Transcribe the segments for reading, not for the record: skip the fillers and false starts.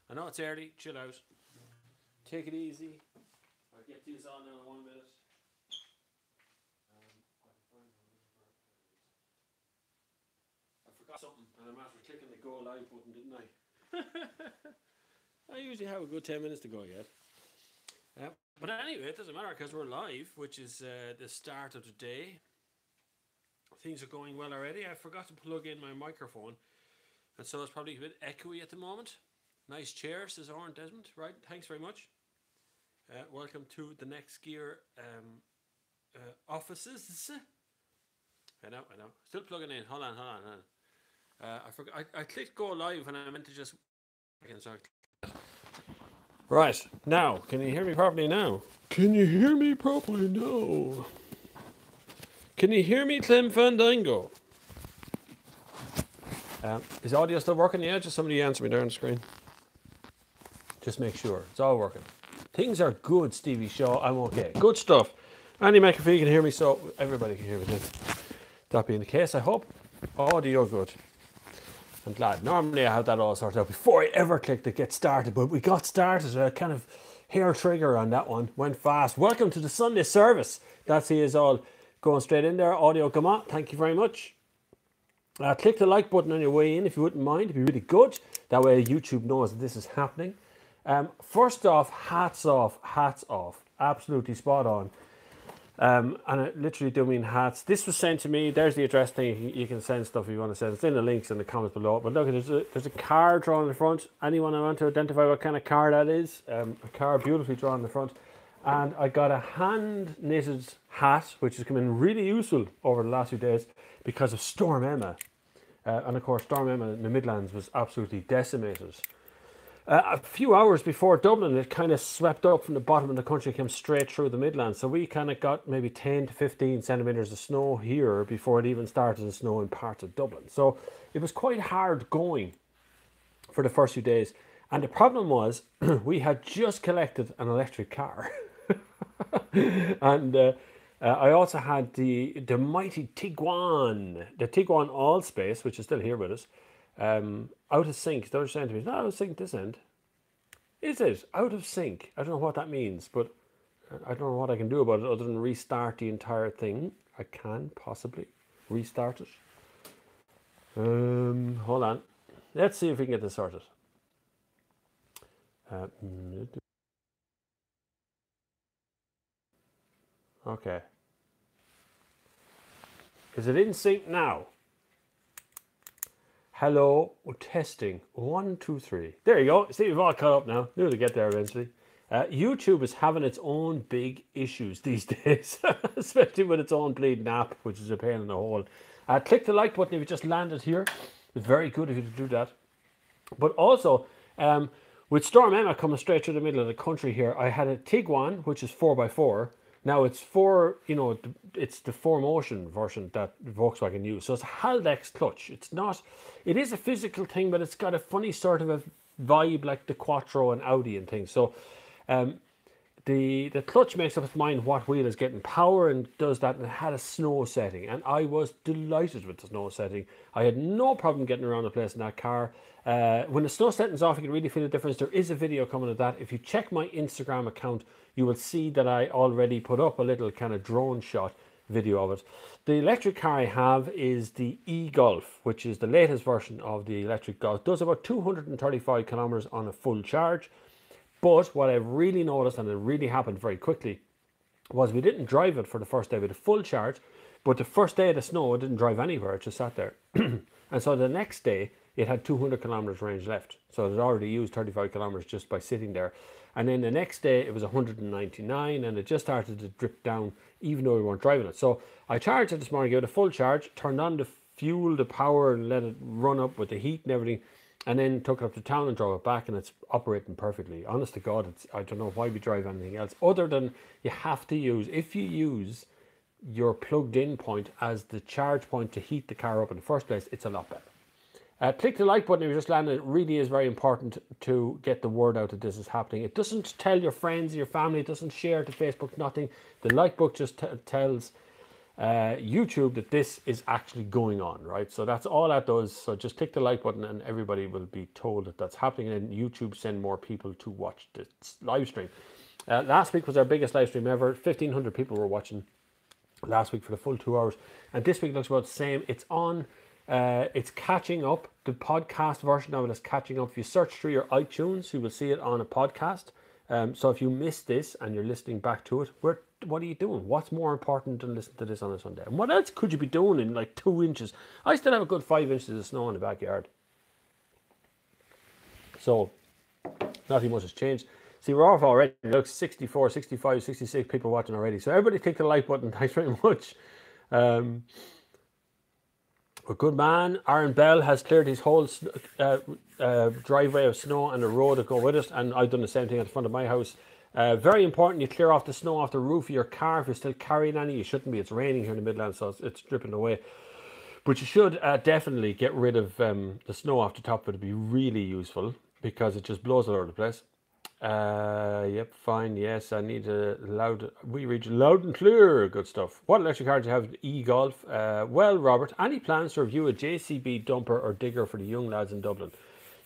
I know it's early. Chill out. Take it easy. I'll get these on in 1 minute. I forgot something, and I'm after clicking the go live button, didn't I? I usually have a good 10 minutes to go yet. But anyway, it doesn't matter because we're live, which is the start of the day. Things are going well already. I forgot to plug in my microphone, and so it's probably a bit echoey at the moment. Nice chair, says Oren Desmond. Right, thanks very much. Welcome to the Next Gear offices. I know. Still plugging in. Hold on. I forgot. I clicked go live and I meant to just. Right now, can you hear me properly now? Can you hear me properly now? Can you hear me, Clem Fandango? Is audio still working? Yeah, just somebody answer me there on the screen. Just make sure it's all working. Things are good, Stevie Shaw. I'm okay. Good stuff. Andy McAfee can hear me, so everybody can hear me then. That being the case, I hope audio good. I'm glad. Normally I have that all sorted out before I ever click the get started, but we got started. A kind of hair trigger on that one. Went fast. Welcome to the Sunday service. That's he is all going straight in there. Audio, come on. Thank you very much. Click the like button on your way in if you wouldn't mind. It'd be really good. That way YouTube knows that this is happening. First off, hats off. Absolutely spot on. And I literally do mean hats. This was sent to me. There's the address thing. You can send stuff if you want to send. It's in the links in the comments below. But look, there's a card drawn in the front. Anyone want to identify what kind of card that is? A card beautifully drawn in the front. And I got a hand knitted hat, which has come in really useful over the last few days because of Storm Emma. And of course, Storm Emma in the Midlands was absolutely decimated. A few hours before Dublin, it kind of swept up from the bottom of the country, came straight through the Midlands. So we kind of got maybe 10 to 15 centimetres of snow here before it even started to snow in parts of Dublin. So it was quite hard going for the first few days. And the problem was we had just collected an electric car. And I also had the mighty Tiguan, the Tiguan Allspace, which is still here with us. Out of sync. They're saying to me, not out of sync this end. Is it? Out of sync. I don't know what that means, but I don't know what I can do about it other than restart the entire thing. I can possibly restart it. Hold on. Let's see if we can get this sorted. Okay. Is it in sync now? Hello, we're testing. 1, 2, 3. There you go. See, we've all caught up now. Knew to get there eventually. YouTube is having its own big issues these days, especially with its own bleeding app, which is a pain in the hole. Click the like button if you just landed here. It's very good if you do that. But also, with Storm Emma coming straight through the middle of the country here, I had a Tiguan, which is 4x4. Now it's it's the 4Motion version that Volkswagen use. So it's a Haldex clutch. It is a physical thing, but it's got a funny sort of a vibe like the Quattro and Audi and things. So the clutch makes up its mind what wheel is getting power and does that, and it had a snow setting. And I was delighted with the snow setting. I had no problem getting around the place in that car. When the snow setting's off, you can really feel the difference. There is a video coming of that. If you check my Instagram account, you will see that I already put up a little kind of drone shot video of it. The electric car I have is the e-Golf, which is the latest version of the electric Golf. It does about 235 kilometers on a full charge. But what I really noticed, and it really happened very quickly, was we didn't drive it for the first day with a full charge, but the first day of the snow, it didn't drive anywhere. It just sat there. And so the next day, it had 200 kilometers range left. So it had already used 35 kilometers just by sitting there. And then the next day it was 199 and it just started to drip down even though we weren't driving it. So I charged it this morning, gave it a full charge, turned on the fuel, the power, and let it run up with the heat and everything, and then took it up to town and drove it back, and it's operating perfectly. Honest to God, I don't know why we drive anything else other than you have to use, if you use your plugged in point as the charge point to heat the car up in the first place, it's a lot better. Click the like button if you just landed. It really is very important to get the word out that this is happening. It doesn't tell your friends, your family, it doesn't share to Facebook, nothing. The like button just tells YouTube that this is actually going on, right? So that's all that does. So just click the like button and everybody will be told that that's happening, and YouTube send more people to watch this live stream. Last week was our biggest live stream ever. 1,500 people were watching last week for the full 2 hours, and this week looks about the same. It's on, it's catching up. The podcast version of it is catching up. If you search through your iTunes, you will see it on a podcast. So if you missed this and you're listening back to it, what are you doing? What's more important than listening to this on a Sunday? And what else could you be doing in like 2 inches? I still have a good 5 inches of snow in the backyard. So nothing much has changed. See, we're off already. Look, 64, 65, 66 people watching already. So everybody click the like button. Thanks very much. A good man, Aaron Bell, has cleared his whole driveway of snow and the road to go with it. And I've done the same thing at the front of my house. Very important, you clear off the snow off the roof of your car. If you're still carrying any, you shouldn't be. It's raining here in the Midlands, so it's dripping away. But you should definitely get rid of the snow off the top of it. It'd be really useful because it just blows all over the place. Yep, fine. Yes, I need a loud. We reach loud and clear. Good stuff. What electric car do you have? E-Golf. Well, Robert, any plans to review a JCB dumper or digger for the young lads in Dublin?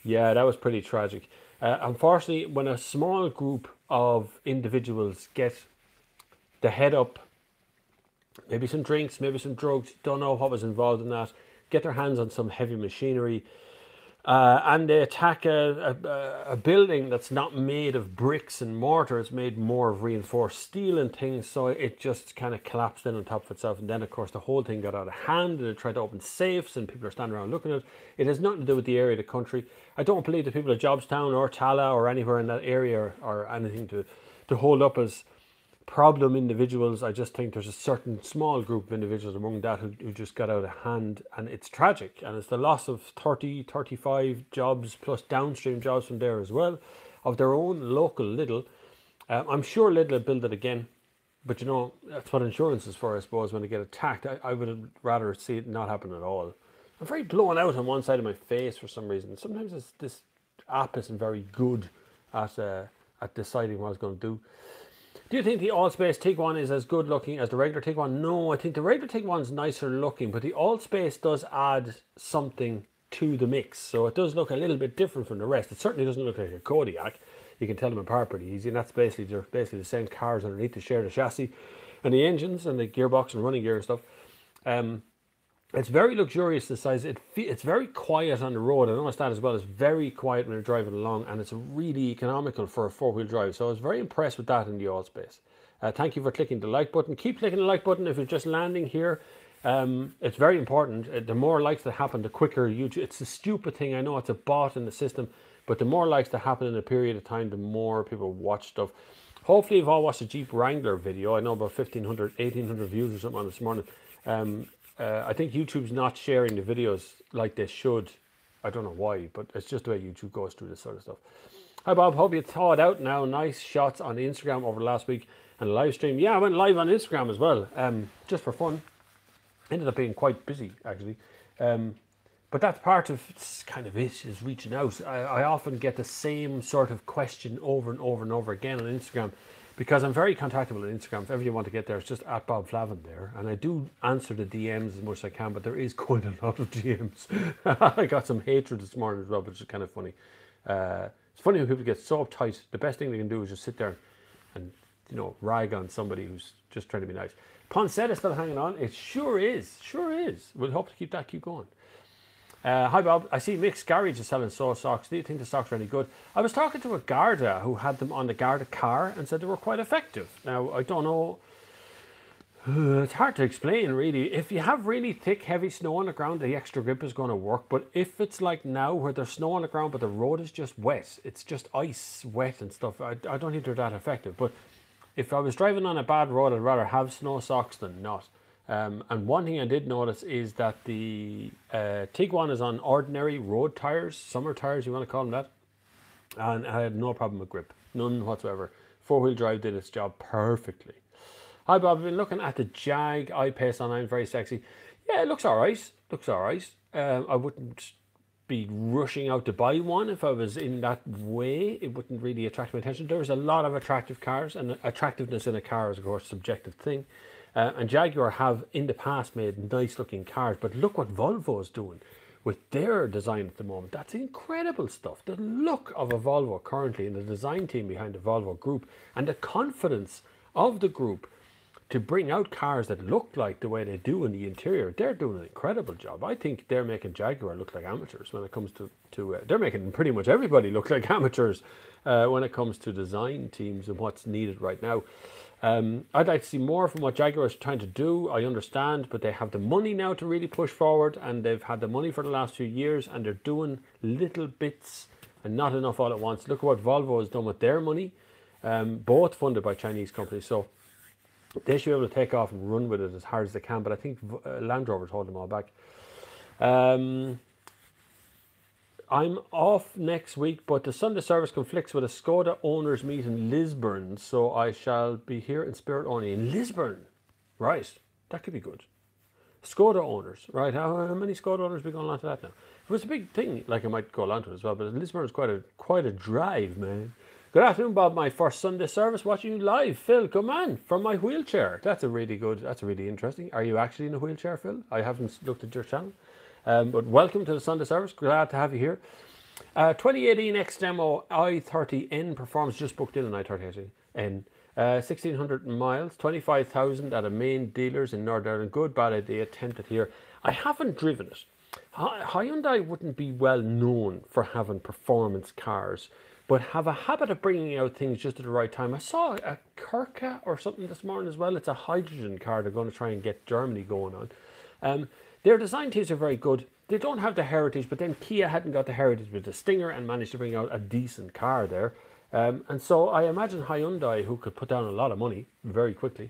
Yeah, that was pretty tragic. Unfortunately, when a small group of individuals get the head up, maybe some drinks, maybe some drugs, don't know what was involved in that, get their hands on some heavy machinery, and they attack a building that's not made of bricks and mortar. It's made more of reinforced steel and things, so it just kind of collapsed in on top of itself. And then, of course, the whole thing got out of hand, and they tried to open safes, and people are standing around looking at it. It has nothing to do with the area of the country. I don't believe the people of Jobstown or Tala or anywhere in that area or anything to hold up as problem individuals. I just think there's a certain small group of individuals among that who just got out of hand, and it's tragic, and it's the loss of 30, 35 jobs plus downstream jobs from there as well, of their own local Lidl. I'm sure Lidl will build it again, but you know, that's what insurance is for, I suppose. When they get attacked, I would rather see it not happen at all. I'm very blown out on one side of my face for some reason. Sometimes this app isn't very good at deciding what it's going to do. Do you think the Allspace Tiguan is as good looking as the regular Tiguan? No, I think the regular Tiguan's nicer looking, but the Allspace does add something to the mix. So it does look a little bit different from the rest. It certainly doesn't look like a Kodiak. You can tell them apart pretty easy, and that's basically, they're basically the same cars underneath to share the chassis and the engines and the gearbox and running gear and stuff. It's very luxurious, the size. It's very quiet on the road. I noticed that as well. It's very quiet when you're driving along, and it's really economical for a four-wheel drive. So I was very impressed with that in the Allspace. Thank you for clicking the like button. Keep clicking the like button if you're just landing here. It's very important. The more likes that happen, the quicker YouTube. It's a stupid thing. I know it's a bot in the system, but the more likes that happen in a period of time, the more people watch stuff. Hopefully, you've all watched the Jeep Wrangler video. I know about 1,500, 1,800 views or something on this morning. I think YouTube's not sharing the videos like they should. I don't know why, but it's just the way YouTube goes through this sort of stuff. Hi Bob, hope you thawed out now. Nice shots on Instagram over last week and a live stream. Yeah, I went live on Instagram as well, just for fun. Ended up being quite busy actually. But that's part of kind of it, is reaching out. I often get the same sort of question over and over and over again on Instagram, because I'm very contactable on Instagram. If ever you want to get there, it's just at Bob Flavin there. And I do answer the DMs as much as I can, but there is quite a lot of DMs. I got some hatred this morning as well, which is kind of funny. It's funny when people get so uptight. The best thing they can do is just sit there and, you know, rag on somebody who's just trying to be nice. Poncet is still hanging on. It sure is. Sure is. We'll hope to keep going. Hi Bob, I see Mick's Garage is selling socks. Do you think the socks are any good? I was talking to a Garda who had them on the Garda car and said they were quite effective. Now, I don't know. It's hard to explain really. If you have really thick, heavy snow on the ground, the extra grip is going to work. But if it's like now where there's snow on the ground but the road is just wet, it's just ice, wet and stuff, I don't think they're that effective. But if I was driving on a bad road, I'd rather have snow socks than not. And one thing I did notice is that the Tiguan is on ordinary road tires, summer tires, you want to call them that. And I had no problem with grip, none whatsoever. Four-wheel drive did its job perfectly. Hi Bob, I've been looking at the Jag I-Pace online, very sexy. Yeah, it looks all right, I wouldn't be rushing out to buy one if I was in that way. It wouldn't really attract my attention. There's a lot of attractive cars, and attractiveness in a car is of course a subjective thing. And Jaguar have in the past made nice looking cars, but look what Volvo is doing with their design at the moment. That's incredible stuff. The look of a Volvo currently, and the design team behind the Volvo group, and the confidence of the group to bring out cars that look like the way they do in the interior, they're doing an incredible job. I think they're making Jaguar look like amateurs when it comes to they're making pretty much everybody look like amateurs when it comes to design teams and what's needed right now. I'd like to see more from what Jaguar is trying to do. I understand, but they have the money now to really push forward, and they've had the money for the last few years, and they're doing little bits and not enough all at once. Look at what Volvo has done with their money, both funded by Chinese companies. So they should be able to take off and run with it as hard as they can, but I think Land Rover's holding them all back. I'm off next week, but the Sunday service conflicts with a Skoda owners meet in Lisburn, so I shall be here in spirit only. In Lisburn, right? That could be good. Skoda owners, right? How many Skoda owners be going along to that now? If it was a big thing, like I might go along to it as well, but Lisburn is quite a drive, man. Good afternoon, Bob. My first Sunday service watching you live. Phil, come on, from my wheelchair. That's really interesting. Are you actually in a wheelchair, Phil? I haven't looked at your channel. But welcome to the Sunday service. Glad to have you here. 2018 X-Demo i30N performance just booked in an i30N. 1,600 miles, 25,000 at a main dealers in Northern Ireland. Good, bad idea, tempted here. I haven't driven it. Hyundai wouldn't be well known for having performance cars, but have a habit of bringing out things just at the right time. I saw a Kurka or something this morning as well. It's a hydrogen car they're going to try and get Germany going on. Their design teams are very good. They don't have the heritage, but then Kia hadn't got the heritage with the Stinger and managed to bring out a decent car there. And so I imagine Hyundai, who could put down a lot of money very quickly,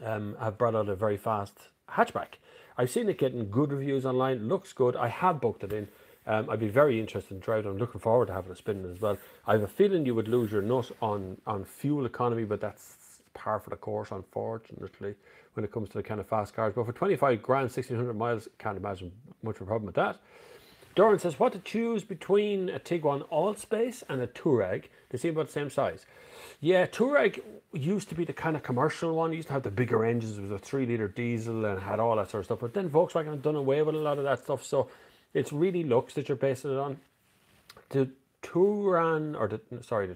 have brought out a very fast hatchback. I've seen it getting good reviews online. Looks good. I have booked it in. I'd be very interested in driving. I'm looking forward to having a spin as well. I have a feeling you would lose your nut on fuel economy, but that's par for the course, unfortunately, when it comes to the kind of fast cars. But for 25 grand, 1,600 miles, can't imagine much of a problem with that. Doran says, what to choose between a Tiguan Allspace and a Touareg? They seem about the same size. Yeah, Touareg used to be the kind of commercial one. It used to have the bigger engines. It was a 3-litre diesel and had all that sort of stuff. But then Volkswagen have done away with a lot of that stuff. So it's really looks that you're basing it on. The Touran, or the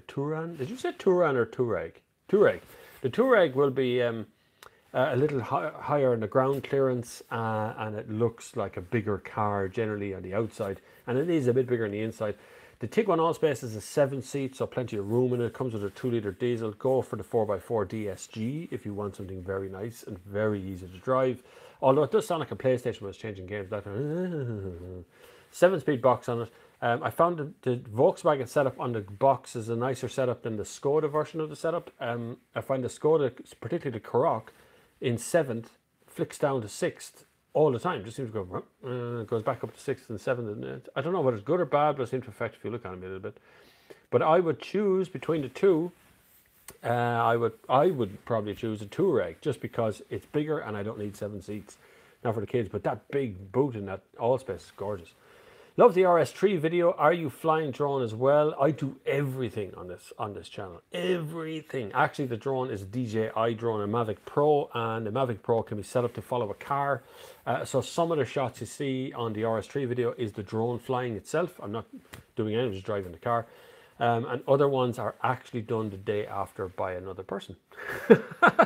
Touran. Did you say Touran or Touareg? Touareg. The Touareg will be a little higher in the ground clearance, and it looks like a bigger car generally on the outside, and it is a bit bigger on the inside. The Tiguan Allspace is a 7-seat, so plenty of room in it. It comes with a 2-litre diesel. Go for the 4x4 DSG if you want something very nice and very easy to drive. Although it does sound like a PlayStation when it's changing games. That 7-speed box on it. I found the Volkswagen setup on the box is a nicer setup than the Skoda version of the setup. I find the Skoda, particularly the Karoq, in 7th, flicks down to 6th all the time. Just seems to go, goes back up to 6th and 7th. I don't know whether it's good or bad, but it seems to affect if you look at them a little bit. But I would choose between the two. I would probably choose a Touareg just because it's bigger and I don't need 7 seats. Not for the kids, but that big boot in that Allspace is gorgeous. Love the RS3 video. Are you flying drone as well? I do everything on this channel. Everything. Actually, the drone is a DJI drone, a Mavic Pro, and the Mavic Pro can be set up to follow a car. So some of the shots you see on the RS3 video is the drone flying itself. I'm not doing anything, I'm just driving the car. And other ones are actually done the day after by another person.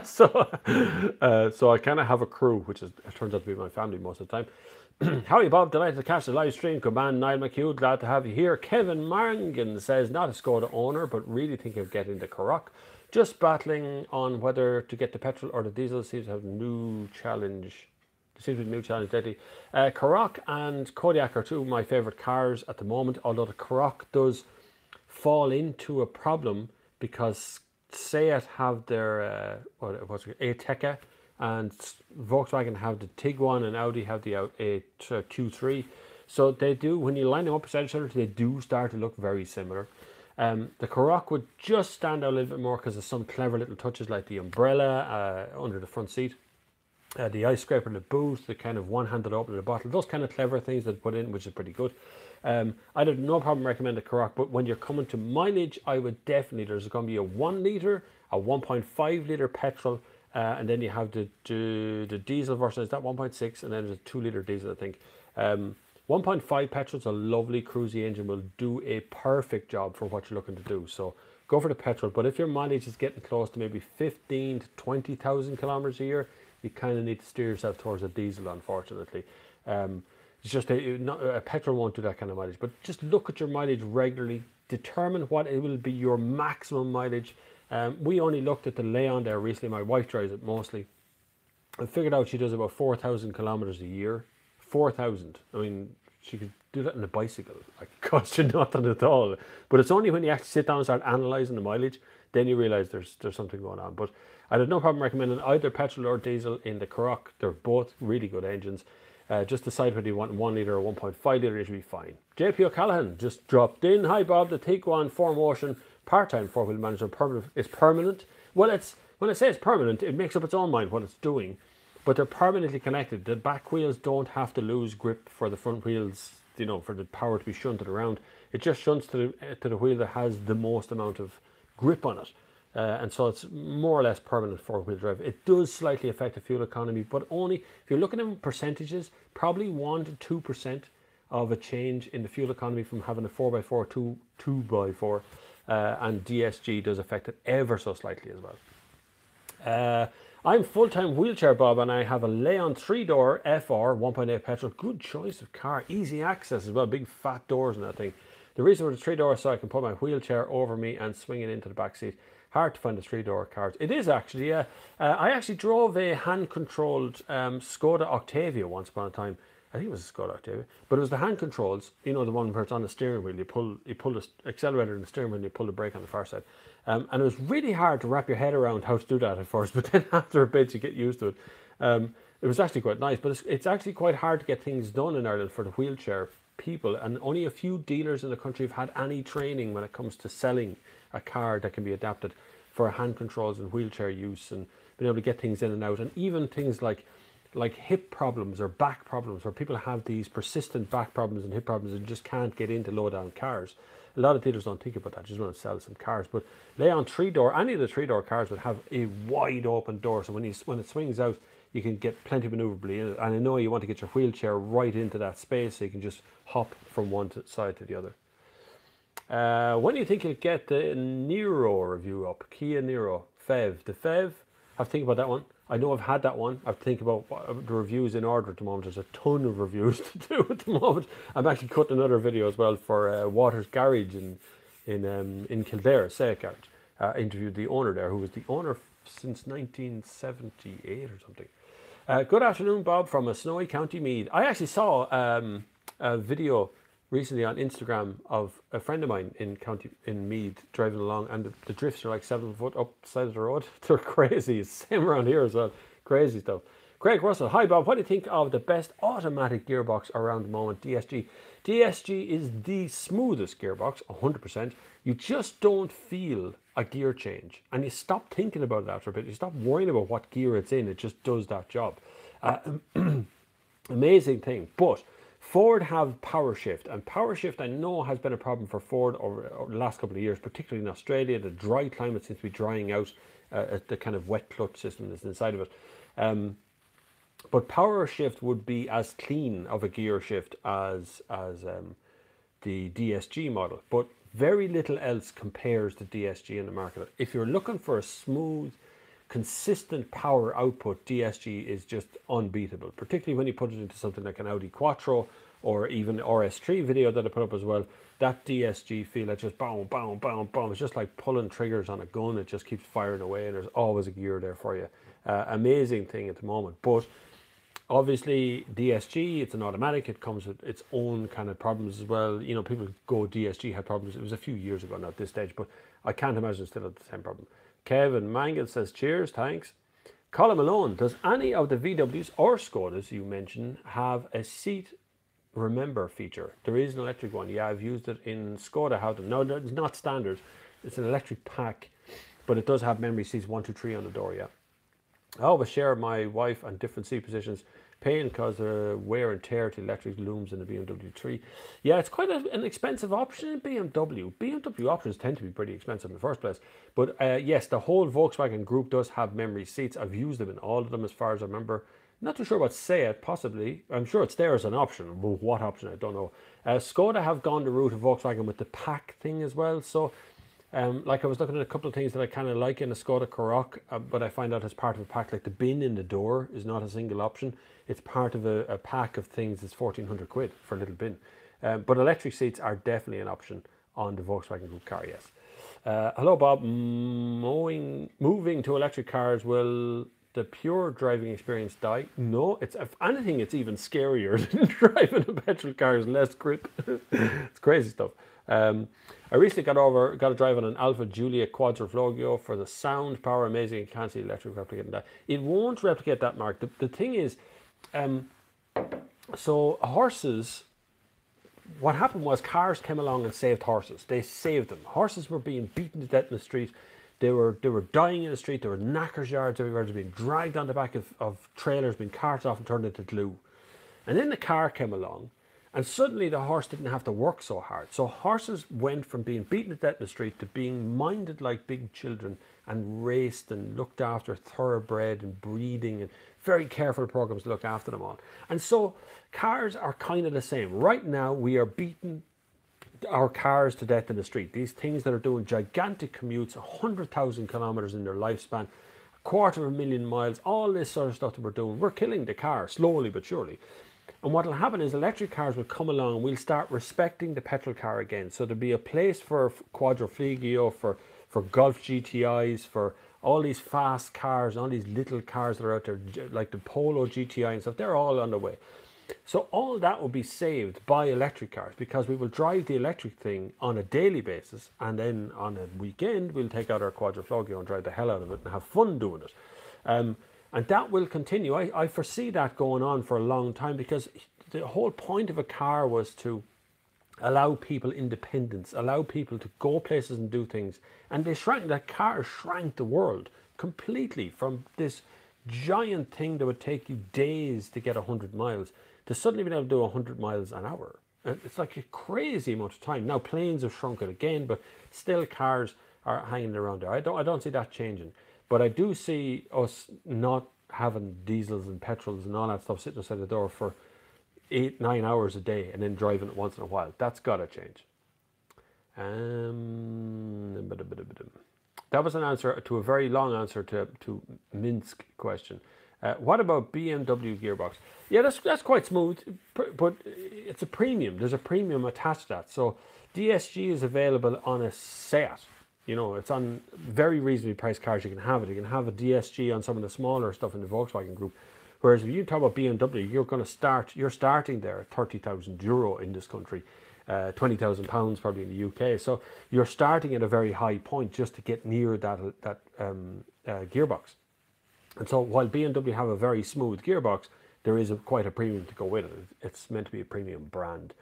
So I kind of have a crew, which turns out to be my family most of the time. Howdy Bob, delighted to catch the live stream. Come on, Niall McHugh, glad to have you here. Kevin Mangan says, not a Skoda owner, but really think of getting the Karoq. Just battling on whether to get the petrol or the diesel. Seems to have new challenge. There seems to be a new challenge lately. Karoq and Kodiaq are two of my favourite cars at the moment, although the Karoq does fall into a problem because Seat have their Ateca, and Volkswagen have the Tiguan, and Audi have the Q3. So they do, when you line them up beside each other, they do start to look very similar. The Karoq would just stand out a little bit more because of some clever little touches like the umbrella under the front seat, the ice scraper in the boot, the kind of one-handed opening of the bottle, those kind of clever things that put in, which is pretty good. I'd have no problem recommending the Karoq, but when you're coming to mileage, I would definitely, there's going to be a 1 litre, a 1.5 litre petrol, and then you have the diesel version. Is that 1.6, and then there's a 2 litre diesel, I think. 1.5 petrol's a lovely cruisy engine, will do a perfect job for what you're looking to do. So go for the petrol. But if your mileage is getting close to maybe 15 to 20,000 kilometers a year, you kind of need to steer yourself towards a diesel, unfortunately. It's just a petrol won't do that kind of mileage. But just look at your mileage regularly. Determine what it will be your maximum mileage. We only looked at the Leon there recently. My wife drives it mostly. I figured out she does about 4,000 kilometers a year. 4,000. I mean, she could do that on a bicycle. Like, it costs you nothing at all. But it's only when you actually sit down and start analysing the mileage, then you realise there's something going on. But I had no problem recommending either petrol or diesel in the Karoq. They're both really good engines. Just decide whether you want 1 litre or 1.5 litre, it should be fine. JP O'Callaghan just dropped in. Hi Bob, the Tiguan 4Motion part-time four-wheel manager is permanent. Well, when I say it's permanent, it makes up its own mind what it's doing. But they're permanently connected. The back wheels don't have to lose grip for the front wheels, you know, for the power to be shunted around. It just shunts to the wheel that has the most amount of grip on it. And so it's more or less permanent four-wheel drive. It does slightly affect the fuel economy, but only, if you're looking at percentages, probably 1 to 2% of a change in the fuel economy from having a 4x4 to 2x4. And DSG does affect it ever so slightly as well. I'm full-time wheelchair Bob, and I have a Leon 3-door FR 1.8 petrol. Good choice of car, easy access as well, big fat doors and that thing. The reason for the 3-door is so I can put my wheelchair over me and swing it into the back seat. Hard to find the 3-door cars. It is actually, yeah. I actually drove a hand-controlled Skoda Octavia once upon a time. I think it was a Skoda Octavia, but it was the hand controls, you know, the one where it's on the steering wheel. You pull the accelerator in the steering wheel and you pull the brake on the far side. And it was really hard to wrap your head around how to do that at first, but then after a bit you get used to it. It was actually quite nice, but it's actually quite hard to get things done in Ireland for the wheelchair people, and only a few dealers in the country have had any training when it comes to selling a car that can be adapted for hand controls and wheelchair use, and being able to get things in and out, and even things like hip problems or back problems, where people have these persistent back problems and hip problems and just can't get into low down cars. A lot of dealers don't think about that, just want to sell some cars. But Leon 3-door, any of the 3-door cars would have a wide open door, so when it swings out, you can get plenty of manoeuvrability in it. And I know you want to get your wheelchair right into that space, so you can just hop from one side to the other. When do you think you'll get the Niro review up? Kia Niro, FEV. The FEV, I have to think about that one. I know I've had that one. I have to think about the reviews in order at the moment. There's a ton of reviews to do at the moment. I'm actually cutting another video as well for Waters Garage in Kildare, Sayek Garage. I interviewed the owner there, who was the owner since 1978 or something. Good afternoon, Bob, from a snowy County Meath. I actually saw a video recently on Instagram of a friend of mine in Meath driving along, and the drifts are like 7 foot up the side of the road. They're crazy. Same around here as well. Crazy stuff. Craig Russell, hi Bob, what do you think of the best automatic gearbox around the moment? DSG. DSG is the smoothest gearbox, 100%. You just don't feel a gear change, and you stop thinking about it after a bit. You stop worrying about what gear it's in. It just does that job. Amazing thing. But Ford have power shift, and power shift I know has been a problem for Ford over the last couple of years, particularly in Australia. The dry climate seems to be drying out the kind of wet clutch system that's inside of it. But power shift would be as clean of a gear shift as the DSG model, but very little else compares to DSG in the market. If you're looking for a smooth, consistent power output, DSG is just unbeatable, particularly when you put it into something like an Audi Quattro or even RS3 video that I put up as well. That DSG feel, it just boom, boom, boom, boom. It's just like pulling triggers on a gun. It just keeps firing away, and there's always a gear there for you. Amazing thing at the moment. But obviously DSG, it's an automatic. It comes with its own kind of problems as well. You know, people go DSG had problems. It was a few years ago, not at this stage, but I can't imagine still at the same problem. Kevin Mangan says, cheers, thanks. Colin Malone, does any of the VWs or Skodas you mentioned have a seat remember feature? There is an electric one. Yeah, I've used it in Skoda. How to? No, it's not standard. It's an electric pack, but it does have memory seats 1, 2, 3 on the door. Yeah, I always share my wife on different seat positions pain because of wear and tear to electric looms in the BMW 3. Yeah, it's quite an expensive option in BMW. BMW options tend to be pretty expensive in the first place. But yes, the whole Volkswagen group does have memory seats. I've used them in all of them as far as I remember. Not too sure about Seat, possibly. I'm sure it's there as an option. Well, what option, I don't know. Skoda have gone the route of Volkswagen with the pack thing as well. So, like I was looking at a couple of things that I kind of like in a Skoda Karoq, but I find out as part of a pack, like the bin in the door is not a single option. It's part of a pack of things that's 1,400 quid for a little bin. But electric seats are definitely an option on the Volkswagen Group car, yes. Hello, Bob. Moving to electric cars, will the pure driving experience die? No, it's, if anything, it's even scarier than driving a petrol car. Is less grip. It's crazy stuff. I recently got a drive on an Alfa Giulia Quadriflogio for the sound, power, amazing. You can't see electric replicating that. It won't replicate that, Mark. The thing is, so horses, what happened was cars came along and saved horses. They saved them. Horses were being beaten to death in the street. They were dying in the street. There were knackers yards everywhere. They were being dragged on the back of trailers, being carted off and turned into glue. And then the car came along, and suddenly the horse didn't have to work so hard. So horses went from being beaten to death in the street to being minded like big children and raced and looked after, thoroughbred and breeding, and very careful programs to look after them all. And so cars are kind of the same. Right now we are beating our cars to death in the street. These things that are doing gigantic commutes, 100,000 kilometers in their lifespan, 250,000 miles, all this sort of stuff that we're doing, we're killing the car slowly but surely. And what will happen is electric cars will come along and we'll start respecting the petrol car again. So there'll be a place for Quadriflagio, for Golf GTIs, for all these fast cars, all these little cars that are out there, like the Polo GTI and stuff. They're all on the way. So all that will be saved by electric cars, because we will drive the electric thing on a daily basis, and then on a weekend we'll take out our Quadriflagio and drive the hell out of it and have fun doing it. And that will continue. I foresee that going on for a long time, because the whole point of a car was to allow people independence, allow people to go places and do things. And that car shrank the world completely from this giant thing that would take you days to get 100 miles to suddenly being able to do 100 miles an hour. And it's like a crazy amount of time. Now planes have shrunk it again, but still cars are hanging around there. I don't see that changing. But I do see us not having diesels and petrols and all that stuff sitting outside the door for 8-9 hours a day and then driving it once in a while. That's got to change. That was an answer to a very long answer to Minsk question. What about BMW gearbox? Yeah, that's quite smooth, but it's a premium. There's a premium attached to that. So DSG is available on a Seat. You know, it's on very reasonably priced cars. You can have it. You can have a DSG on some of the smaller stuff in the Volkswagen group. Whereas if you talk about BMW, you're starting there at 30,000 euro in this country, 20,000 pounds probably in the UK. So you're starting at a very high point just to get near that gearbox. And so while BMW have a very smooth gearbox, there is quite a premium to go with it. It's meant to be a premium brand.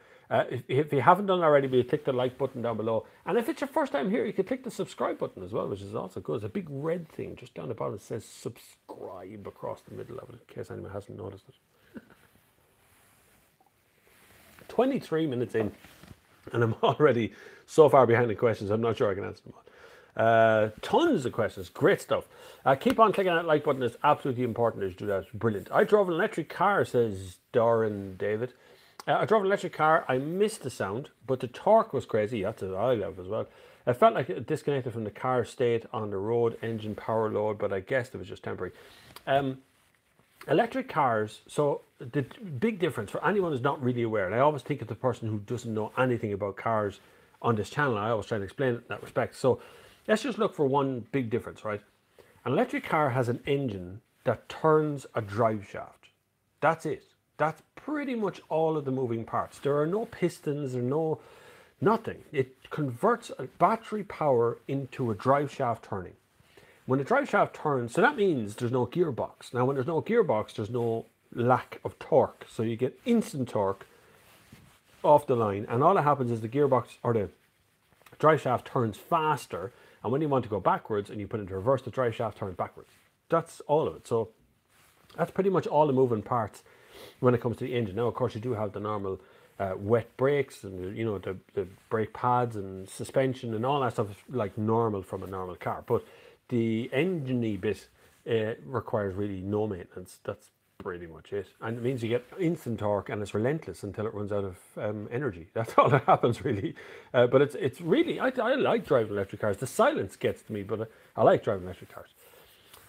If you haven't done it already, will you click the like button down below? And if it's your first time here, you can click the subscribe button as well, which is also good. It's a big red thing just down the bottom that says subscribe across the middle of it, in case anyone hasn't noticed it. 23 minutes in, and I'm already so far behind the questions, I'm not sure I can answer them all. Tons of questions, great stuff. Keep on clicking that like button, it's absolutely important that you do that. It's brilliant. I drove an electric car, says Doran David. I drove an electric car, I missed the sound, but the torque was crazy. That's what I love as well. I felt like it disconnected from the car state on the road, engine power load, but I guess it was just temporary. Electric cars, so the big difference for anyone who's not really aware, and I always think of the person who doesn't know anything about cars on this channel, I always try to explain it in that respect. So let's just look for one big difference, right? An electric car has an engine that turns a drive shaft. That's it. That's pretty much all of the moving parts. There are no pistons, there are nothing. It converts a battery power into a drive shaft turning. When the drive shaft turns, so that means there's no gearbox. Now when there's no gearbox, there's no lack of torque. So you get instant torque off the line, and all that happens is the gearbox or the drive shaft turns faster, and when you want to go backwards and you put it into reverse, the drive shaft turns backwards. That's all of it. So that's pretty much all the moving parts when it comes to the engine. Now, of course, you do have the normal wet brakes and the brake pads and suspension and all that stuff is like normal from a normal car. But the engine-y bit requires really no maintenance. That's pretty much it, and it means you get instant torque and it's relentless until it runs out of energy. That's all that happens really. But it's really I like driving electric cars. The silence gets to me, but I like driving electric cars.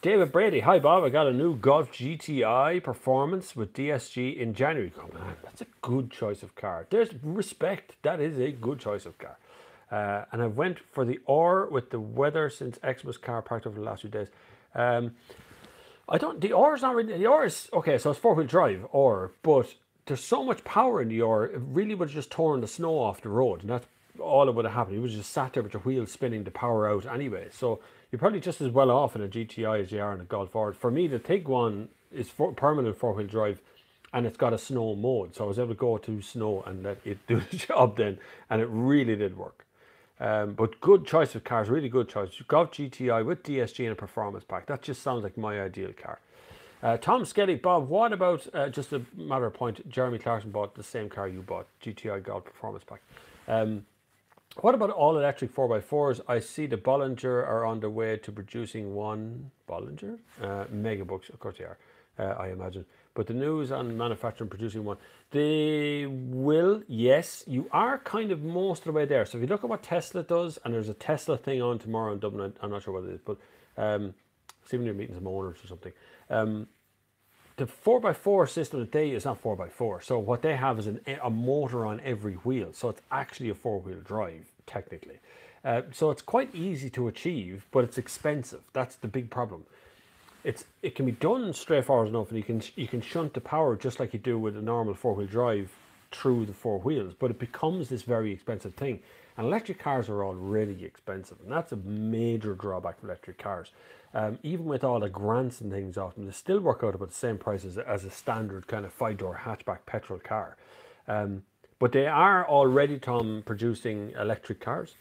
David Brady, hi Bob, I got a new Golf GTI Performance with DSG in January. Oh man, that's a good choice of car. There's respect, that is a good choice of car. And I went for the R with the weather since Xmas car parked over the last few days. The R is not really, the R is, okay, so it's four-wheel drive, R, but there's so much power in the R, it really would have just torn the snow off the road, and that's all that would have happened. You would have just sat there with your wheels spinning the power out anyway, so you're probably just as well off in a GTI as you are in a Golf R. For me, the Tiguan is permanent four-wheel drive, and it's got a snow mode, so I was able to go to snow and let it do the job then, and it really did work. But good choice of cars, really good choice. Golf GTI with DSG and a performance pack. That just sounds like my ideal car. Tom Skelly, Bob, what about, just a matter of point, Jeremy Clarkson bought the same car you bought, GTI Golf performance pack. What about all electric 4x4s? I see the Bollinger are on the way to producing one Bollinger? Megabooks, of course they are, I imagine. But the news on manufacturing producing one, they will, yes, you are kind of most of the way there. So if you look at what Tesla does, and there's a Tesla thing on tomorrow in Dublin, I'm not sure what it is, but see when you're meeting some owners or something. The 4x4 system that they is not 4x4. So what they have is a motor on every wheel. So it's actually a four-wheel drive, technically. So it's quite easy to achieve, but it's expensive. That's the big problem. It can be done straightforward enough, and you can shunt the power just like you do with a normal four-wheel drive through the four wheels, but it becomes this very expensive thing. And electric cars are already expensive, and that's a major drawback of electric cars. Even with all the grants and things off them, they still work out about the same price as a standard kind of 5-door hatchback petrol car. But they are already, Tom, producing electric cars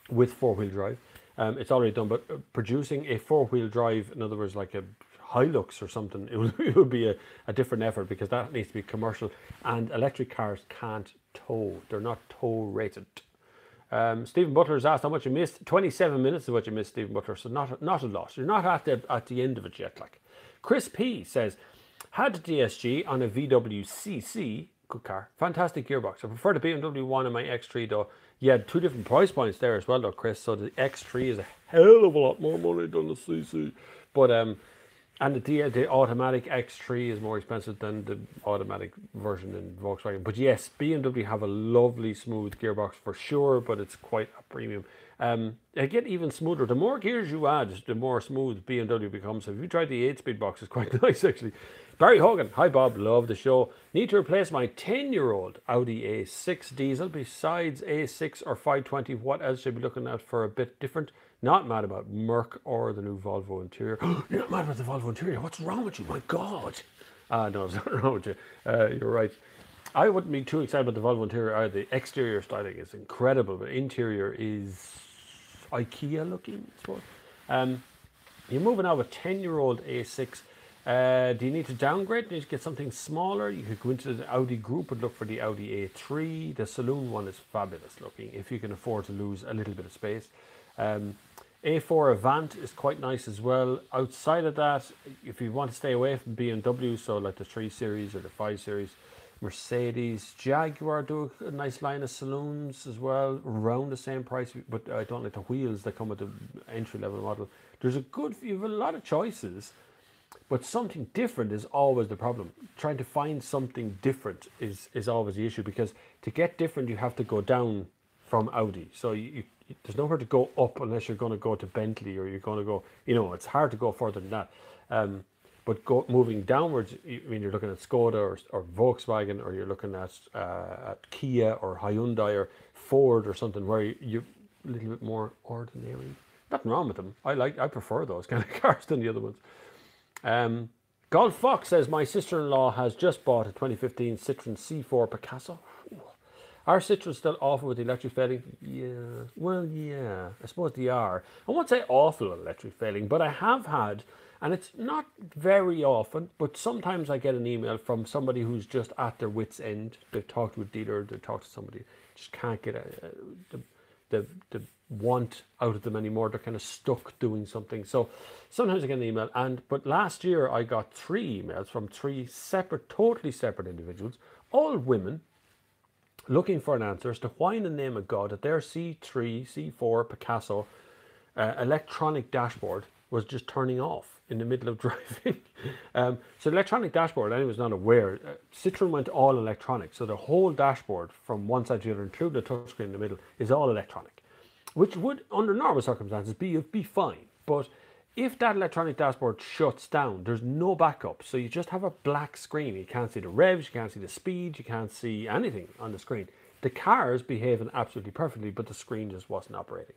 with four-wheel drive. It's already done, but producing a four-wheel drive, in other words, like a Hilux or something, it would be a different effort, because that needs to be commercial, and electric cars can't tow. They're not tow rated. Stephen Butler has asked how much you missed. 27 minutes is what you missed, Stephen Butler, so not a lot. You're not at the end of it yet. Like Chris P says, had DSG on a VW CC, good car, fantastic gearbox. I prefer the BMW one and my X3 though. Yeah, two different price points there as well though, Chris. So the X3 is a hell of a lot more money than the CC. But and the automatic X3 is more expensive than the automatic version in Volkswagen. But yes, BMW have a lovely smooth gearbox for sure, but it's quite a premium. They get even smoother. The more gears you add, the more smooth BMW becomes. So if you try the 8-speed box, it's quite nice actually. Barry Hogan, hi Bob, love the show. Need to replace my 10-year-old Audi A6 diesel. Besides A6 or 520, what else should I be looking at for a bit different? Not mad about Merc or the new Volvo interior. You're not mad about the Volvo interior? What's wrong with you? My God. No, there's nothing wrong with you. You're right. I wouldn't be too excited about the Volvo interior either. The exterior styling is incredible, but interior is IKEA looking, I suppose. You're moving out of a 10-year-old A6. Do you need to downgrade? Do you need to get something smaller? You could go into the Audi group and look for the Audi A3. The saloon one is fabulous looking, if you can afford to lose a little bit of space. A4 Avant is quite nice as well. Outside of that, if you want to stay away from BMW, so like the 3 Series or the 5 Series, Mercedes, Jaguar do a nice line of saloons as well, around the same price, but I don't like the wheels that come with the entry-level model. You have a lot of choices, but something different is always the problem. Trying to find something different is always the issue, because to get different, you have to go down from Audi. So there's nowhere to go up unless you're going to go to Bentley, or you're going to go, it's hard to go further than that. But moving downwards, you're looking at Skoda or Volkswagen, or you're looking at Kia or Hyundai or Ford or something where you're a little bit more ordinary. Nothing wrong with them. I prefer those kind of cars than the other ones. Golf Fox says, my sister-in-law has just bought a 2015 Citroen C4 Picasso. Are Citroens still awful with the electric failing? Yeah, I suppose they are. I won't say awful with electric failing, but I have had, And it's not very often, but sometimes I get an email from somebody who's just at their wit's end. They've talked to a dealer, they've talked to somebody, just can't get the want out of them anymore. They're kind of stuck doing something. So sometimes I get an email. But last year I got 3 emails from 3 separate, totally separate individuals, all women, looking for an answer as to why in the name of God that their C3, C4 Picasso electronic dashboard was just turning off in the middle of driving. So the electronic dashboard, anyone's not aware, Citroen went all electronic. So the whole dashboard from one side to the other, including the touchscreen in the middle, is all electronic, which would, under normal circumstances, be fine. But if that electronic dashboard shuts down, there's no backup. So you just have a black screen. You can't see the revs, you can't see the speed, you can't see anything on the screen. The car's behaving absolutely perfectly, but the screen just wasn't operating.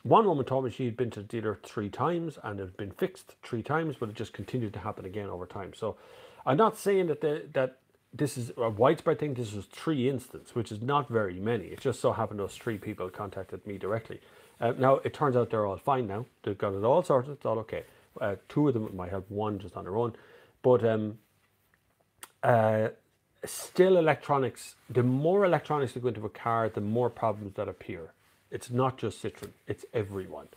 One woman told me she'd been to the dealer 3 times and it had been fixed 3 times, but it just continued to happen again over time. So I'm not saying that this is a widespread thing. This was 3 instances, which is not very many. It just so happened those 3 people contacted me directly. Now, it turns out they're all fine now. They've got it all sorted. It's all okay. 2 of them might have 1 just on their own. But still electronics, the more electronics that go into a car, the more problems that appear. It's not just Citroen, it's everyone.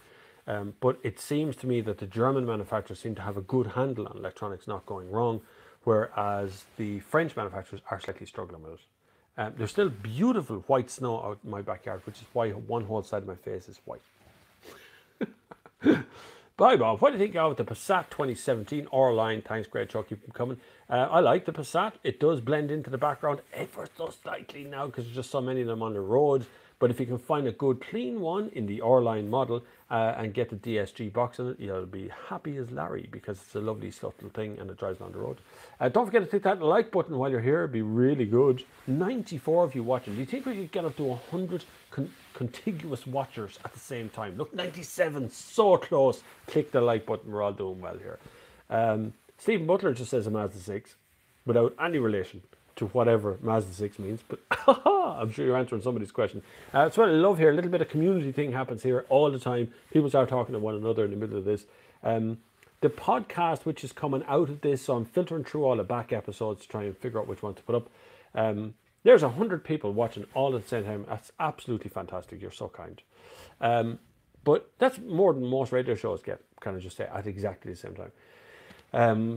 But it seems to me that the German manufacturers seem to have a good handle on electronics not going wrong, whereas the French manufacturers are slightly struggling with it. There's still beautiful white snow out in my backyard, which is why one whole side of my face is white. Bye, Bob. What do you think of the Passat 2017 R-Line? Thanks, great show. Keep them coming. I like the Passat. It does blend into the background ever so slightly now because there's just so many of them on the road. But if you can find a good clean one in the R-Line model and get the DSG box in it, you'll be happy as Larry because it's a lovely subtle thing and it drives on the road. Don't forget to click that like button while you're here. It'd be really good. 94 of you watching. Do you think we could get up to 100 contiguous watchers at the same time? Look, 97, so close. Click the like button. We're all doing well here. Stephen Butler just says a Mazda 6 without any relation to whatever Mazda 6 means, but I'm sure you're answering somebody's question. That's what I love here. A little bit of community thing happens here all the time. People start talking to one another in the middle of this. The podcast which is coming out of this, so I'm filtering through all the back episodes to try and figure out which one to put up. There's 100 people watching all at the same time. That's absolutely fantastic. You're so kind. But that's more than most radio shows get, kind of just say, at exactly the same time.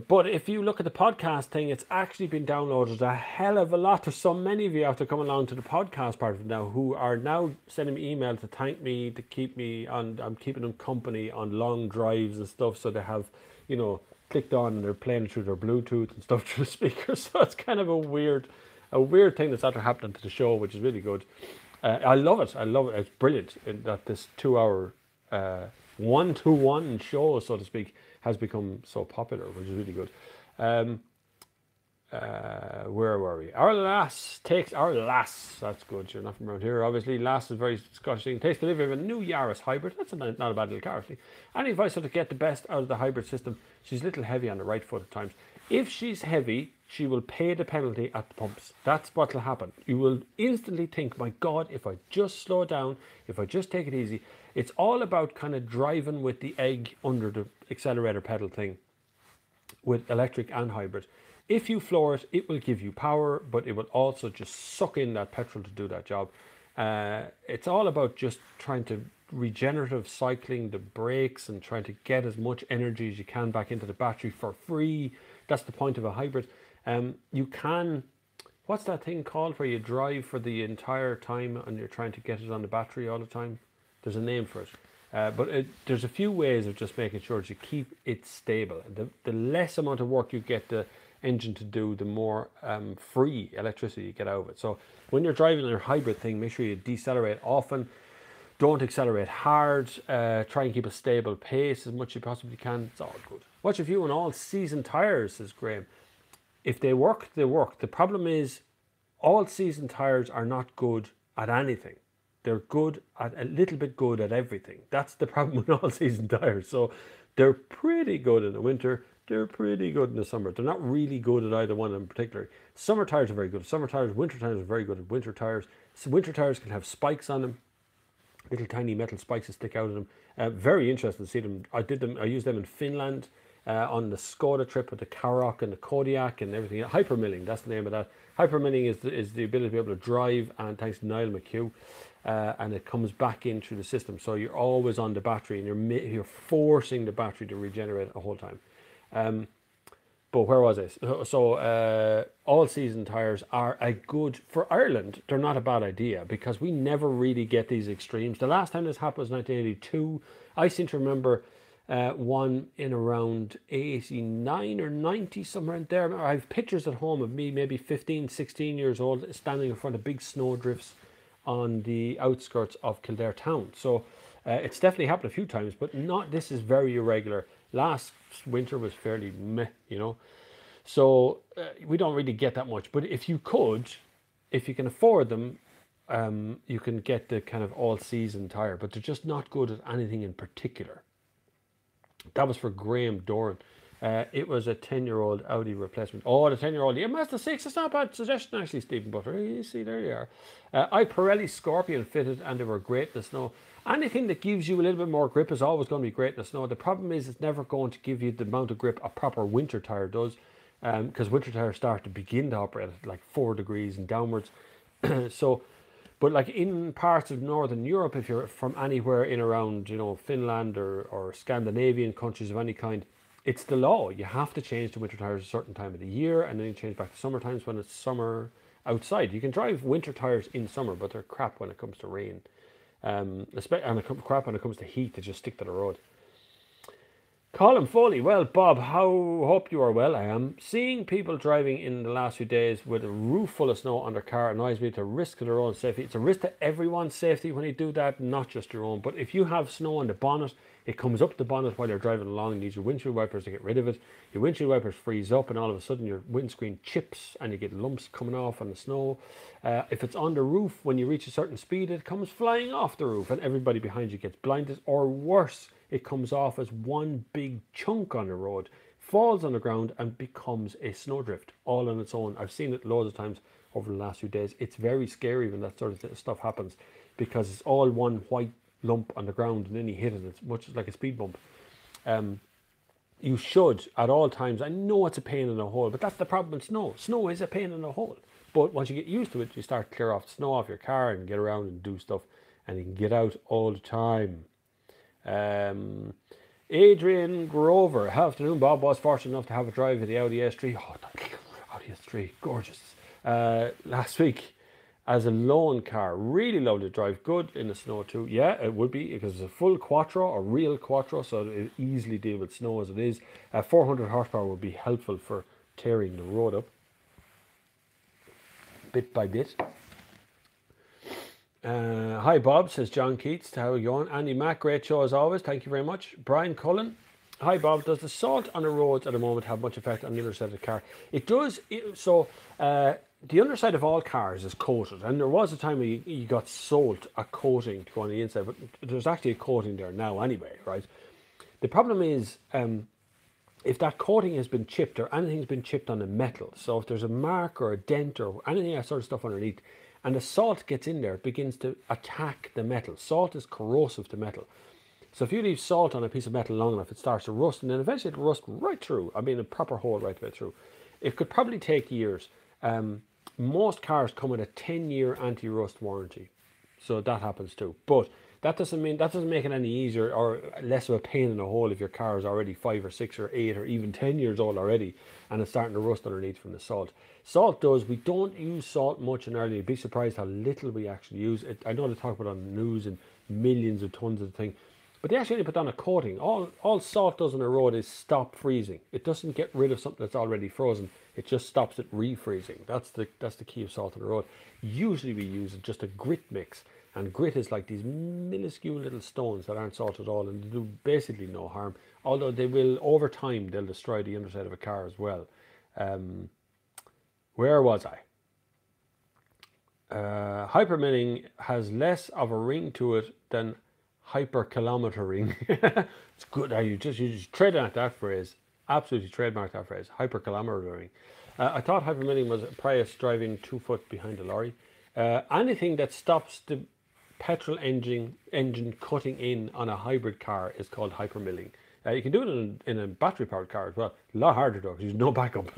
But if you look at the podcast thing, it's actually been downloaded a hell of a lot. There's so many of you after coming along to the podcast part of it now who are now sending me emails to thank me, to keep me on. I'm keeping them company on long drives and stuff. So they have, you know, clicked on and they're playing through their Bluetooth and stuff through the speakers. So it's kind of a weird thing that's after happening to the show, which is really good. I love it. It's brilliant that this 2-hour one-to-one show, so to speak, has become so popular, which is really good. Where were we? Our lass, that's good. You're not from around here, obviously. Lass is very Scottish thing. Takes delivery of a new Yaris hybrid. That's not a bad little car, actually. Any advice how to get the best out of the hybrid system? She's a little heavy on the right foot at times. If she's heavy, she will pay the penalty at the pumps. That's what will happen. You will instantly think, my God, if I just slow down, if I just take it easy. It's all about kind of driving with the egg under the accelerator pedal thing with electric and hybrid. If you floor it, it will give you power, but it will also just suck in that petrol to do that job. It's all about just trying to regenerative cycling the brakes and trying to get as much energy as you can back into the battery for free. That's the point of a hybrid. You can, what's that thing called where you drive for the entire time and you're trying to get it on the battery all the time? There's a name for it. But there's a few ways of just making sure that you keep it stable. The less amount of work you get the engine to do, the more free electricity you get out of it. So when you're driving your hybrid thing, make sure you decelerate often. Don't accelerate hard. Try and keep a stable pace as much as you possibly can. It's all good. What's your view on all season tires, says Graham? If they work, they work. The problem is all season tires are not good at anything. They're good at a little bit good at everything. That's the problem with all season tires. So they're pretty good in the winter. They're pretty good in the summer. They're not really good at either one in particular. Summer tires are very good at summer tires. Winter tires are very good at winter tires. So winter tires can have spikes on them. little tiny metal spikes that stick out of them. Very interesting to see them. I used them in Finland on the Skoda trip with the Karoq and the Kodiaq and everything. Hypermilling, that's the name of that. Hypermilling is the ability to be able to drive, and thanks to Niall McHugh, and it comes back in through the system. So you're always on the battery, and you're forcing the battery to regenerate the whole time. But where was I? So all-season tires are a good, for Ireland, they're not a bad idea because we never really get these extremes. The last time this happened was 1982. I seem to remember one in around 89 or 90, somewhere in there. I have pictures at home of me, maybe 15, 16 years old, standing in front of big snow drifts on the outskirts of Kildare town. So it's definitely happened a few times, but not. This is very irregular. Last winter was fairly meh, you know. So we don't really get that much. But if you can afford them, you can get the kind of all-season tire. But they're just not good at anything in particular. That was for Graham Doran. It was a 10-year-old Audi replacement. Oh, the 10-year-old. Yeah, Mazda 6. It's not a bad suggestion, actually, Stephen Butler. You see, there you are. I Pirelli Scorpion fitted, and they were great in the snow. Anything that gives you a little bit more grip is always going to be great in the snow. The problem is it's never going to give you the amount of grip a proper winter tire does, because winter tires start to begin to operate at like 4 degrees and downwards. So, but like in parts of Northern Europe, if you're from anywhere in around, you know, Finland or Scandinavian countries of any kind, it's the law. You have to change to winter tires a certain time of the year, and then you change back to summer times when it's summer outside. You can drive winter tires in summer, but they're crap when it comes to rain. And crap when it comes to heat, they just stick to the road. Colin Foley, well, Bob, hope you are well. I am. Seeing people driving in the last few days with a roof full of snow on their car annoys me. It's a risk to their own safety. It's a risk to everyone's safety when you do that, not just your own. But if you have snow on the bonnet, it comes up the bonnet while you're driving along. You need your windshield wipers to get rid of it. Your windshield wipers freeze up, and all of a sudden your windscreen chips and you get lumps coming off on the snow. If it's on the roof, when you reach a certain speed, it comes flying off the roof and everybody behind you gets blinded. Or worse, it comes off as one big chunk on the road, falls on the ground and becomes a snowdrift all on its own. I've seen it loads of times over the last few days. It's very scary when that sort of stuff happens because it's all one white lump on the ground, and then you hit it. It's much like a speed bump. You should at all times, I know it's a pain in the hole, but that's the problem with snow. Snow is a pain in the hole. But once you get used to it, you start to clear off the snow off your car and get around and do stuff, and you can get out all the time. Adrian Grover, afternoon, Bob. Was fortunate enough to have a drive with the Audi S3. Oh, Audi S3, gorgeous. Last week as a loan car, really lovely to drive, good in the snow too. Yeah, it would be because it's a full quattro, a real quattro, so it'll easily deal with snow as it is. 400 horsepower would be helpful for tearing the road up bit by bit. Hi Bob, says John Keats. How are you going? Andy Mack, great show as always. Thank you very much. Brian Cullen. Hi Bob, does the salt on the roads at the moment have much effect on the underside of the car? It does. The underside of all cars is coated, and there was a time where you got sold a coating to go on the inside, but there's actually a coating there now anyway, right? The problem is if that coating has been chipped or anything's been chipped on the metal, so if there's a mark or a dent or anything that sort of stuff underneath, and the salt gets in there, it begins to attack the metal. Salt is corrosive to metal. So if you leave salt on a piece of metal long enough, it starts to rust, and then eventually it'll rust right through. I mean, a proper hole right the way through. It could probably take years. Most cars come with a 10-year anti-rust warranty, so that happens too. But that doesn't make it any easier or less of a pain in the hole if your car is already 5 or 6 or 8 or even 10 years old already and it's starting to rust underneath from the salt. Salt does. We don't use salt much in Ireland. You'd be surprised how little we actually use it. I know they talk about it on the news and millions of tons of the thing, but they actually put on a coating. All salt does on a road is stop freezing. It doesn't get rid of something that's already frozen. It just stops it refreezing. That's the key of salt on the road. Usually we use just a grit mix, and grit is like these minuscule little stones that aren't salt at all and they do basically no harm. Although they will, over time, they'll destroy the underside of a car as well. Where was I? Hypermilling has less of a ring to it than hyperkilometering. It's good. You just trademark that phrase. Absolutely trademark that phrase. Hyperkilometering. I thought hypermilling was a Prius driving 2 foot behind a lorry. Anything that stops the petrol engine cutting in on a hybrid car is called hypermilling. You can do it in a battery powered car as well. A lot harder though, because there's no backup.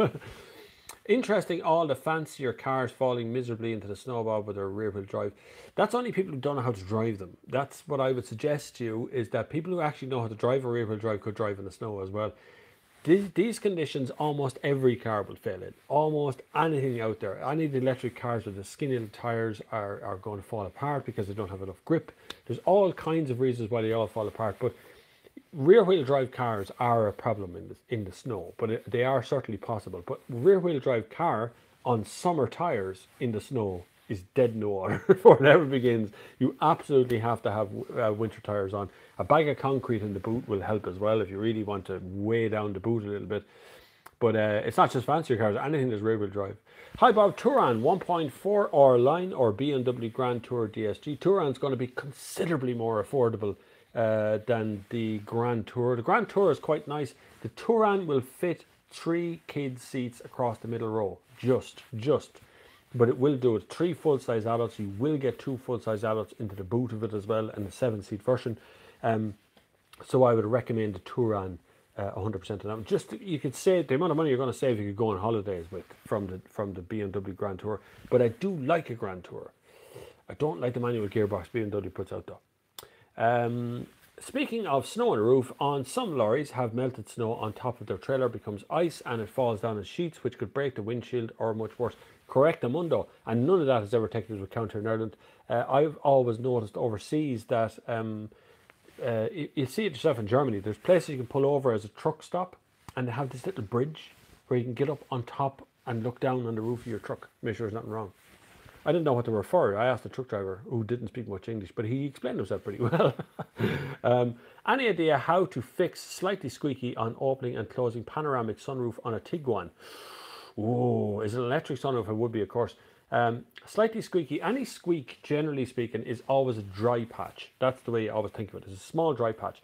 Interesting, all the fancier cars falling miserably into the snowball with their rear wheel drive. That's only people who don't know how to drive them. That's what I would suggest to you, is that people who actually know how to drive a rear wheel drive could drive in the snow as well. These conditions, almost every car will fail in. Almost anything out there. Any of the electric cars with the skinny little tires are going to fall apart because they don't have enough grip. There's all kinds of reasons why they all fall apart. But rear wheel drive cars are a problem in the snow. But they are certainly possible. But rear wheel drive car on summer tires in the snow is dead in the water before it ever begins. You absolutely have to have winter tires on. A bag of concrete in the boot will help as well if you really want to weigh down the boot a little bit. But it's not just fancier cars, anything that's rear wheel drive. Hi Bob, Touran 1.4R line or BMW Grand Tour DSG. Touran's going to be considerably more affordable than the Grand Tour. The Grand Tour is quite nice. The Touran will fit 3 kids seats across the middle row. Just. But it will do it. 3 full-size adults. You will get 2 full-size adults into the boot of it as well, and the 7-seat version. So I would recommend the Touran 100% of them. Just, you could save the amount of money you're going to save. You could go on holidays with from the BMW Grand Tour. But I do like a Grand Tour. I don't like the manual gearbox BMW puts out though. Speaking of snow on the roof, on some lorries have melted snow on top of their trailer, becomes ice, and it falls down in sheets, which could break the windshield or much worse. Correct, Amundo. And none of that is ever taken into account here in Ireland. I've always noticed overseas that you see it yourself in Germany. There's places you can pull over as a truck stop, and they have this little bridge where you can get up on top and look down on the roof of your truck, make sure there's nothing wrong. I didn't know what they were for. I asked the truck driver, who didn't speak much English, but he explained himself pretty well. Any idea how to fix slightly squeaky on opening and closing panoramic sunroof on a Tiguan? Oh, is it an electric sunroof? It would be, of course. Slightly squeaky. Any squeak, generally speaking, is always a dry patch. That's the way you always think of it. It's a small dry patch.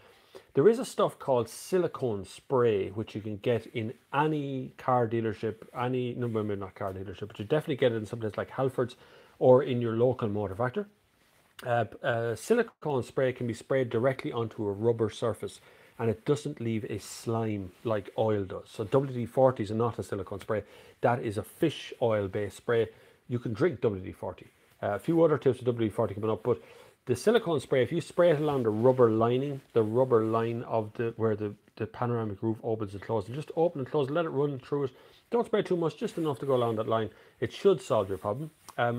There is a stuff called silicone spray, which you can get in any car dealership, maybe not car dealership, but you definitely get it in some place like Halfords or in your local motor factor. Silicone spray can be sprayed directly onto a rubber surface, and it doesn't leave a slime like oil does. So WD-40 is not a silicone spray. That is a fish oil based spray. You can drink WD-40. A few other tips with WD-40 coming up, but the silicone spray, if you spray it along the rubber lining, the rubber line of where the panoramic roof opens and closes, just open and close, let it run through it. Don't spray too much, just enough to go along that line. It should solve your problem.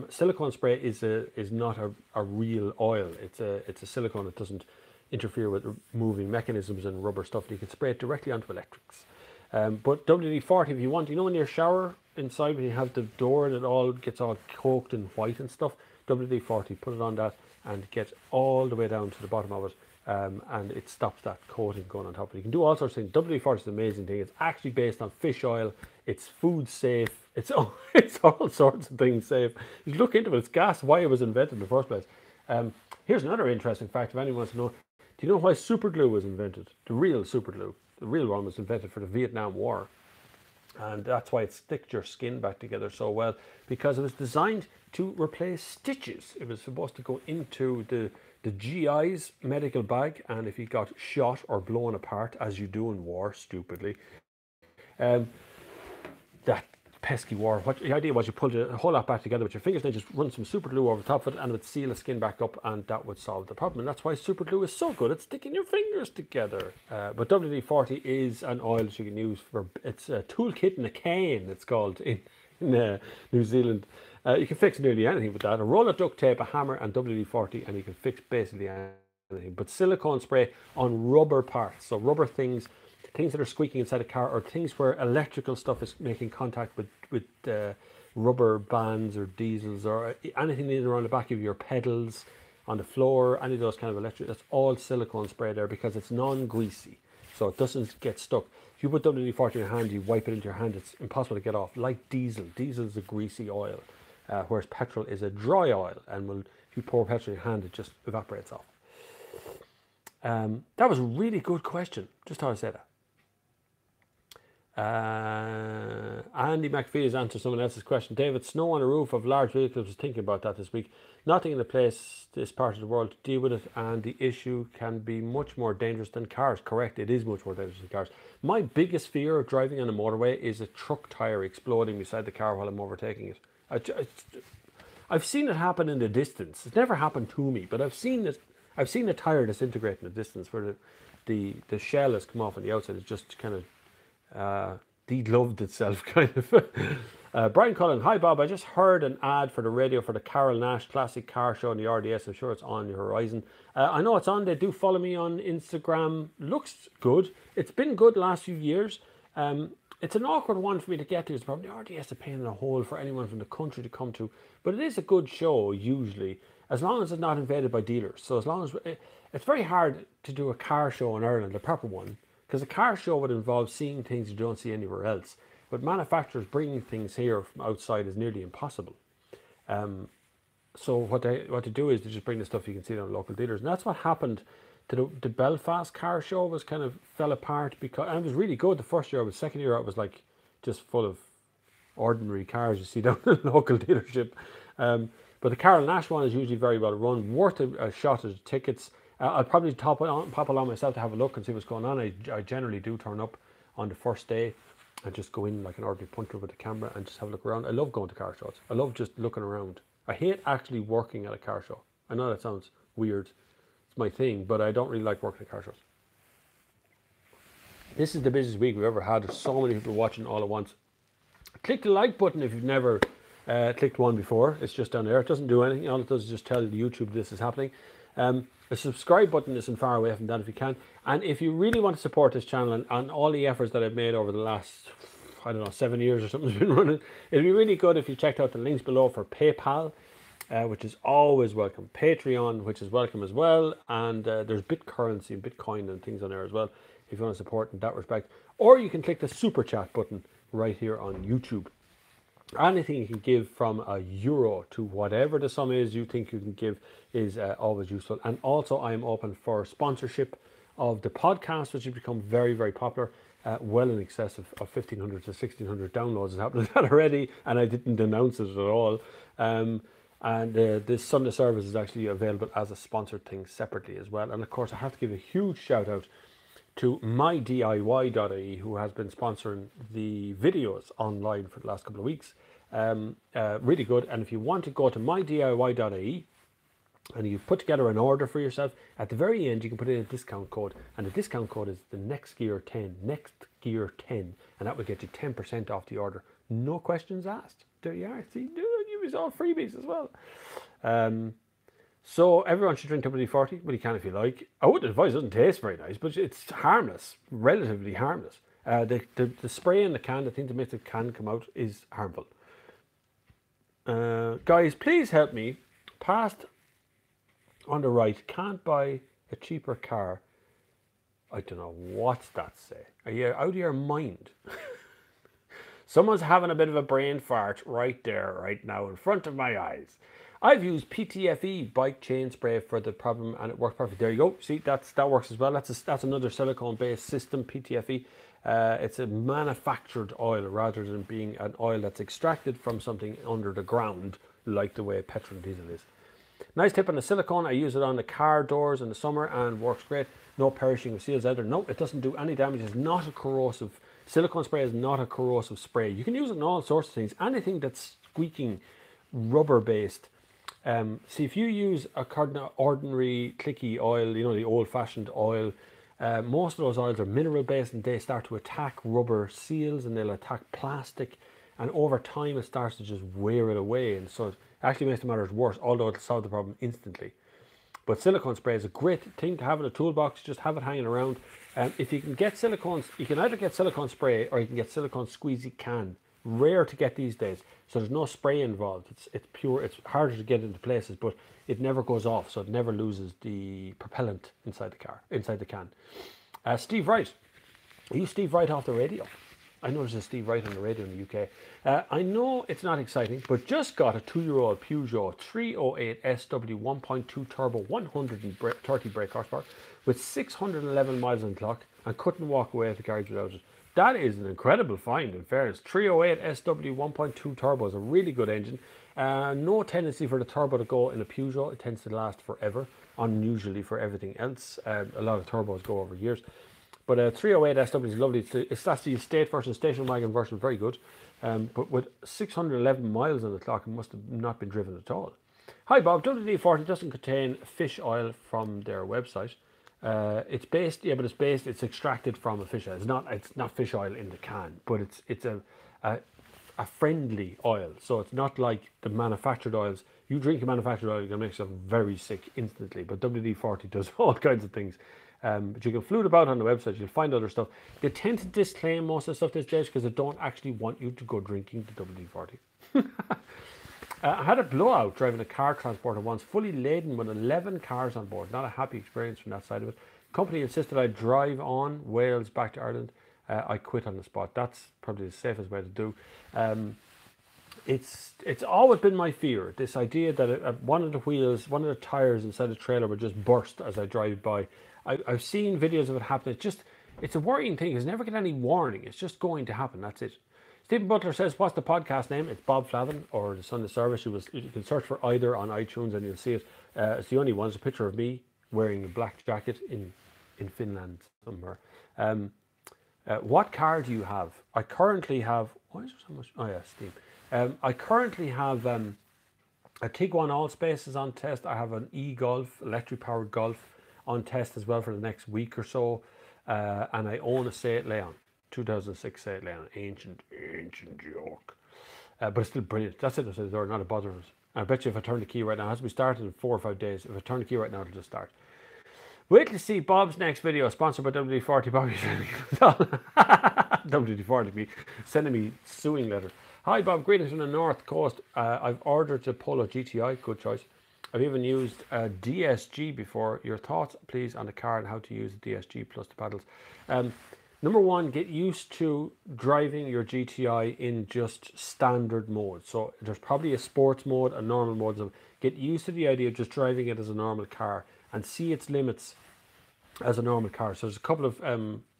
Silicone spray is not a real oil. It's a silicone that doesn't interfere with moving mechanisms and rubber stuff. You can spray it directly onto electrics. But WD-40, if you want, in your shower inside when you have the door and it all gets all coked in white and stuff, WD-40, put it on that and get all the way down to the bottom of it, and it stops that coating going on top of it. You can do all sorts of things. WD-40 is an amazing thing. It's actually based on fish oil. It's food safe. It's all sorts of things safe. You look into it, it's gas why it was invented in the first place. Here's another interesting fact if anyone wants to know. Do you know why super glue was invented? The real super glue. The real one was invented for the Vietnam War. And that's why it sticks your skin back together so well, because it was designed to replace stitches. It was supposed to go into the GI's medical bag, and if you got shot or blown apart, as you do in war, stupidly, that pesky war, what the idea was, you pulled a whole lot back together with your fingers, and then just run some super glue over the top of it, and it would seal the skin back up, and that would solve the problem. And that's why super glue is so good at sticking your fingers together. But WD-40 is an oil that you can use for, it's a toolkit in a can, it's called in New Zealand. You can fix nearly anything with that. A roll of duct tape, a hammer, and WD-40, and you can fix basically anything. But silicone spray on rubber parts, so rubber things that are squeaking inside a car, or things where electrical stuff is making contact with rubber bands or diesels, or anything in around the back of your pedals, on the floor, any of those kind of electric, that's all silicone spray there because it's non-greasy, so it doesn't get stuck. If you put WD-40 in your hand, you wipe it into your hand, it's impossible to get off. Like diesel. Diesel is a greasy oil, whereas petrol is a dry oil, and if you pour petrol in your hand, it just evaporates off. That was a really good question. Just how I said that. Andy McPhee has answered someone else's question. David, snow on a roof of large vehicles. Was thinking about that this week. Nothing in the place, this part of the world, to deal with it, and the issue can be much more dangerous than cars. Correct, it is much more dangerous than cars. My biggest fear of driving on a motorway is a truck tire exploding beside the car while I'm overtaking it. I've seen it happen in the distance. It's never happened to me, but I've seen it. I've seen a tire disintegrate in the distance where the shell has come off on the outside. It's just kind of de-gloved itself, kind of. Brian Cullen, hi Bob, I just heard an ad for the radio for the Carol Nash Classic Car Show on the RDS. I'm sure it's on your horizon. I know it's on. They do follow me on Instagram. Looks good. It's been good the last few years. It's an awkward one for me to get to. It's probably RDS a pain in the hole for anyone from the country to come to. But it is a good show, usually, as long as it's not invaded by dealers. So as long as... It's very hard to do a car show in Ireland, a proper one, because a car show would involve seeing things you don't see anywhere else. But manufacturers bringing things here from outside is nearly impossible. So what they do is they just bring the stuff you can see on local dealers. And that's what happened to the Belfast car show. Was kind of fell apart because, and it was really good the first year. But the second year it was like just full of ordinary cars you see down in the local dealership. But the Carol Nash one is usually very well run, worth a shot at the tickets. I'll probably pop along myself to have a look and see what's going on. I generally do turn up on the first day and just go in like an ordinary punter with the camera and just have a look around. I love going to car shows. I love just looking around. I hate actually working at a car show. I know that sounds weird. It's my thing, but I don't really like working at car shows. This is the busiest week we've ever had. There's so many people watching all at once. Click the like button if you've never clicked one before. It's just down there. It doesn't do anything. All it does is just tell YouTube this is happening. The subscribe button isn't far away from that if you can. And if you really want to support this channel and all the efforts that I've made over the last, I don't know, 7 years or something has been running, it'd be really good if you checked out the links below for PayPal, which is always welcome. Patreon, which is welcome as well. And there's BitCurrency and Bitcoin and things on there as well, if you want to support in that respect. Or you can click the Super Chat button right here on YouTube. Anything you can give from €1 to whatever the sum is you think you can give is always useful. And also I am open for sponsorship of the podcast, which has become very, very popular. Well in excess of 1,500 to 1,600 downloads is happening that already, and I didn't announce it at all. And this Sunday service is actually available as a sponsored thing separately as well. And of course I have to give a huge shout out to mydiy.ie, who has been sponsoring the videos online for the last couple of weeks. Really good. And if you want to go to mydiy.ie and you put together an order for yourself, at the very end you can put in a discount code, and the discount code is the NextGear10, NextGear10, and that will get you 10% off the order. No questions asked. There you are. See, you use all freebies as well. So everyone should drink WD-40, but you can if you like. I wouldn't advise, it doesn't taste very nice, but it's harmless, relatively harmless. The spray in the can, the thing that makes the can come out, is harmful. Guys, please help me. Past on the right, can't buy a cheaper car. I don't know, what's that say? Are you out of your mind? Someone's having a bit of a brain fart right there, right now, in front of my eyes. I've used PTFE bike chain spray for the problem and it works perfect. There you go. See, that works as well. That's another silicone-based system, PTFE. It's a manufactured oil rather than being an oil that's extracted from something under the ground, like the way petrol and diesel is. Nice tip on the silicone. I use it on the car doors in the summer and works great. No perishing of seals either. No, it doesn't do any damage. It's not a corrosive. Silicone spray is not a corrosive spray. You can use it in all sorts of things. Anything that's squeaking, rubber-based. See, if you use a ordinary clicky oil, you know, the old-fashioned oil, most of those oils are mineral-based and they start to attack rubber seals and they'll attack plastic, and over time it starts to just wear it away, and so it actually makes the matters worse, although it'll solve the problem instantly. But silicone spray is a great thing to have in a toolbox. Just have it hanging around. If you can get silicones, you can either get silicone spray or you can get silicone squeezy can. Rare to get these days, so there's no spray involved. It's pure. It's harder to get into places, but it never goes off, so it never loses the propellant inside the can. Steve Wright, are you Steve Wright off the radio? I know there's a Steve Wright on the radio in the UK. I know it's not exciting, but just got a 2-year-old Peugeot 308 SW 1.2 turbo, 130 brake horsepower with 611 miles on the clock, and couldn't walk away at the garage without it. That is an incredible find, in fairness. 308 SW 1.2 turbo is a really good engine. No tendency for the turbo to go in a Peugeot. It tends to last forever, unusually for everything else. A lot of turbos go over years. But 308 SW is lovely. That's the estate version, station wagon version, very good. But with 611 miles on the clock, it must have not been driven at all. Hi Bob, WD-40 doesn't contain fish oil from their website. It's based, yeah, but it's extracted from a fish oil. It's not fish oil in the can, but it's a friendly oil. So it's not like the manufactured oils. You drink a manufactured oil, you're gonna make yourself very sick instantly. But WD-40 does all kinds of things. But you can float about on the website, you'll find other stuff. They tend to disclaim most of the stuff these days because they don't actually want you to go drinking the WD-40. I had a blowout driving a car transporter once, fully laden with 11 cars on board. Not a happy experience from that side of it. Company insisted I drive on Wales back to Ireland. I quit on the spot. That's probably the safest way to do. It's always been my fear, this idea that one of the tires inside the trailer would just burst as I drive by. I've seen videos of it happen. It's a worrying thing. It's never get any warning. It's just going to happen. That's it. Stephen Butler says, what's the podcast name? It's Bob Flavin or The Sunday Service. You can search for either on iTunes and you'll see it. It's the only one. It's a picture of me wearing a black jacket in Finland somewhere. What car do you have? I currently have... Why is there so much? Oh yeah, Steam. I currently have a Tiguan Allspace is on test. I have an e-Golf, electric powered Golf on test as well for the next week or so. And I own a Seat Leon. 2006 Seat Leon, ancient York, but it's still brilliant. That's it. They're not a bother. I bet you if I turn the key right now, it has to be started in 4 or 5 days. If I turn the key right now, it'll just start. Wait to see Bob's next video, sponsored by WD-40. WD-40 be sending me suing letter. Hi Bob, greetings from the North Coast. I've ordered the Polo GTI, good choice. I've even used a DSG before. Your thoughts, please, on the car and how to use the DSG plus the paddles. Number one, get used to driving your GTI in just standard mode. So there's probably a sports mode, a normal mode. So get used to the idea of just driving it as a normal car and see its limits as a normal car. So there's a couple of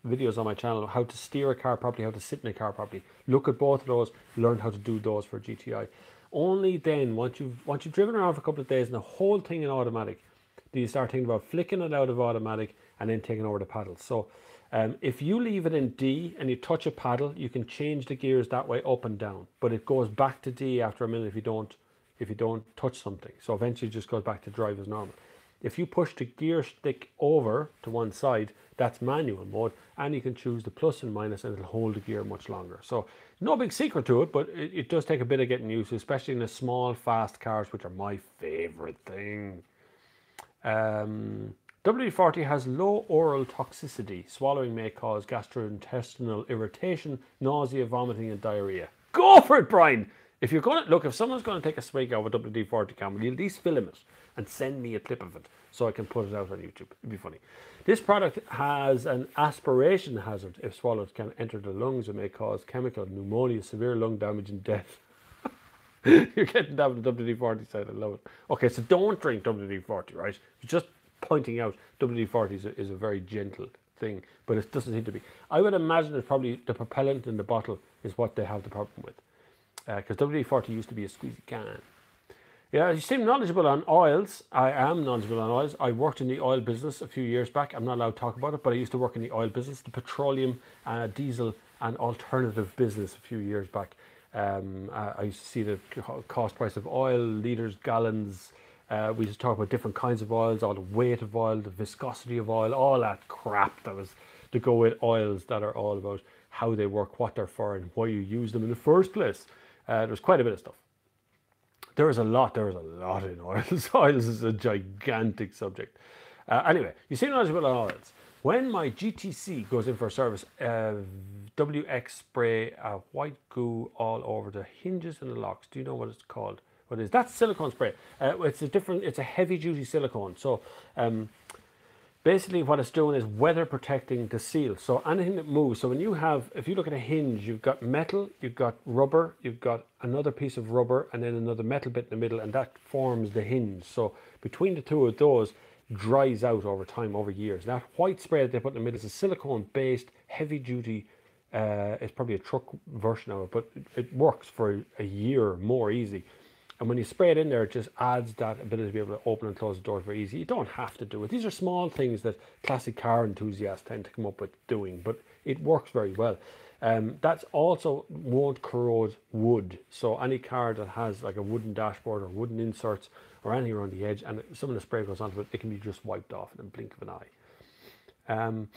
videos on my channel on how to steer a car properly, how to sit in a car properly. Look at both of those, learn how to do those for GTI. Only then, once you've driven around for a couple of days and the whole thing in automatic, do you start thinking about flicking it out of automatic and then taking over the paddles. So if you leave it in D and you touch a paddle, you can change the gears that way up and down, but it goes back to D after a minute if you don't touch something. So eventually it just goes back to drive as normal. If you push the gear stick over to one side, that's manual mode, and you can choose the plus and minus and it'll hold the gear much longer. So no big secret to it, but it does take a bit of getting used to, especially in the small fast cars, which are my favorite thing. WD-40 has low oral toxicity. Swallowing may cause gastrointestinal irritation, nausea, vomiting, and diarrhea. Go for it, Brian! If someone's going to take a swig out of a WD-40 can, will you at least film it and send me a clip of it so I can put it out on YouTube? It'd be funny. This product has an aspiration hazard. If swallowed, can enter the lungs. It may cause chemical pneumonia, severe lung damage, and death. You're getting down to the WD-40 side. I love it. Okay, so don't drink WD-40, right? Just pointing out WD-40 is a very gentle thing, but it doesn't seem to be. I would imagine it's probably the propellant in the bottle is what they have the problem with, because WD-40 used to be a squeezy can. Yeah, you seem knowledgeable on oils. I am knowledgeable on oils. I worked in the oil business a few years back. I'm not allowed to talk about it, but I used to work in the oil business, the petroleum, diesel and alternative business a few years back. I used to see the cost price of oil, litres, gallons. We used to talk about different kinds of oils, all the weight of oil, the viscosity of oil, all that crap that was to go with oils that are all about how they work, what they're for, and why you use them in the first place. There's quite a bit of stuff. There is a lot in oils. Oils is a gigantic subject. Anyway, you seem knowledgeable on oils. When my GTC goes in for a service, WX spray white goo all over the hinges and the locks. Do you know what it's called? What it is? That's silicone spray. It's a heavy duty silicone. So basically what it's doing is weather protecting the seal. So anything that moves. So if you look at a hinge, you've got metal, you've got rubber, you've got another piece of rubber, and then another metal bit in the middle, and that forms the hinge. So between the two of those dries out over time, over years. That white spray that they put in the middle is a silicone based heavy duty It's probably a truck version of it, but it works for a year more easy. And when you spray it in there, it just adds that ability to be able to open and close the doors very easy. You don't have to do it. These are small things that classic car enthusiasts tend to come up with doing, but it works very well. That's also won't corrode wood. So any car that has like a wooden dashboard or wooden inserts or anything around the edge, and some of the spray goes onto it, it can be just wiped off in a blink of an eye.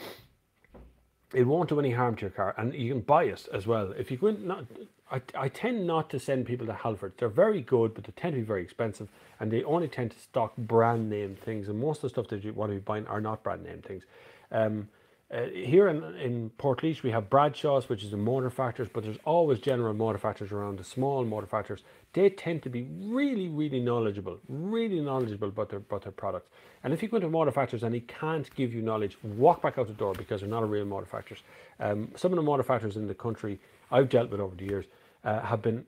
It won't do any harm to your car, and you can buy it as well. If you go in, I tend not to send people to Halfords. They're very good, but they tend to be very expensive, and they only tend to stock brand name things, and most of the stuff that you want to be buying are not brand name things. Here in Portlaoise, we have Bradshaw's, which is the motor factors, but there's always general motor factors around, the small motor factors. They tend to be really knowledgeable about their products. And if you go into motor factors and he can't give you knowledge, walk back out the door, because they're not a real motor factors. Some of the motor factors in the country I've dealt with over the years have been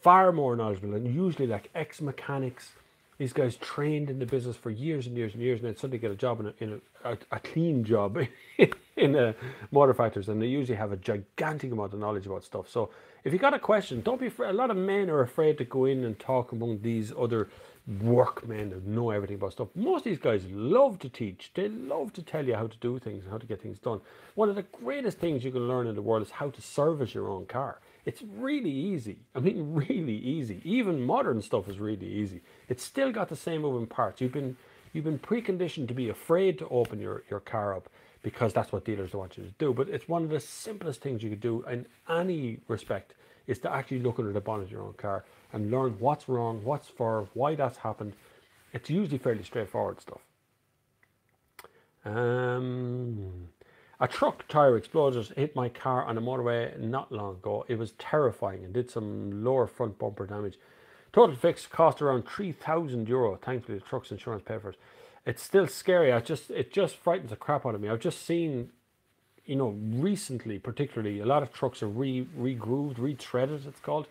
far more knowledgeable, and usually like ex-mechanics. These guys trained in the business for years and years and years, and then suddenly get a job in a clean job in motor factors, and they usually have a gigantic amount of knowledge about stuff. So if you got a question, don't be afraid. A lot of men are afraid to go in and talk among these other workmen that know everything about stuff. Most of these guys love to teach. They love to tell you how to do things and how to get things done. One of the greatest things you can learn in the world is how to service your own car. It's really easy. I mean, really easy. Even modern stuff is really easy. It's still got the same moving parts. You've been preconditioned to be afraid to open your car up, because that's what dealers want you to do. But it's one of the simplest things you could do in any respect, is to actually look under the bonnet of your own car and learn what's wrong, what's for, why that's happened. It's usually fairly straightforward stuff. A truck tire exploded, hit my car on the motorway not long ago. It was terrifying and did some lower front bumper damage. Total fix cost around €3,000. Thankfully, the truck's insurance paid for it. It's still scary. It just frightens the crap out of me. I've just seen, recently, particularly, a lot of trucks are re-grooved, re-threaded, it's called.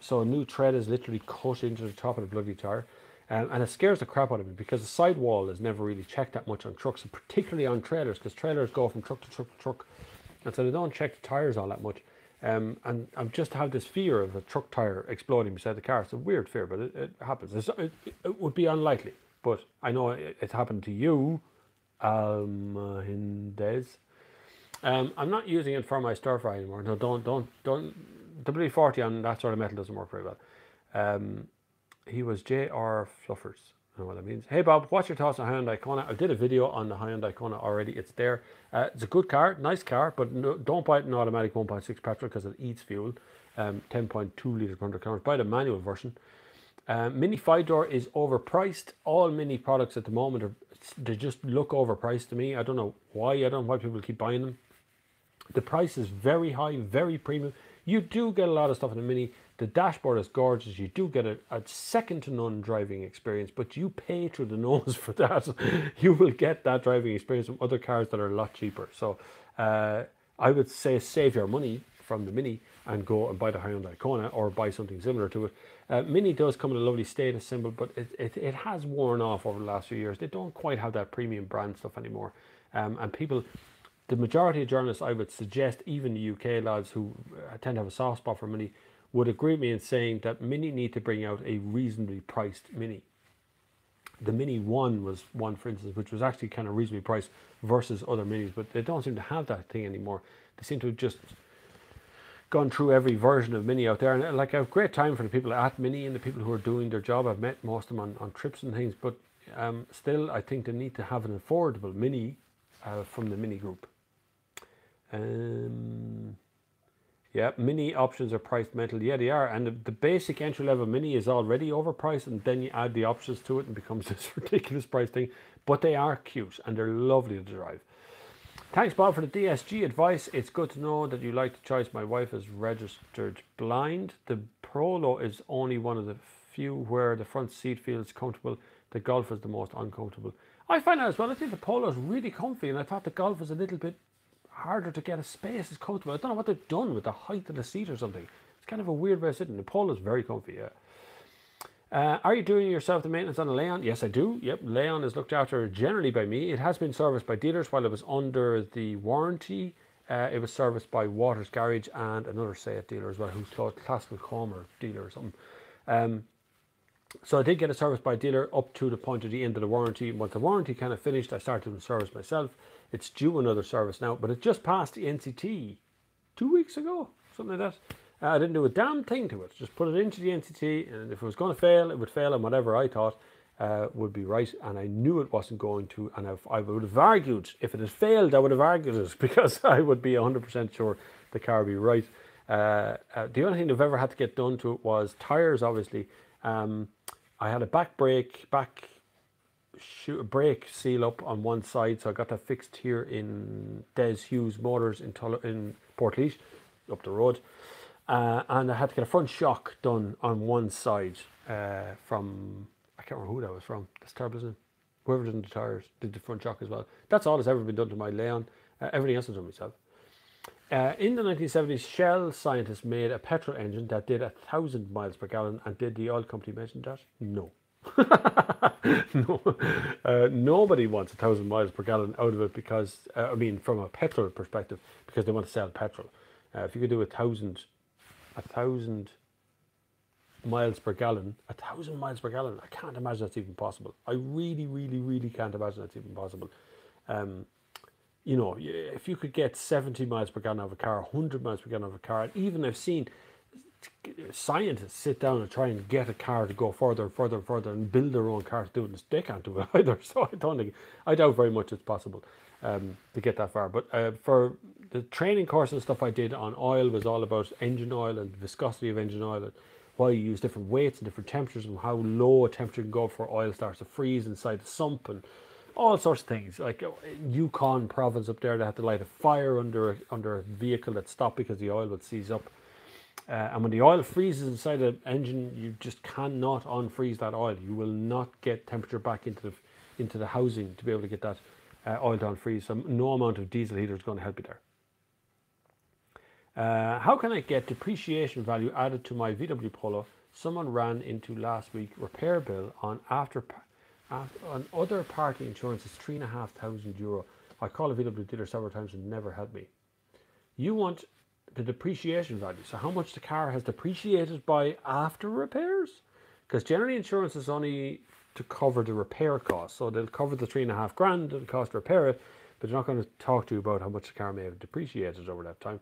So a new thread is literally cut into the top of the bloody tire. And it scares the crap out of me, because the sidewall is never really checked that much on trucks, and particularly on trailers, because trailers go from truck to truck to truck, and so they don't check the tires all that much. And I just have this fear of a truck tire exploding beside the car. It's a weird fear, but it happens. It would be unlikely, but I know it's happened to you, Hindez. I'm not using it for my stir fry anymore. No, don't. WD-40 on that sort of metal doesn't work very well. He was J.R. Fluffers. I know what that means. Hey Bob, what's your thoughts on Hyundai Kona? I did a video on the Hyundai Kona already. It's there. It's a good car, nice car, but don't buy it in automatic 1.6 petrol, because it eats fuel. 10.2 litres per 100 kilometers. Buy the manual version. Mini 5-door is overpriced. All Mini products at the moment they just look overpriced to me. I don't know why. I don't know why people keep buying them. The price is very high, very premium. You do get a lot of stuff in the Mini. The dashboard is gorgeous. You do get a second to none driving experience, but you pay through the nose for that. You will get that driving experience from other cars that are a lot cheaper. So I would say save your money from the Mini and go and buy the Hyundai Kona, or buy something similar to it. Mini does come in a lovely status symbol, but it has worn off over the last few years. They don't quite have that premium brand stuff anymore. And people, the majority of journalists, I would suggest, even the UK lads who tend to have a soft spot for Mini, would agree with me in saying that Mini need to bring out a reasonably priced Mini. The Mini 1 was one, for instance, which was actually kind of reasonably priced versus other Minis, but they don't seem to have that thing anymore. They seem to have just gone through every version of Mini out there, and like I have great time for the people at Mini and the people who are doing their job. I've met most of them on trips and things, but still I think they need to have an affordable Mini from the Mini group. Yeah, Mini options are priced mental. Yeah, they are. And the basic entry-level Mini is already overpriced, and then you add the options to it and it becomes this ridiculous price thing. But they are cute and they're lovely to drive. Thanks, Bob, for the DSG advice. It's good to know that you like the choice. My wife is registered blind. The Prolo is only one of the few where the front seat feels comfortable. The Golf is the most uncomfortable. I find that as well. I think the Polo is really comfy, and I thought the Golf was a little bit harder to get a space. It's comfortable. I don't know what they've done with the height of the seat or something. It's kind of a weird way of sitting. The Polo is very comfy, yeah. Are you doing yourself the maintenance on a Leon? Yes, I do. Yep, Leon is looked after generally by me. It has been serviced by dealers while it was under the warranty. it was serviced by Waters Garage and another Seat dealer as well, who's called Classical Comer dealer or something. So I did get a service by a dealer up to the point of the end of the warranty. Once the warranty kind of finished, I started doing service myself. It's due another service now, but it just passed the NCT 2 weeks ago, something like that. I didn't do a damn thing to it. Just put it into the NCT, and if it was going to fail, it would fail, and whatever I thought would be right. And I knew it wasn't going to, and I would have argued, if it had failed, I would have argued it, because I would be 100% sure the car would be right. The only thing I've ever had to get done to it was tyres, obviously. I had a brake seal up on one side, so I got that fixed here in Des Hughes Motors in Portleash, up the road. And I had to get a front shock done on one side from, I can't remember who that was from. That's terrible, isn't it? Whoever did the tyres did the front shock as well. That's all that's ever been done to my Leon. Everything else is done myself. In the 1970s, Shell scientists made a petrol engine that did 1,000 miles per gallon. And did the oil company mention that? No. No. Nobody wants 1,000 miles per gallon out of it, because, I mean, from a petrol perspective, because they want to sell petrol. If you could do 1,000 miles per gallon, 1,000 miles per gallon, I can't imagine that's even possible. I really, really, really can't imagine that's even possible. You know, if you could get 70 miles per gallon out of a car, 100 miles per gallon out of a car, and even I've seen scientists sit down and try and get a car to go further and further and further and build their own car to do it. They can't do it either. So I doubt very much it's possible to get that far. But for the training course and stuff I did on oil was all about engine oil and viscosity of engine oil, and why you use different weights and different temperatures, and how low a temperature can go before oil starts to freeze inside the sump, and all sorts of things. Like Yukon province up there, they had to light a fire under a vehicle that stopped because the oil would seize up. And when the oil freezes inside the engine, you just cannot unfreeze that oil. You will not get temperature back into the housing to be able to get that oil to unfreeze. So no amount of diesel heater is going to help you there. How can I get depreciation value added to my VW Polo? Someone ran into last week repair bill on other party insurance is €3,500. I called a VW dealer several times and never helped me. You want the depreciation value, so how much the car has depreciated by after repairs? Because generally insurance is only to cover the repair cost, so they'll cover the $3,500 it'll cost to repair it, but they're not going to talk to you about how much the car may have depreciated over that time.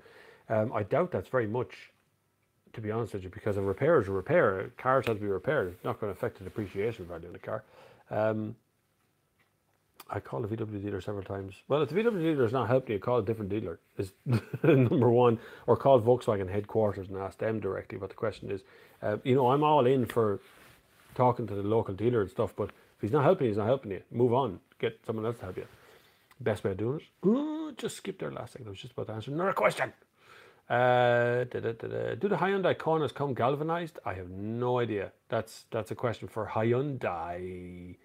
I doubt that's very much, to be honest with you, because a repair is a repair. Cars have to be repaired. It's not going to affect the depreciation value of the car. I called a VW dealer several times. Well, if the VW dealer is not helping you, call a different dealer, is number one, or call Volkswagen headquarters and ask them directly what the question is. You know, I'm all in for talking to the local dealer and stuff, but if he's not helping you, he's not helping you. Move on. Get someone else to help you. Best way of doing it? Ooh, just skip there last second. I was just about to answer another question. Do the Hyundai Konas come galvanized? I have no idea. That's a question for Hyundai.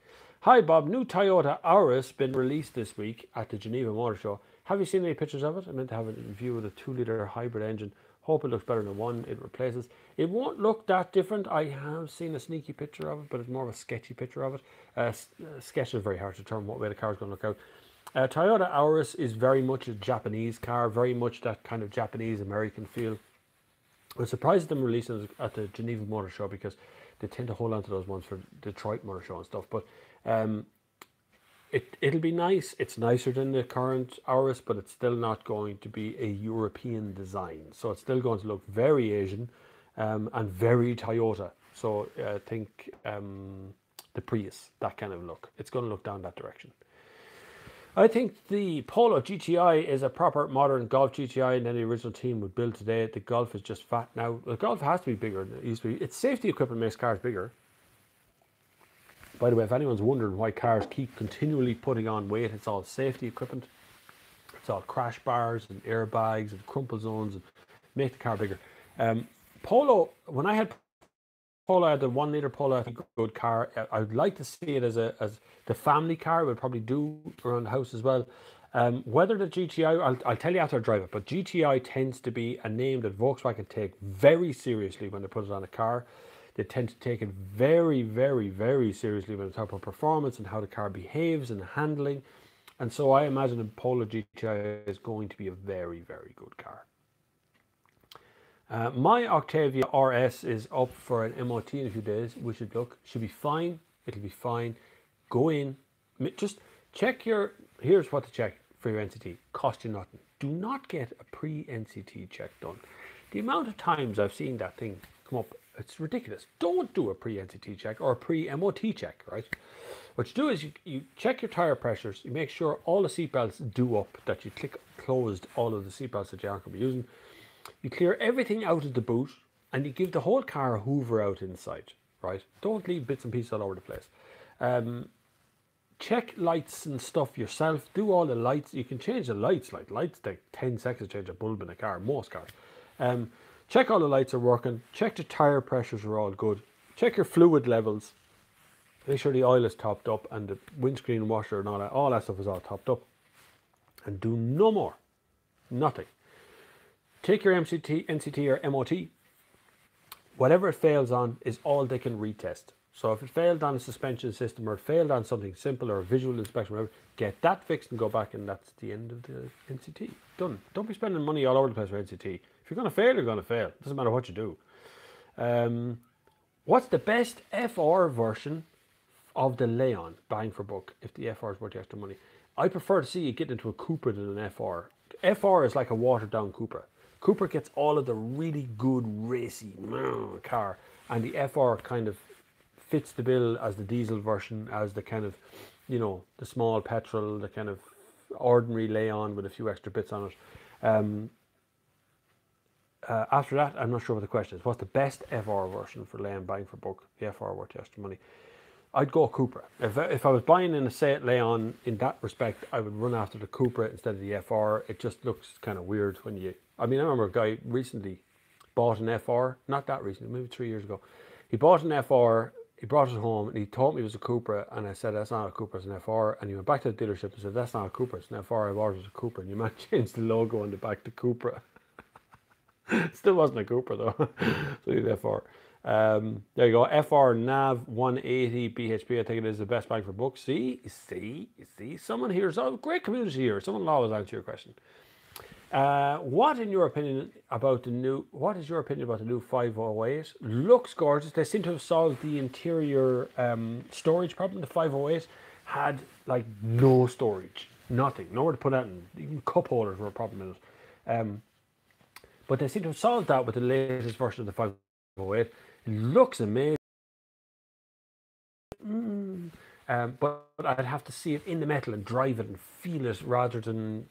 Hi Bob, new Toyota Auris been released this week at the Geneva Motor Show. Have you seen any pictures of it? I meant to have a review of the 2-litre hybrid engine. Hope it looks better than the one it replaces. It won't look that different. I have seen a sneaky picture of it, but it's more of a sketchy picture of it. Sketch is very hard to determine what way the car is going to look out. Toyota Auris is very much a Japanese car, very much that kind of Japanese-American feel. I was surprised at them releasing it at the Geneva Motor Show, because they tend to hold on to those ones for Detroit Motor Show and stuff. But it'll be nice. It's nicer than the current Auris, but it's still not going to be a European design. So it's still going to look very Asian and very Toyota. So think the Prius, that kind of look. It's going to look down that direction. I think the Polo GTI is a proper modern Golf GTI, and then the original team would build today. The Golf is just fat now. The Golf has to be bigger than it used to be. It's safety equipment makes cars bigger. By the way, if anyone's wondering why cars keep continually putting on weight, it's all safety equipment. It's all crash bars and airbags and crumple zones and make the car bigger. Polo, when I had Polo, I had the 1-litre Polo, I think, good car. I would like to see it as the family car. It would probably do around the house as well. Whether the GTI, I'll tell you after I drive it, but GTI tends to be a name that Volkswagen take very seriously when they put it on a car. They tend to take it very, very, very seriously when it's about performance and how the car behaves and handling. And so I imagine a Polo GTI is going to be a very, very good car. My Octavia RS is up for an MOT in a few days. We should look. Should be fine. It'll be fine. Go in. Just check your... Here's what to check for your NCT. Cost you nothing. Do not get a pre-NCT check done. The amount of times I've seen that thing come up, it's ridiculous. Don't do a pre-NCT check or a pre-MOT check, right? What you do is you check your tire pressures. You make sure all the seatbelts do up, that you click closed all of the seatbelts that you aren't going to be using. You clear everything out of the boot and you give the whole car a hoover out inside, right? Don't leave bits and pieces all over the place. Check lights and stuff yourself. Do all the lights. You can change the lights. Like lights take 10 seconds to change a bulb in a car, most cars. Check all the lights are working. Check the tire pressures are all good. Check your fluid levels. Make sure the oil is topped up and the windscreen washer and all that stuff is all topped up. And do no more. Nothing. Take your NCT or MOT. Whatever it fails on is all they can retest. So if it failed on a suspension system or it failed on something simple or a visual inspection, whatever, get that fixed and go back, and that's the end of the NCT. Done. Don't be spending money all over the place for NCT. If you're going to fail, you're going to fail. Doesn't matter what you do. What's the best FR version of the Leon, bang for buck, if the FR is worth the extra money? I prefer to see you get into a Cupra than an FR. FR is like a watered down Cupra. Cupra gets all of the really good racy car, and the FR kind of fits the bill as the diesel version, as the kind of, you know, the small petrol, the kind of ordinary Leon with a few extra bits on it. After that, I'm not sure what the question is. What's the best FR version for Leon, bang for buck? The FR worth the extra money. I'd go Cupra. If I was buying an Seat Leon in that respect, I would run after the Cupra instead of the FR. It just looks kind of weird when you... I mean, I remember a guy recently bought an FR, not that recently, maybe 3 years ago. He bought an FR, he brought it home, and he told me it was a Cupra, and I said, that's not a Cupra, it's an FR. And he went back to the dealership and said, that's not a Cupra, it's an FR, I bought it as a Cupra. And you might change the logo on the back to Cupra. Still wasn't a Cupra though. So he's FR. There you go. FR Nav 180 BHP. I think it is the best bang for buck. See, someone here is a great community here. Someone will always answer your question. What is your opinion about the new 508? Looks gorgeous. They seem to have solved the interior storage problem. The 508 had like no storage, nothing, nowhere to put that in. Even cup holders were a problem in it. But they seem to have solved that with the latest version of the 508. It looks amazing. But I'd have to see it in the metal and drive it and feel it rather than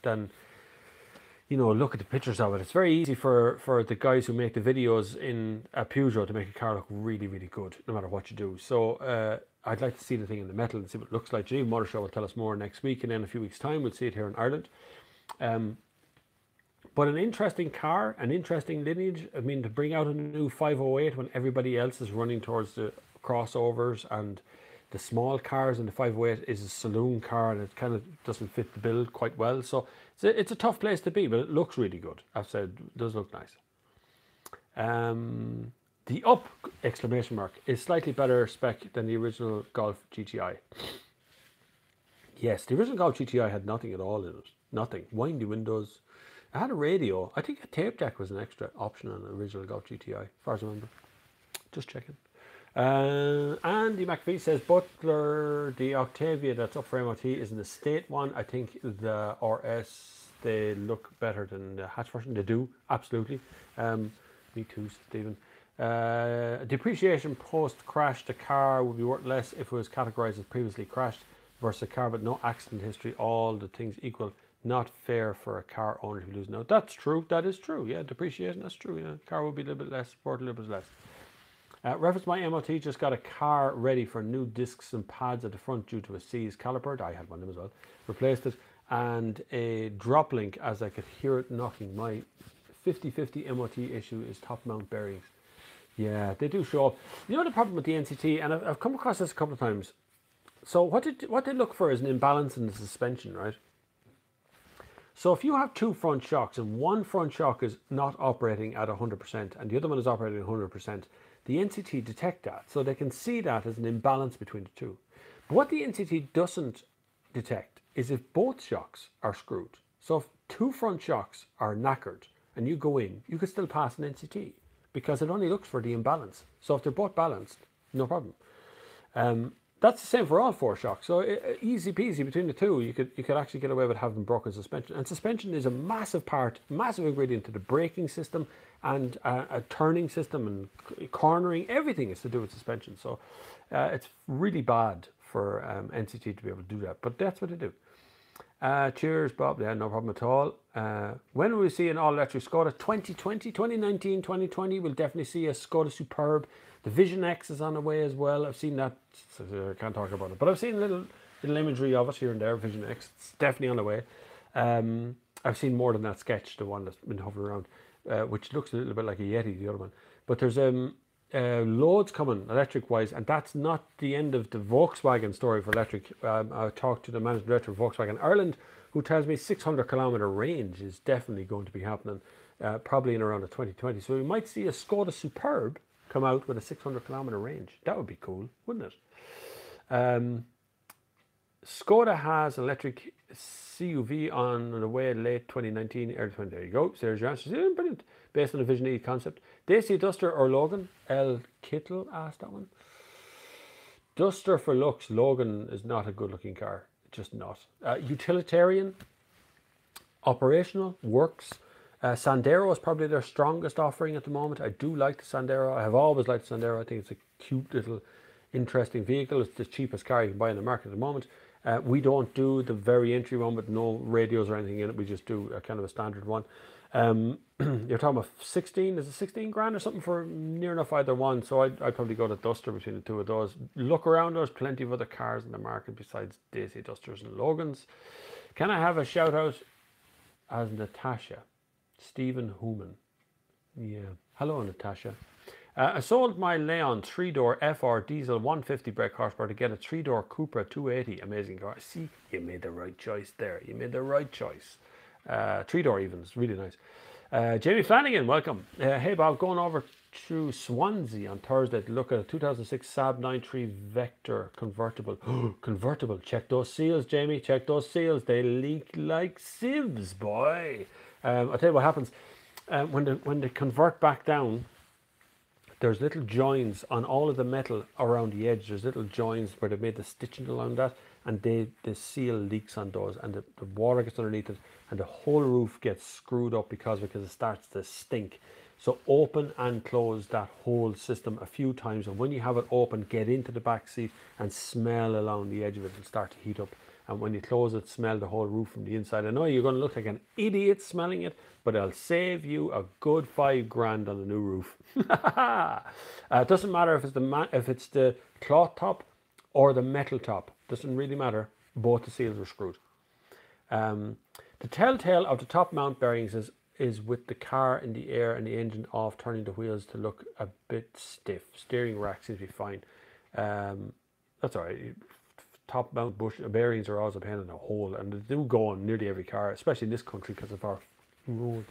you know, look at the pictures of it. It's very easy for the guys who make the videos in a Peugeot to make a car look really, really good, no matter what you do. So I'd like to see the thing in the metal and see what it looks like. Geneva Motor Show will tell us more next week, and then in a few weeks' time we'll see it here in Ireland. But an interesting car, an interesting lineage. I mean, to bring out a new 508 when everybody else is running towards the crossovers and the small cars, and the 508 is a saloon car and it kind of doesn't fit the bill quite well. So it's a tough place to be, but it looks really good. I've said it does look nice. The Up exclamation mark is slightly better spec than the original Golf GTI. Yes, the original Golf GTI had nothing at all in it. Nothing. Windy windows. It had a radio. I think a tape deck was an extra option on the original Golf GTI, as far as I remember. Just checking. Andy McVie says, Butler, the Octavia that's up for MOT is an estate one. I think the RS, they look better than the hatch version. They do, absolutely. Me too, Stephen. Depreciation post-crash, the car would be worth less if it was categorized as previously crashed versus a car but no accident history, all the things equal. Not fair for a car owner to lose. No, that's true. That is true. Yeah, depreciation, that's true. Yeah, car will be a little bit less, worth a little bit less. Reference my MOT just got a car ready for new discs and pads at the front due to a seized caliper. I had one of them as well. Replaced it, and a drop link as I could hear it knocking. My 50/50 MOT issue is top mount bearings. Yeah, they do show up. You know the problem with the NCT, and I've come across this a couple of times. So what they look for is an imbalance in the suspension, right? So if you have two front shocks and one front shock is not operating at 100% and the other one is operating at 100%, the NCT detect that. So they can see that as an imbalance between the two. But what the NCT doesn't detect is if both shocks are screwed. So if two front shocks are knackered and you go in, you could still pass an NCT because it only looks for the imbalance. So if they're both balanced, no problem. That's the same for all four shocks. So easy peasy between the two, you could actually get away with having broken suspension. And suspension is a massive part, massive ingredient to the braking system and a turning system and cornering. Everything is to do with suspension. So it's really bad for NCT to be able to do that. But that's what they do. Cheers, Bob. Yeah, no problem at all. When will we see an all-electric Skoda? 2020, 2019, 2020. We'll definitely see a Skoda Superb. The Vision X is on the way as well. I've seen that. So I can't talk about it. But I've seen little imagery of it here and there. Vision X. It's definitely on the way. I've seen more than that sketch, the one that's been hovering around, which looks a little bit like a Yeti, the other one. But there's loads coming electric-wise, and that's not the end of the Volkswagen story for electric. I talked to the managing director of Volkswagen Ireland, who tells me 600-kilometre range is definitely going to be happening, probably in around 2020. So we might see a Skoda Superb come out with a 600-kilometre range. That would be cool, wouldn't it? Skoda has an electric CUV on the way late 2019, early 2020. There you go. There's your answer. Yeah, brilliant. Based on the Vision E concept. Dacia Duster or Logan? L. Kittle asked that one. Duster for looks. Logan is not a good looking car. Just not. Utilitarian. Operational. Works. Sandero is probably their strongest offering at the moment. I do like the Sandero. I have always liked the Sandero. I think it's a cute little interesting vehicle. It's the cheapest car you can buy in the market at the moment. We don't do the very entry one with no radios or anything in it. We just do a kind of a standard one. You're talking about 16, is it 16 grand or something for near enough either one? So I'd probably go to Duster between the two of those. Look around, there's plenty of other cars in the market besides Dacia Dusters and Logans. Can I have a shout out as Natasha? Stephen Hooman. Yeah. Hello, Natasha. I sold my Leon 3-door FR diesel 150 brake horsepower to get a 3-door Cupra 280. Amazing car. See, you made the right choice there. You made the right choice. 3-door even. It's really nice. Jamie Flanagan, welcome. Hey, Bob, going over to Swansea on Thursday to look at a 2006 Saab 93 Vector convertible. Convertible. Check those seals, Jamie. Check those seals. They leak like sieves, boy. I'll tell you what happens. When they convert back down, there's little joins on all of the metal around the edge. There's little joins where they've made the stitching around that, and the seal leaks on those, and the water gets underneath it, and the whole roof gets screwed up because it starts to stink. So open and close that whole system a few times, and when you have it open, get into the back seat and smell along the edge of it. It'll start to heat up. And when you close it, smell the whole roof from the inside. I know you're going to look like an idiot smelling it, but it'll save you a good 5 grand on the new roof. It doesn't matter if it's the cloth top or the metal top. Doesn't really matter. Both the seals are screwed. The telltale of the top mount bearings is with the car in the air and the engine off, turning the wheels to look a bit stiff. Steering rack seems to be fine. That's all right. Top mount bush bearings are always a pain in the hole, and they do go on nearly every car, especially in this country because of our road.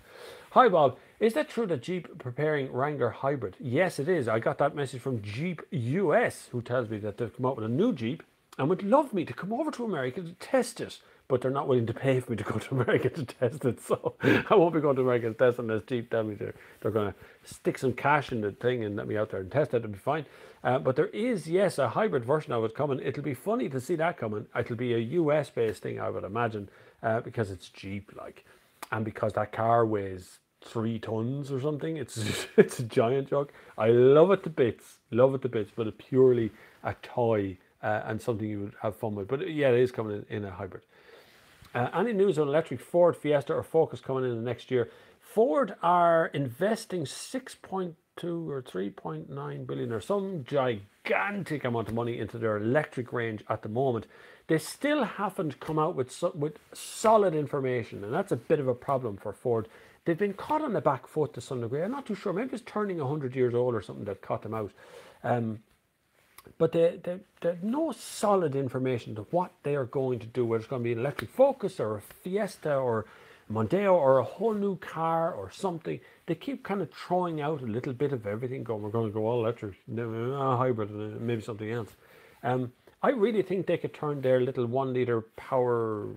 Hi Bob, is that true that Jeep preparing Wrangler hybrid? Yes, it is. I got that message from Jeep US, who tells me that they've come up with a new Jeep and would love me to come over to America to test it, but they're not willing to pay for me to go to America to test it. So I won't be going to America to test it unless Jeep tell me they're going to stick some cash in the thing and let me out there and test it. It'll be fine. But there is, yes, a hybrid version of it coming. It'll be funny to see that coming. It'll be a US based thing, I would imagine, because it's Jeep like, and because that car weighs 3 tons or something. It's a giant jug. I love it to bits, but it's purely a toy and something you would have fun with. But yeah, it is coming in a hybrid. Any news on electric Ford Fiesta or Focus coming in the next year? Ford are investing 6.2 or 3.9 billion or some gigantic amount of money into their electric range at the moment. They still haven't come out with solid information, and that's a bit of a problem for Ford. They've been caught on the back foot to some degree. I'm not too sure. Maybe it's turning 100 years old or something that caught them out. But they have no solid information to what they are going to do, whether it's going to be an electric Focus or a Fiesta or Mondeo or a whole new car or something. They keep kind of throwing out a little bit of everything, going, we're going to go all electric, hybrid, and maybe something else. I really think they could turn their little 1 litre power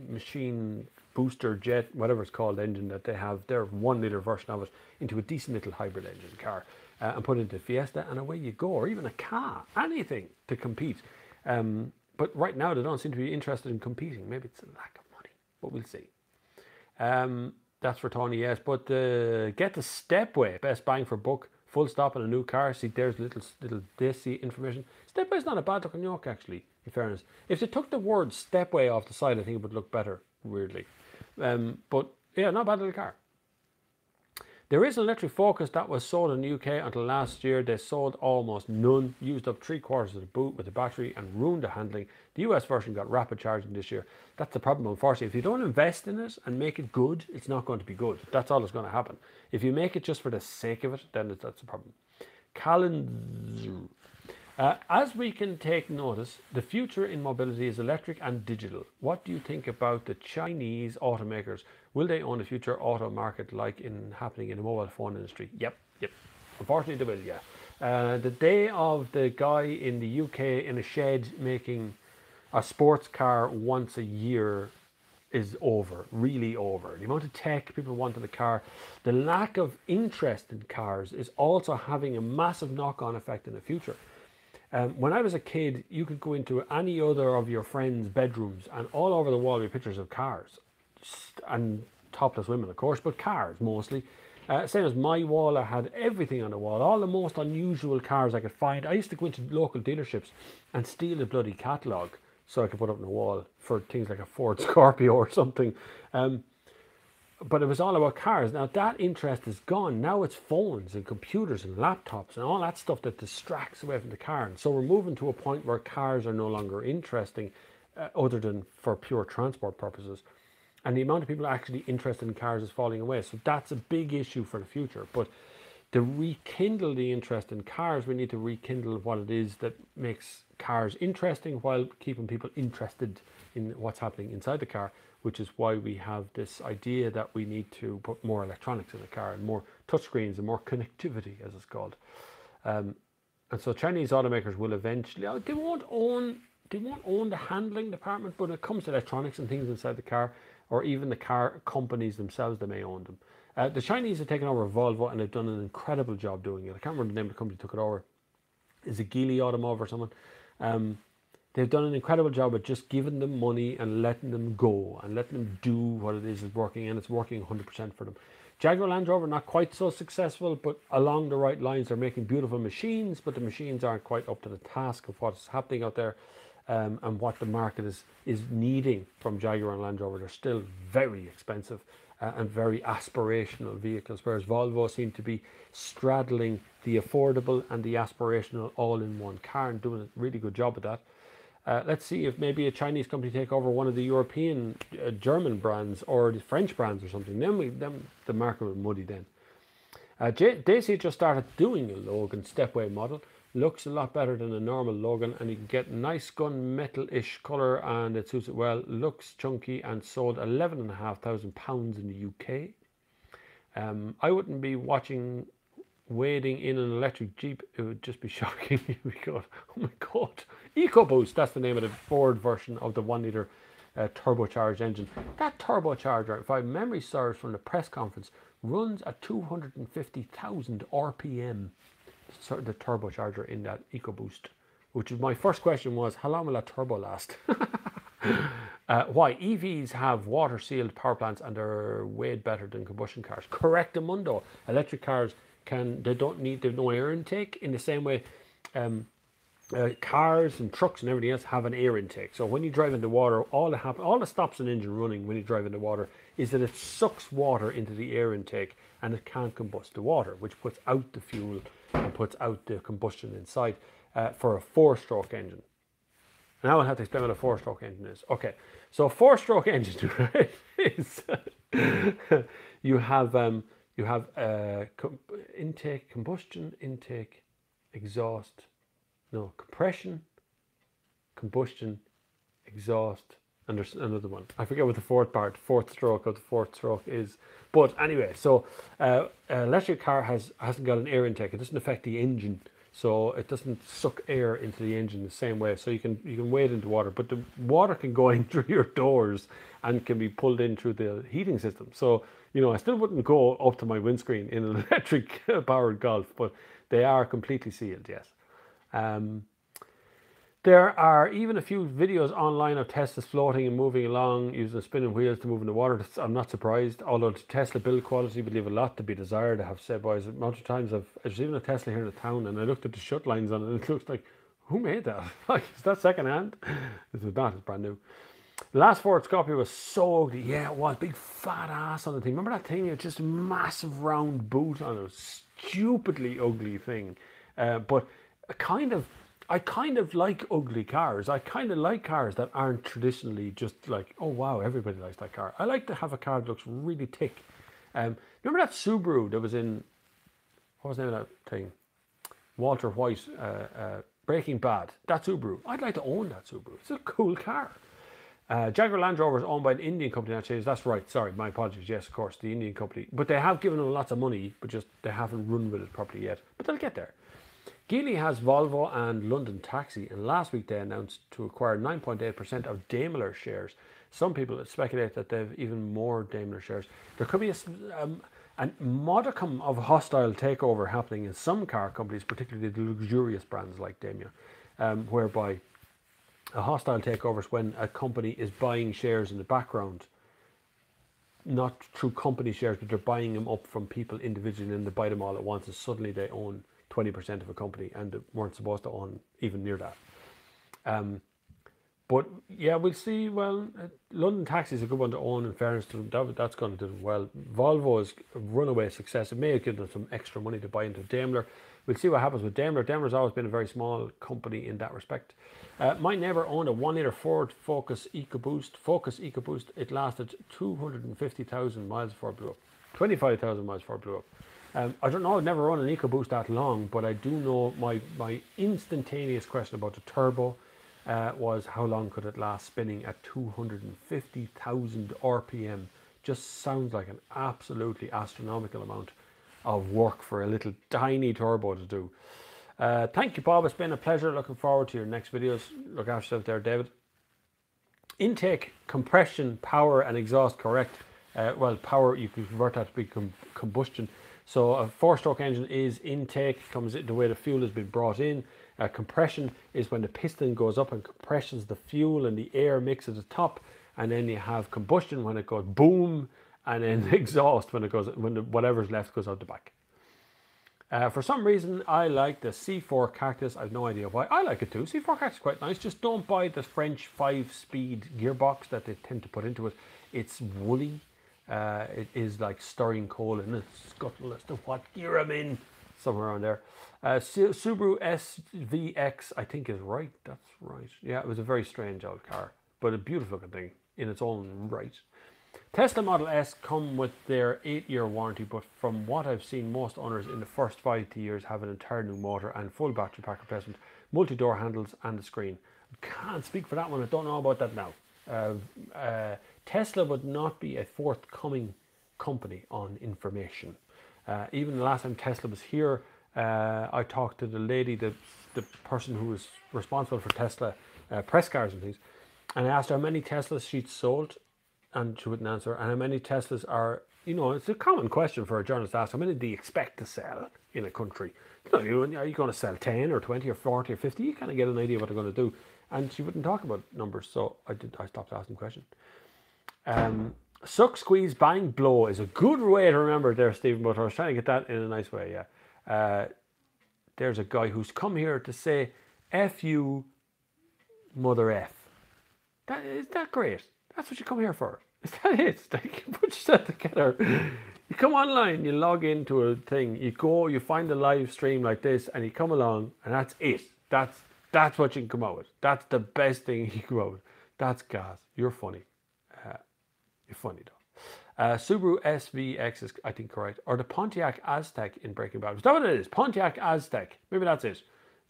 machine booster jet, whatever it's called, engine that they have, their 1 litre version of it, into a decent little hybrid engine car and put it into Fiesta, and away you go, or even a car, anything to compete. But right now they don't seem to be interested in competing. Maybe it's a lack of money, but we'll see. That's for Tony, yes. But get the Stepway, best bang for buck, full stop on a new car. See, there's little Daisy information. Stepway's not a bad looking yoke, actually, in fairness. If they took the word Stepway off the side, I think it would look better, weirdly. But yeah, not a bad little car. There is an electric Focus that was sold in the UK until last year. They sold almost none, used up 3/4 of the boot with the battery and ruined the handling. The US version got rapid charging this year. That's the problem, unfortunately. If you don't invest in it and make it good, it's not going to be good. That's all that's going to happen. If you make it just for the sake of it, then that's the problem. Calendar. As we can take notice, the future in mobility is electric and digital. What do you think about the Chinese automakers? Will they own the future auto market happening in the mobile phone industry? Yep. Unfortunately, they will, yeah. The day of the guy in the UK in a shed making a sports car once a year is over, really over. The amount of tech people want in the car, the lack of interest in cars is also having a massive knock-on effect in the future. When I was a kid, you could go into any other of your friends' bedrooms and all over the wall were pictures of cars. And topless women, of course, but cars mostly. Same as my wall, I had everything on the wall, all the most unusual cars I could find. I used to go into local dealerships and steal a bloody catalogue so I could put up on the wall for things like a Ford Scorpio or something. But it was all about cars. Now that interest is gone. Now it's phones and computers and laptops and all that stuff that distracts away from the car. And so we're moving to a point where cars are no longer interesting other than for pure transport purposes. And the amount of people actually interested in cars is falling away. So that's a big issue for the future. But to rekindle the interest in cars, we need to rekindle what it is that makes cars interesting while keeping people interested in what's happening inside the car, which is why we have this idea that we need to put more electronics in the car and more touchscreens and more connectivity, as it's called. And so Chinese automakers will eventually, they won't own the handling department, but when it comes to electronics and things inside the car, or even the car companies themselves, they may own them. The Chinese have taken over Volvo and they've done an incredible job doing it. I can't remember the name of the company that took it over. Is it Geely Automotive or someone? They've done an incredible job of just giving them money and letting them go and letting them do what it is working, and it's working 100% for them. Jaguar Land Rover, not quite so successful, but along the right lines. They're making beautiful machines, but the machines aren't quite up to the task of what's happening out there and what the market is needing from Jaguar and Land Rover. They're still very expensive and very aspirational vehicles, whereas Volvo seem to be straddling the affordable and the aspirational all in one car and doing a really good job of that. Let's see if maybe a Chinese company take over one of the European, German brands or the French brands or something. Then the market will muddy then. Daisy just started doing a Logan Stepway model. Looks a lot better than a normal Logan, and you can get nice gunmetal-ish colour and it suits it well. Looks chunky and sold £11,500 in the UK. I wouldn't be wading in an electric Jeep. It would just be shocking. Oh my God. EcoBoost, that's the name of the Ford version of the 1 litre turbocharged engine. That turbocharger, if I memory serves from the press conference, runs at 250,000 RPM. The turbocharger in that EcoBoost, which is my first question was, how long will that turbo last? Why? EVs have water sealed power plants and they're way better than combustion cars. Correctamundo. Electric cars they've no air intake in the same way cars and trucks and everything else have an air intake. So when you drive into water, all that stops an engine running when you drive into water is that it sucks water into the air intake and it can't combust the water, which puts out the fuel and puts out the combustion inside for a 4-stroke engine. Now I'll have to explain what a 4-stroke engine is. Okay, so a 4-stroke engine, right, is you have intake, combustion, intake, exhaust, compression, combustion, exhaust, and there's another one. I forget what the fourth stroke of the fourth stroke is. But anyway, so electric car hasn't got an air intake. It doesn't affect the engine. so it doesn't suck air into the engine the same way. So you can wade into water, but the water can go in through your doors and can be pulled in through the heating system. So I still wouldn't go up to my windscreen in an electric powered Golf, but they are completely sealed. Yes. There are even a few videos online of Teslas floating and moving along using spinning wheels to move in the water. I'm not surprised, although the Tesla build quality would leave a lot to be desired. I have said, boys, multiple times I've seen a Tesla here in the town and I looked at the shut lines on it and it looks like, who made that? Like, is that second hand? It was not, it's brand new. The last Ford Scorpio was so ugly. Yeah, it was. Big fat ass on the thing. Remember that thing? It was just a massive round boot on it. Stupidly ugly thing. But I kind of like ugly cars. I kind of like cars that aren't traditionally just like, oh wow, everybody likes that car. I like to have a car that looks really thick. Remember that Subaru that was in, what was the name of that thing? Walter White, Breaking Bad. That Subaru. I'd like to own that Subaru. It's a cool car. Jaguar Land Rover is owned by an Indian company. That's right. Sorry, my apologies. Yes, of course, the Indian company. But they have given them lots of money, but just they haven't run with it properly yet. But they'll get there. Geely has Volvo and London Taxi, and last week they announced to acquire 9.8% of Daimler shares. Some people speculate that they've even more Daimler shares. There could be a modicum of hostile takeover happening in some car companies, particularly the luxurious brands like Daimler, whereby a hostile takeover is when a company is buying shares in the background, not through company shares, but they're buying them up from people individually and they buy them all at once and suddenly they own 20% of a company and they weren't supposed to own even near that. But yeah, we'll see. Well, London Taxi is a good one to own in fairness to them. That's going to do well. Volvo is a runaway success. It may have given them some extra money to buy into Daimler. We'll see what happens with Daimler. Daimler's always been a very small company in that respect. My neighbour owned a 1 litre Ford Focus EcoBoost. It lasted 250,000 miles before it blew up. 25,000 miles before it blew up. I don't know, I've never run an EcoBoost that long, but I do know my instantaneous question about the turbo was how long could it last spinning at 250,000 RPM. Just sounds like an absolutely astronomical amount of work for a little tiny turbo to do. Thank you, Bob. It's been a pleasure. Looking forward to your next videos. Look after yourself there, David. Intake, compression, power and exhaust correct. Well, power, you can convert that to be combustion. So a 4-stroke engine is intake, comes in the way the fuel has been brought in. Compression is when the piston goes up and compresses the fuel and the air mix at the top, and then you have combustion when it goes boom, and then exhaust when whatever's left goes out the back. For some reason, I like the C4 Cactus. I've no idea why. I like it too. C4 Cactus is quite nice. Just don't buy the French 5-speed gearbox that they tend to put into it. It's woolly. It is like stirring coal in a scuttle as to what gear I'm in, somewhere around there. Subaru SVX, I think is right. That's right. Yeah, it was a very strange old car, but a beautiful looking thing in its own right. Tesla Model S come with their 8-year warranty, but from what I've seen, most owners in the first 5 years have an entire new motor and full battery pack replacement, multi-door handles and a screen. Can't speak for that one. I don't know about that now. Tesla would not be a forthcoming company on information. Even the last time Tesla was here, I talked to the lady, the person who was responsible for Tesla press cars and things, and I asked her how many Teslas she'd sold, and she wouldn't answer. And how many Teslas are, it's a common question for a journalist to ask, how many do you expect to sell in a country? Are you going to sell 10 or 20 or 40 or 50? You kind of get an idea what they're going to do. And she wouldn't talk about numbers, so I stopped asking questions. Suck, squeeze, bang, blow is a good way to remember there, Stephen, but I was trying to get that in a nice way, yeah. There's a guy who's come here to say, F you, mother F. Is that great? That's what you come here for. Is that it? Like, put yourself together. You come online, you log into a thing, you go, you find a live stream like this, and you come along, and that's it. That's what you can come out with. That's the best thing you can come out with. That's gas. You're funny. You're funny though. Subaru SVX is, I think, correct. Or the Pontiac Aztek in Breaking Bad. Is that what it is? Pontiac Aztek. Maybe that's it.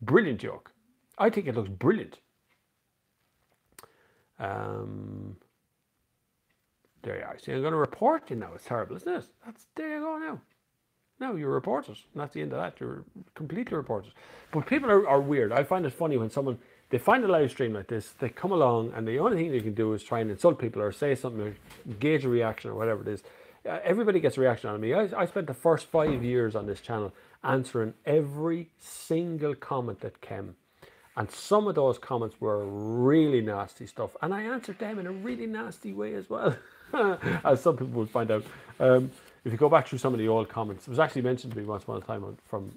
Brilliant joke. I think it looks brilliant. There you are. See, I'm going to report you now. It's terrible, isn't it? There you go now. No, you report it. And that's the end of that. You're completely reported. But people are weird. I find it funny when someone, they find a live stream like this, they come along and the only thing they can do is try and insult people or say something or gauge a reaction or whatever it is. Everybody gets a reaction on me. I spent the first 5 years on this channel answering every single comment that came. And some of those comments were really nasty stuff. And I answered them in a really nasty way as well, as some people would find out. If you go back through some of the old comments, it was actually mentioned to me once upon a time from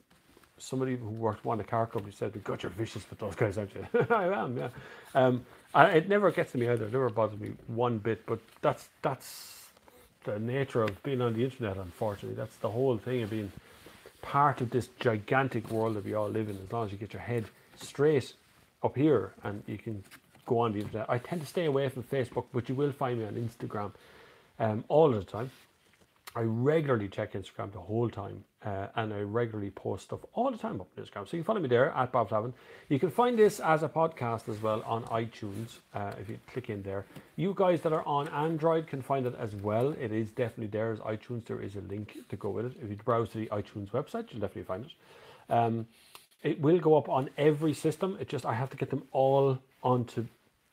somebody who worked for one of the car companies said, God, you're vicious with those guys, aren't you? I am, yeah. It never gets to me either. It never bothers me one bit. But that's the nature of being on the internet, unfortunately. That's the whole thing of being part of this gigantic world that we all live in. As long as you get your head straight up here and you can go on the internet. I tend to stay away from Facebook, but you will find me on Instagram all of the time. I regularly check Instagram the whole time, and I regularly post stuff all the time up on Instagram. So you can follow me there at Bob Flavin. You can find this as a podcast as well on iTunes if you click in there. You guys that are on Android can find it as well. It is definitely there as iTunes. There is a link to go with it. If you browse to the iTunes website, you'll definitely find it. It will go up on every system. It just, I have to get them all onto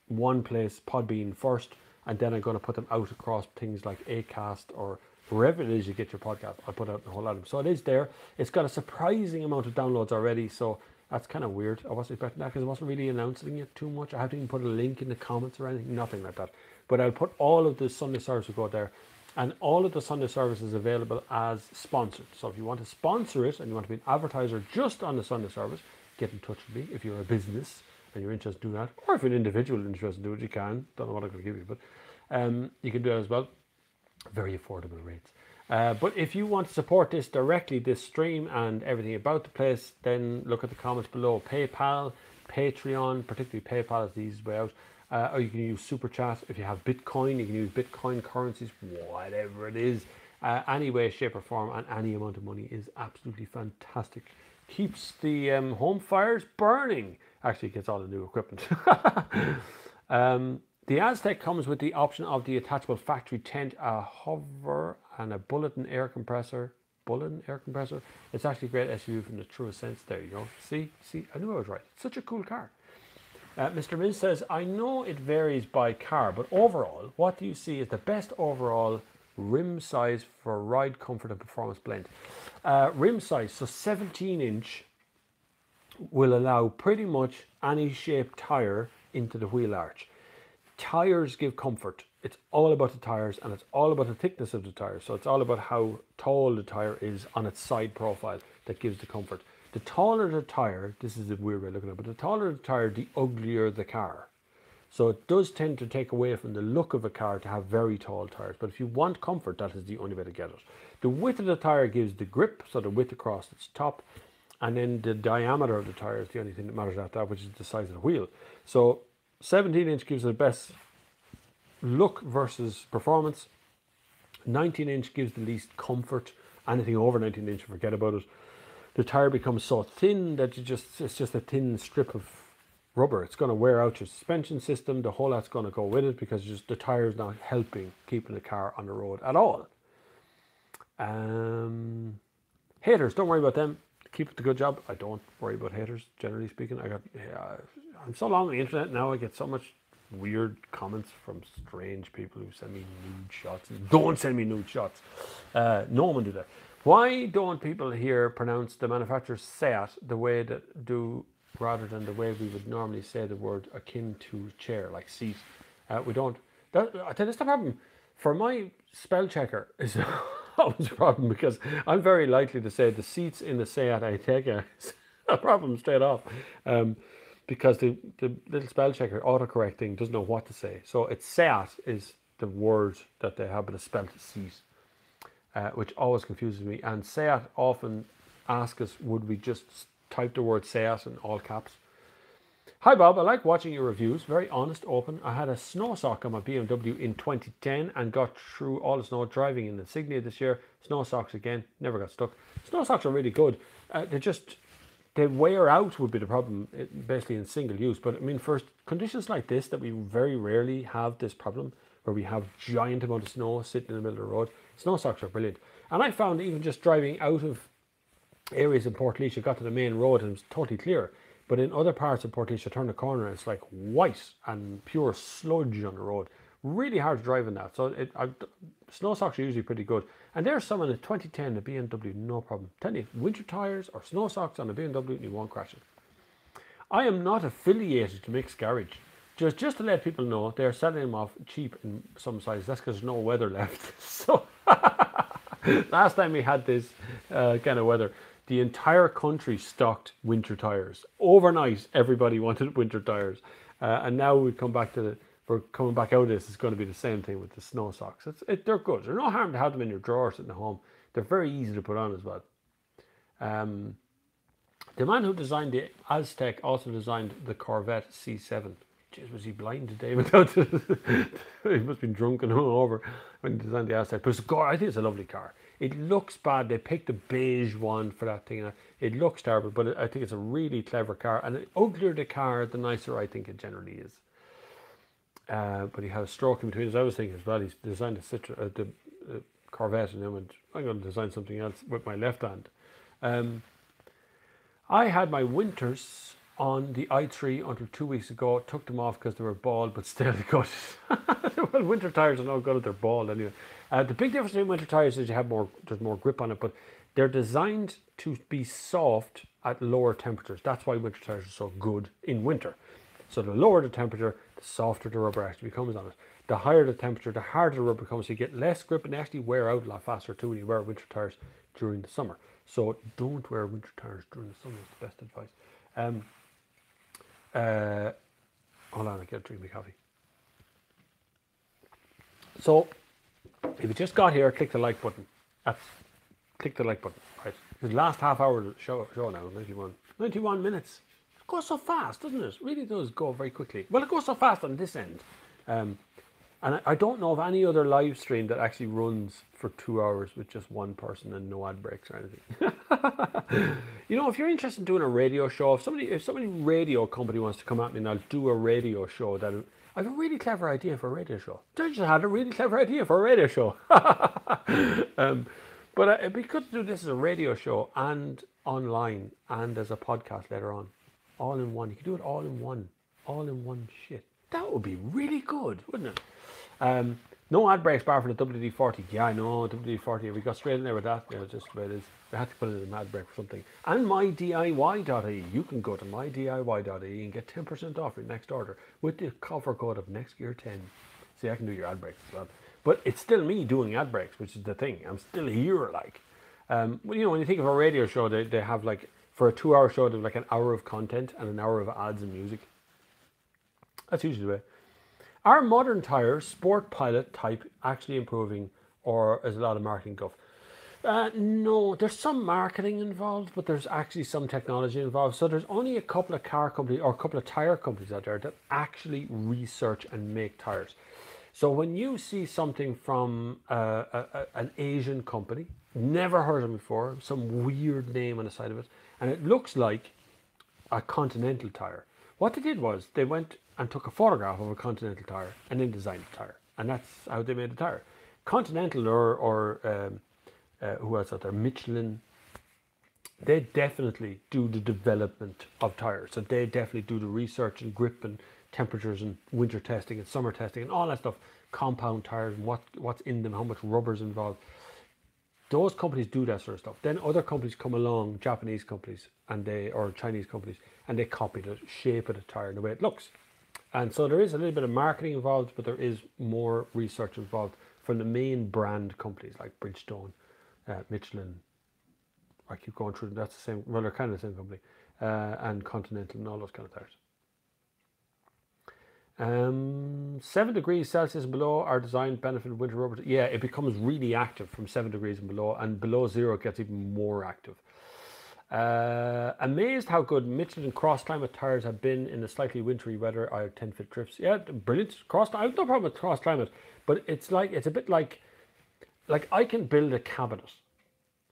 one place, Podbean first, and then I'm going to put them out across things like Acast or wherever it is you get your podcast. I put out a whole lot of them. So it is there. It's got a surprising amount of downloads already. So that's kind of weird. I wasn't expecting that because I wasn't really announcing it too much. I haven't even put a link in the comments or anything, nothing like that. But I'll put all of the Sunday service will go there. And all of the Sunday service is available as sponsored. So if you want to sponsor it and you want to be an advertiser just on the Sunday service, get in touch with me if you're a business and you're interested in doing that. Or if you're an individual interested in doing it, you can. Don't know what I'm going to give you, but you can do that as well. Very affordable rates. But if you want to support this directly, this stream and everything about the place, then look at the comments below. PayPal, Patreon, particularly PayPal is the easiest way out. Or you can use Super Chat. If you have Bitcoin, you can use Bitcoin currencies, whatever it is. Any way, shape or form, and any amount of money is absolutely fantastic. Keeps the home fires burning. Actually, gets all the new equipment. The Aztec comes with the option of the attachable factory tent, a hover, and a Bulletin air compressor. It's actually a great SUV from the truest sense. There you go. See, I knew I was right. Such a cool car. Mr. Miz says, I know it varies by car, but overall, what do you see is the best overall rim size for ride comfort and performance blend? Rim size, so 17-inch will allow pretty much any shaped tire into the wheel arch. Tires give comfort. It's all about the tires and it's all about the thickness of the tire. So it's all about how tall the tire is on its side profile that gives the comfort. The taller the tire, this is a weird way of looking at it, but the taller the tire, the uglier the car. So it does tend to take away from the look of a car to have very tall tires. But if you want comfort, that is the only way to get it. The width of the tire gives the grip, so the width across its top. And then the diameter of the tire is the only thing that matters at that, which is the size of the wheel. So 17-inch gives the best look versus performance. 19-inch gives the least comfort. Anything over 19-inch, forget about it. The tire becomes so thin that it's just a thin strip of rubber. It's going to wear out your suspension system. The whole lot's going to go with it because just the tire is not helping keeping the car on the road at all. Haters, don't worry about them. Keep up the good job. I don't worry about haters, generally speaking. I'm so long on the internet now, I get so much weird comments from strange people who send me nude shots. Don't send me nude shots. No one do that. Why don't people here pronounce the manufacturer's Seat the way that do, rather than the way we would normally say the word akin to chair, like seat? We don't. I tell you, that's the problem. For my spell checker is always a problem because I'm very likely to say the seats in the Seat Ateca is a problem straight off. Because the little spell checker autocorrect thing doesn't know what to say. So it's Seat is the word that they have, but it's spelled seat, which always confuses me. And Seat often ask us, would we just type the word Seat in all caps? Hi Bob, I like watching your reviews. Very honest, open. I had a snow sock on my BMW in 2010 and got through all the snow driving in Insignia this year. Snow socks again, never got stuck. Snow socks are really good. They wear out would be the problem, basically in single use. But I mean, for conditions like this, that we very rarely have this problem, where we have giant amount of snow sitting in the middle of the road, Snow socks are brilliant. And I found even just driving out of areas in Portlaoise, got to the main road and it was totally clear. But in other parts of Portlaoise, you turn the corner and it's like white and pure sludge on the road. Really hard to drive in that. So snow socks are usually pretty good. And there's some in the 2010, the BMW, no problem. Tell you, winter tires or snow socks on the BMW, and you won't crash it. I am not affiliated to Mixed Garage. Just to let people know, they're selling them off cheap in some sizes. That's because there's no weather left. So last time we had this kind of weather, the entire country stocked winter tires. Overnight, everybody wanted winter tires. And now we're coming back out of this. It's going to be the same thing with the snow socks. They're good. There's no harm to have them in your drawer sitting at home. They're very easy to put on as well. The man who designed the Aztec also designed the Corvette C7. Jeez, was he blind today? Without he must have been drunk and hungover when he designed the Aztec. But I think it's a lovely car. It looks bad. They picked a beige one for that thing. It looks terrible, but I think it's a really clever car. And the uglier the car, the nicer I think it generally is. But he had a stroke in between, as I was thinking as well. He's designed the Corvette, and then went, I'm going to design something else with my left hand. I had my winters on the i3 until 2 weeks ago. Took them off because they were bald, but still good. Well, winter tires are no good if they're bald anyway. The big difference between winter tires is there's more grip on it, but they're designed to be soft at lower temperatures. That's why winter tires are so good in winter. So the lower the temperature, the softer the rubber actually becomes on it. The higher the temperature, the harder the rubber becomes. So you get less grip and they actually wear out a lot faster too when you wear winter tires during the summer. So don't wear winter tires during the summer. It's the best advice. Hold on, I get a drink of coffee. So if you just got here, click the like button. Click the like button. Right. The last half hour of the show now, 91 minutes. It goes so fast, doesn't it? It really does go very quickly. Well, it goes so fast on this end. And I don't know of any other live stream that actually runs for 2 hours with just one person and no ad breaks or anything. You know, if you're interested in doing a radio show, if somebody radio company wants to come at me and I'll do a radio show, I have a really clever idea for a radio show. I just had a really clever idea for a radio show. But it'd be good to do this as a radio show and online and as a podcast later on. All in one. You could do it all in one shit. That would be really good, wouldn't it? No ad breaks bar for the WD-40. Yeah, I know, WD-40. We got straight in there with that. Yeah, just the way it is. We had to put in an ad break for something. And mydiy.ie. You can go to mydiy.ie and get 10% off your next order with the offer code of NextGear10. See, I can do your ad breaks as well. But it's still me doing ad breaks, which is the thing. I'm still here, like. Well, you know, when you think of a radio show, they have like, for a 2 hour show, they have like an hour of content and an hour of ads and music. That's usually the way. Are modern tires, Sport Pilot type, actually improving, or is a lot of marketing guff? No, there's some marketing involved, but there's actually some technology involved. So there's only a couple of car companies or a couple of tire companies out there that actually research and make tires. So when you see something from an Asian company, never heard of them before, some weird name on the side of it, and it looks like a Continental tire. What they did was they went and took a photograph of a Continental tire and then designed the tire, and that's how they made the tire. Continental or who else out there? Michelin. They definitely do the development of tires. So they definitely do the research and grip and temperatures and winter testing and summer testing and all that stuff. Compound tires and what's in them, how much rubber's involved. Those companies do that sort of stuff. Then other companies come along, Japanese companies or Chinese companies, and they copy the shape of the tire and the way it looks. And so there is a little bit of marketing involved, but there is more research involved from the main brand companies like Bridgestone, Michelin. I keep going through them. That's the same. Well, they're kind of the same company, and Continental and all those kind of tires. 7 degrees Celsius and below are designed benefit winter rubber. Yeah, it becomes really active from 7 degrees and below 0 it gets even more active. Amazed how good Michelin cross climate tires have been in the slightly wintry weather. I have 10-foot drifts. Yeah, brilliant. I have no problem with cross climate, but it's a bit like I can build a cabinet,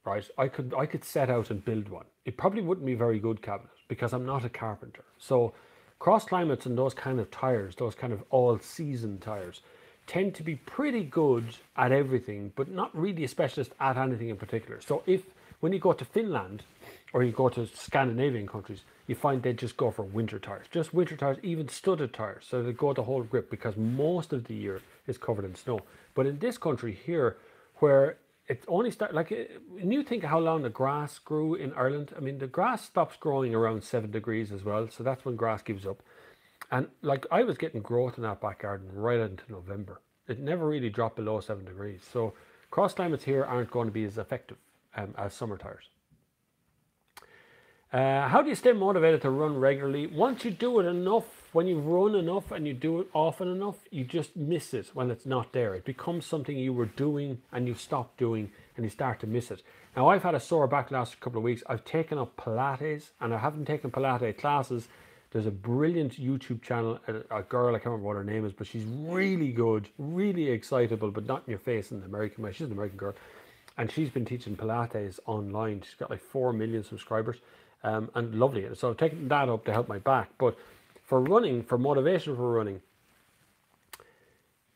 right? I could set out and build one. It probably wouldn't be a very good cabinet because I'm not a carpenter. So cross climates and those kind of tires, those kind of all season tires, tend to be pretty good at everything, but not really a specialist at anything in particular. So when you go to Finland or you go to Scandinavian countries, you find they just go for winter tires, just winter tires, even studded tires. So they go the whole grip because most of the year is covered in snow. But in this country here, where it only starts, like, when you think how long the grass grew in Ireland, I mean, the grass stops growing around 7 degrees as well. So that's when grass gives up. And like, I was getting growth in that back garden right into November. It never really dropped below 7 degrees. So cross climates here aren't going to be as effective as summer tires. How do you stay motivated to run regularly? Once you do it enough, when you run enough and you do it often enough, you just miss it when it's not there. It becomes something you were doing and you stop doing and you start to miss it. Now, I've had a sore back the last couple of weeks. I've taken up Pilates, and I haven't taken Pilates classes. There's a brilliant YouTube channel, a girl, I can't remember what her name is, but she's really good, really excitable, but not in your face in the American way. She's an American girl. And she's been teaching Pilates online. She's got like 4 million subscribers. And lovely. So I've taken that up to help my back. But for running, for motivation for running,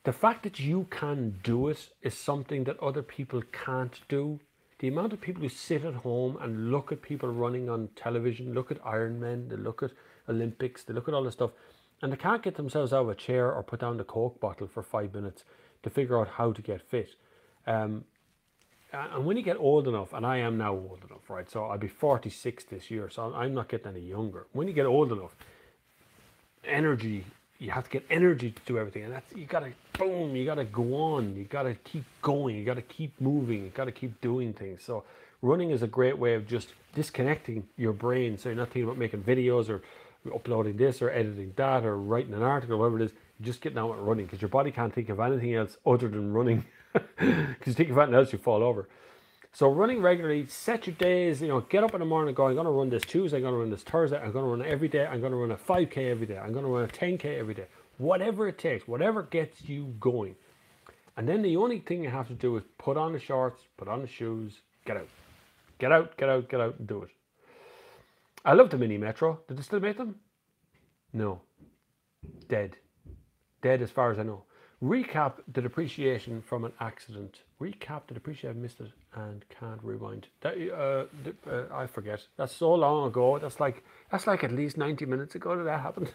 the fact that you can do it is something that other people can't do. The amount of people who sit at home and look at people running on television, look at Ironmen, they look at Olympics, they look at all this stuff, and they can't get themselves out of a chair or put down the Coke bottle for 5 minutes to figure out how to get fit. And when you get old enough, and I am now old enough, right? So I'll be 46 this year, so I'm not getting any younger. When you get old enough, energy, you have to get energy to do everything. And that's, you got to, boom, you got to go on. You got to keep going. You got to keep moving. You got to keep doing things. So running is a great way of just disconnecting your brain. So you're not thinking about making videos or uploading this or editing that or writing an article, whatever it is. You're just getting out and running because your body can't think of anything else other than running. Because you think of anything else, you fall over. So running regularly, set your days, get up in the morning and go, I'm going to run this Tuesday, I'm going to run this Thursday, I'm going to run every day, I'm going to run a 5K every day, I'm going to run a 10K every day. Whatever it takes, whatever gets you going. And then the only thing you have to do is put on the shorts, put on the shoes, get out. Get out, get out, get out and do it. I love the Mini Metro. Did they still make them? No. Dead. Dead as far as I know. Recap the depreciation from an accident. Recap the depreciation, I missed it and can't rewind. I forget. That's so long ago. That's like at least 90 minutes ago that happened.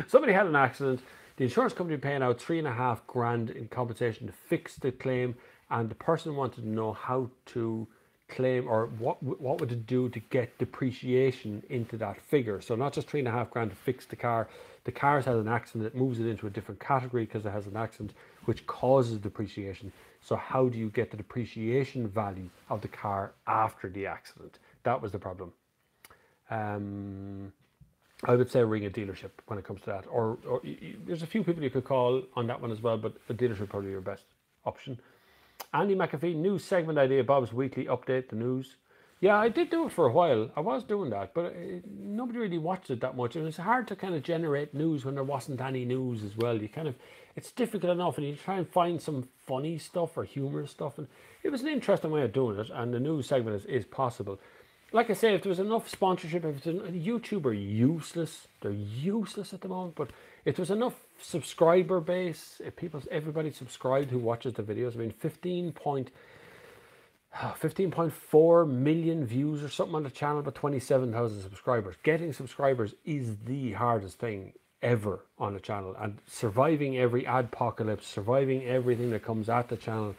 Somebody had an accident. The insurance company paying out $3.5 grand in compensation to fix the claim, and the person wanted to know how to claim, or what would it do to get depreciation into that figure. So not just $3.5 grand to fix the car. The car has an accident, it moves it into a different category because it has an accident which causes depreciation. So how do you get the depreciation value of the car after the accident? That was the problem. I would say ring a dealership when it comes to that. Or there's a few people you could call on that one as well, but a dealership probably your best option. Andy McAfee, news segment idea, Bob's weekly update, the news. Yeah, I did do it for a while. I was doing that, but nobody really watched it that much. And it's hard to kind of generate news when there wasn't any news as well. It's difficult enough, and you try and find some funny stuff or humorous stuff. And it was an interesting way of doing it, and the news segment is possible. Like I say, if there was enough sponsorship, YouTube are useless. They're useless at the moment, but if there's enough subscriber base, if everybody subscribed who watches the videos, I mean, 15.4 million views or something on the channel, but 27,000 subscribers. Getting subscribers is the hardest thing ever on the channel, and surviving every adpocalypse, surviving everything that comes at the channel,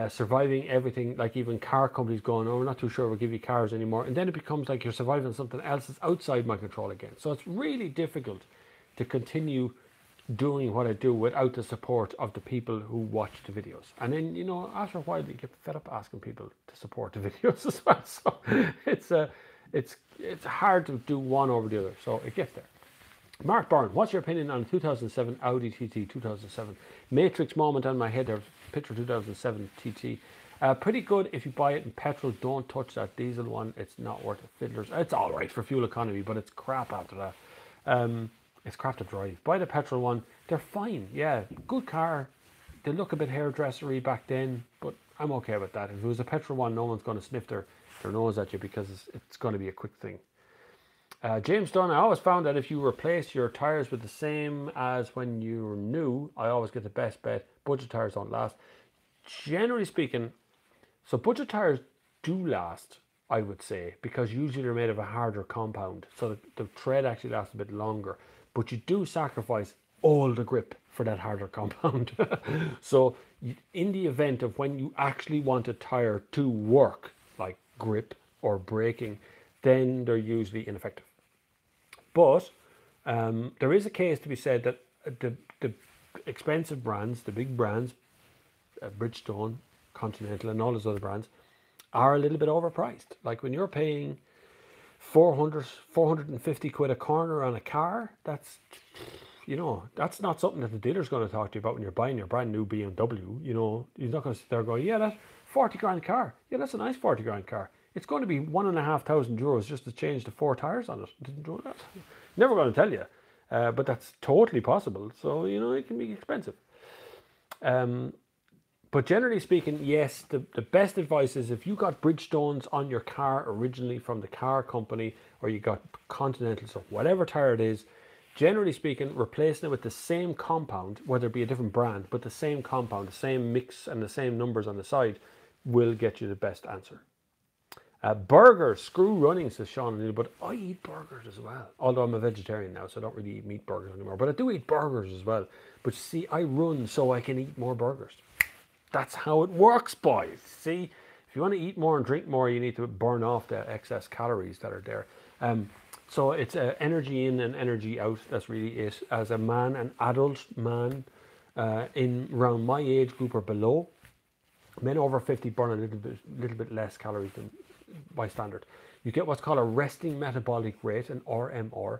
surviving everything, like even car companies going, oh, we're not too sure we'll give you cars anymore, and then it becomes like you're surviving something else that's outside my control again. So it's really difficult to continue doing what I do without the support of the people who watch the videos. And then, after a while you get fed up asking people to support the videos as well. So it's hard to do one over the other. So it gets there. Mark Byrne, what's your opinion on 2007 Audi TT 2007? Matrix moment on my head there, picture 2007 TT. Pretty good if you buy it in petrol. Don't touch that diesel one. It's not worth it. Fiddlers. It's all right for fuel economy, but it's crap after that. It's crap to drive. Buy the petrol one. They're fine. Yeah, good car. They look a bit hairdressery back then, but I'm okay with that. If it was a petrol one, no one's going to sniff their nose at you because it's going to be a quick thing. James Dunn, I always found that if you replace your tires with the same as when you were new, I always get the best bet. Budget tires don't last. Generally speaking, so budget tires do last, I would say, because usually they're made of a harder compound. So the tread actually lasts a bit longer. But you do sacrifice all the grip for that harder compound. So in the event of when you actually want a tire to work, like grip or braking, then they're usually ineffective. But there is a case to be said that the expensive brands, the big brands, Bridgestone, Continental, and all those other brands, are a little bit overpriced. Like when you're paying 450 quid a corner on a car, that's, you know, that's not something that the dealer's going to talk to you about when you're buying your brand new BMW. You know, he's not going to sit there going, yeah, that 40 grand car. Yeah, that's a nice 40 grand car. It's going to be €1,500 just to change the 4 tires on it. Didn't do that. Never going to tell you. But that's totally possible. So, you know, it can be expensive. But generally speaking, yes, the best advice is if you got Bridgestones on your car originally from the car company, or you got Continentals or whatever tire it is, generally speaking, replacing it with the same compound, whether it be a different brand, but the same compound, the same mix and the same numbers on the side will get you the best answer. Burgers, screw running, says Sean O'Neill, but I eat burgers as well. Although I'm a vegetarian now, so I don't really eat meat burgers anymore. But I do eat burgers as well. But see, I run so I can eat more burgers. That's how it works, boys. See, if you want to eat more and drink more, you need to burn off the excess calories that are there. So it's energy in and energy out. That's really it. As a man, an adult man, in around my age group or below, men over 50 burn a little bit less calories than by standard. You get what's called a resting metabolic rate, an RMR.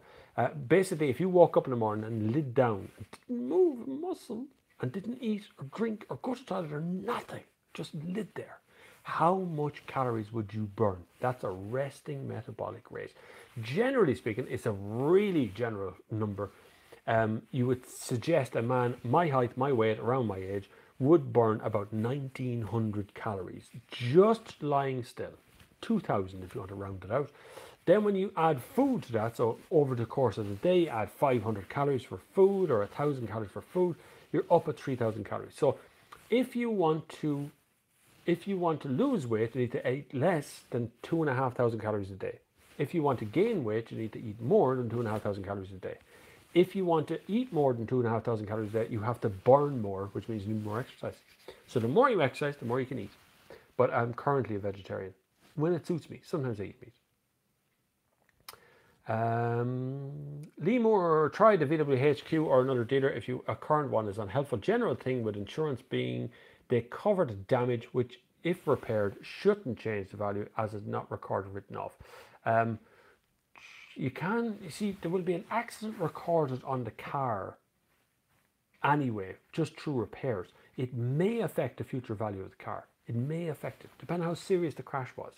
Basically, if you woke up in the morning and lid down, and didn't move a muscle, and didn't eat or drink or go to the toilet or nothing, just lid there, how much calories would you burn? That's a resting metabolic rate. Generally speaking, it's a really general number. You would suggest a man my height, my weight, around my age, would burn about 1,900 calories just lying still. 2,000 if you want to round it out. Then when you add food to that, so over the course of the day, add 500 calories for food or 1,000 calories for food, you're up at 3,000 calories. So if you want to lose weight, you need to eat less than 2,500 calories a day. If you want to gain weight, you need to eat more than 2,500 calories a day. If you want to eat more than 2,500 calories a day, you have to burn more, which means you need more exercise. So the more you exercise, the more you can eat. But I'm currently a vegetarian. When it suits me, sometimes I eat meat. Lee Moore, try the VWHQ or another dealer if a current one is unhelpful. General thing with insurance being they cover the damage, which if repaired shouldn't change the value as it's not recorded written off. You see, there will be an accident recorded on the car anyway, just through repairs. It may affect the future value of the car. It may affect it, depending on how serious the crash was.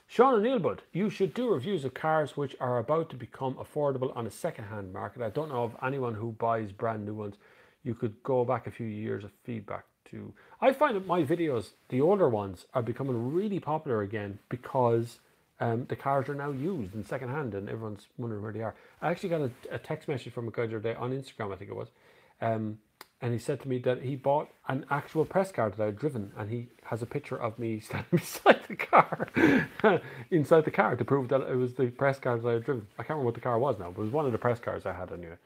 Sean O'Neill, bud, you should do reviews of cars which are about to become affordable on a second-hand market. I don't know of anyone who buys brand new ones. You could go back a few years of feedback to. I find that my videos, the older ones, are becoming really popular again because the cars are now used in second-hand and everyone's wondering where they are. I actually got a text message from a guy the other day on Instagram, I think it was. And he said to me that he bought an actual press car that I had driven, and he has a picture of me standing beside the car, inside the car, to prove that it was the press car that I had driven. I can't remember what the car was now, but it was one of the press cars I had anyway.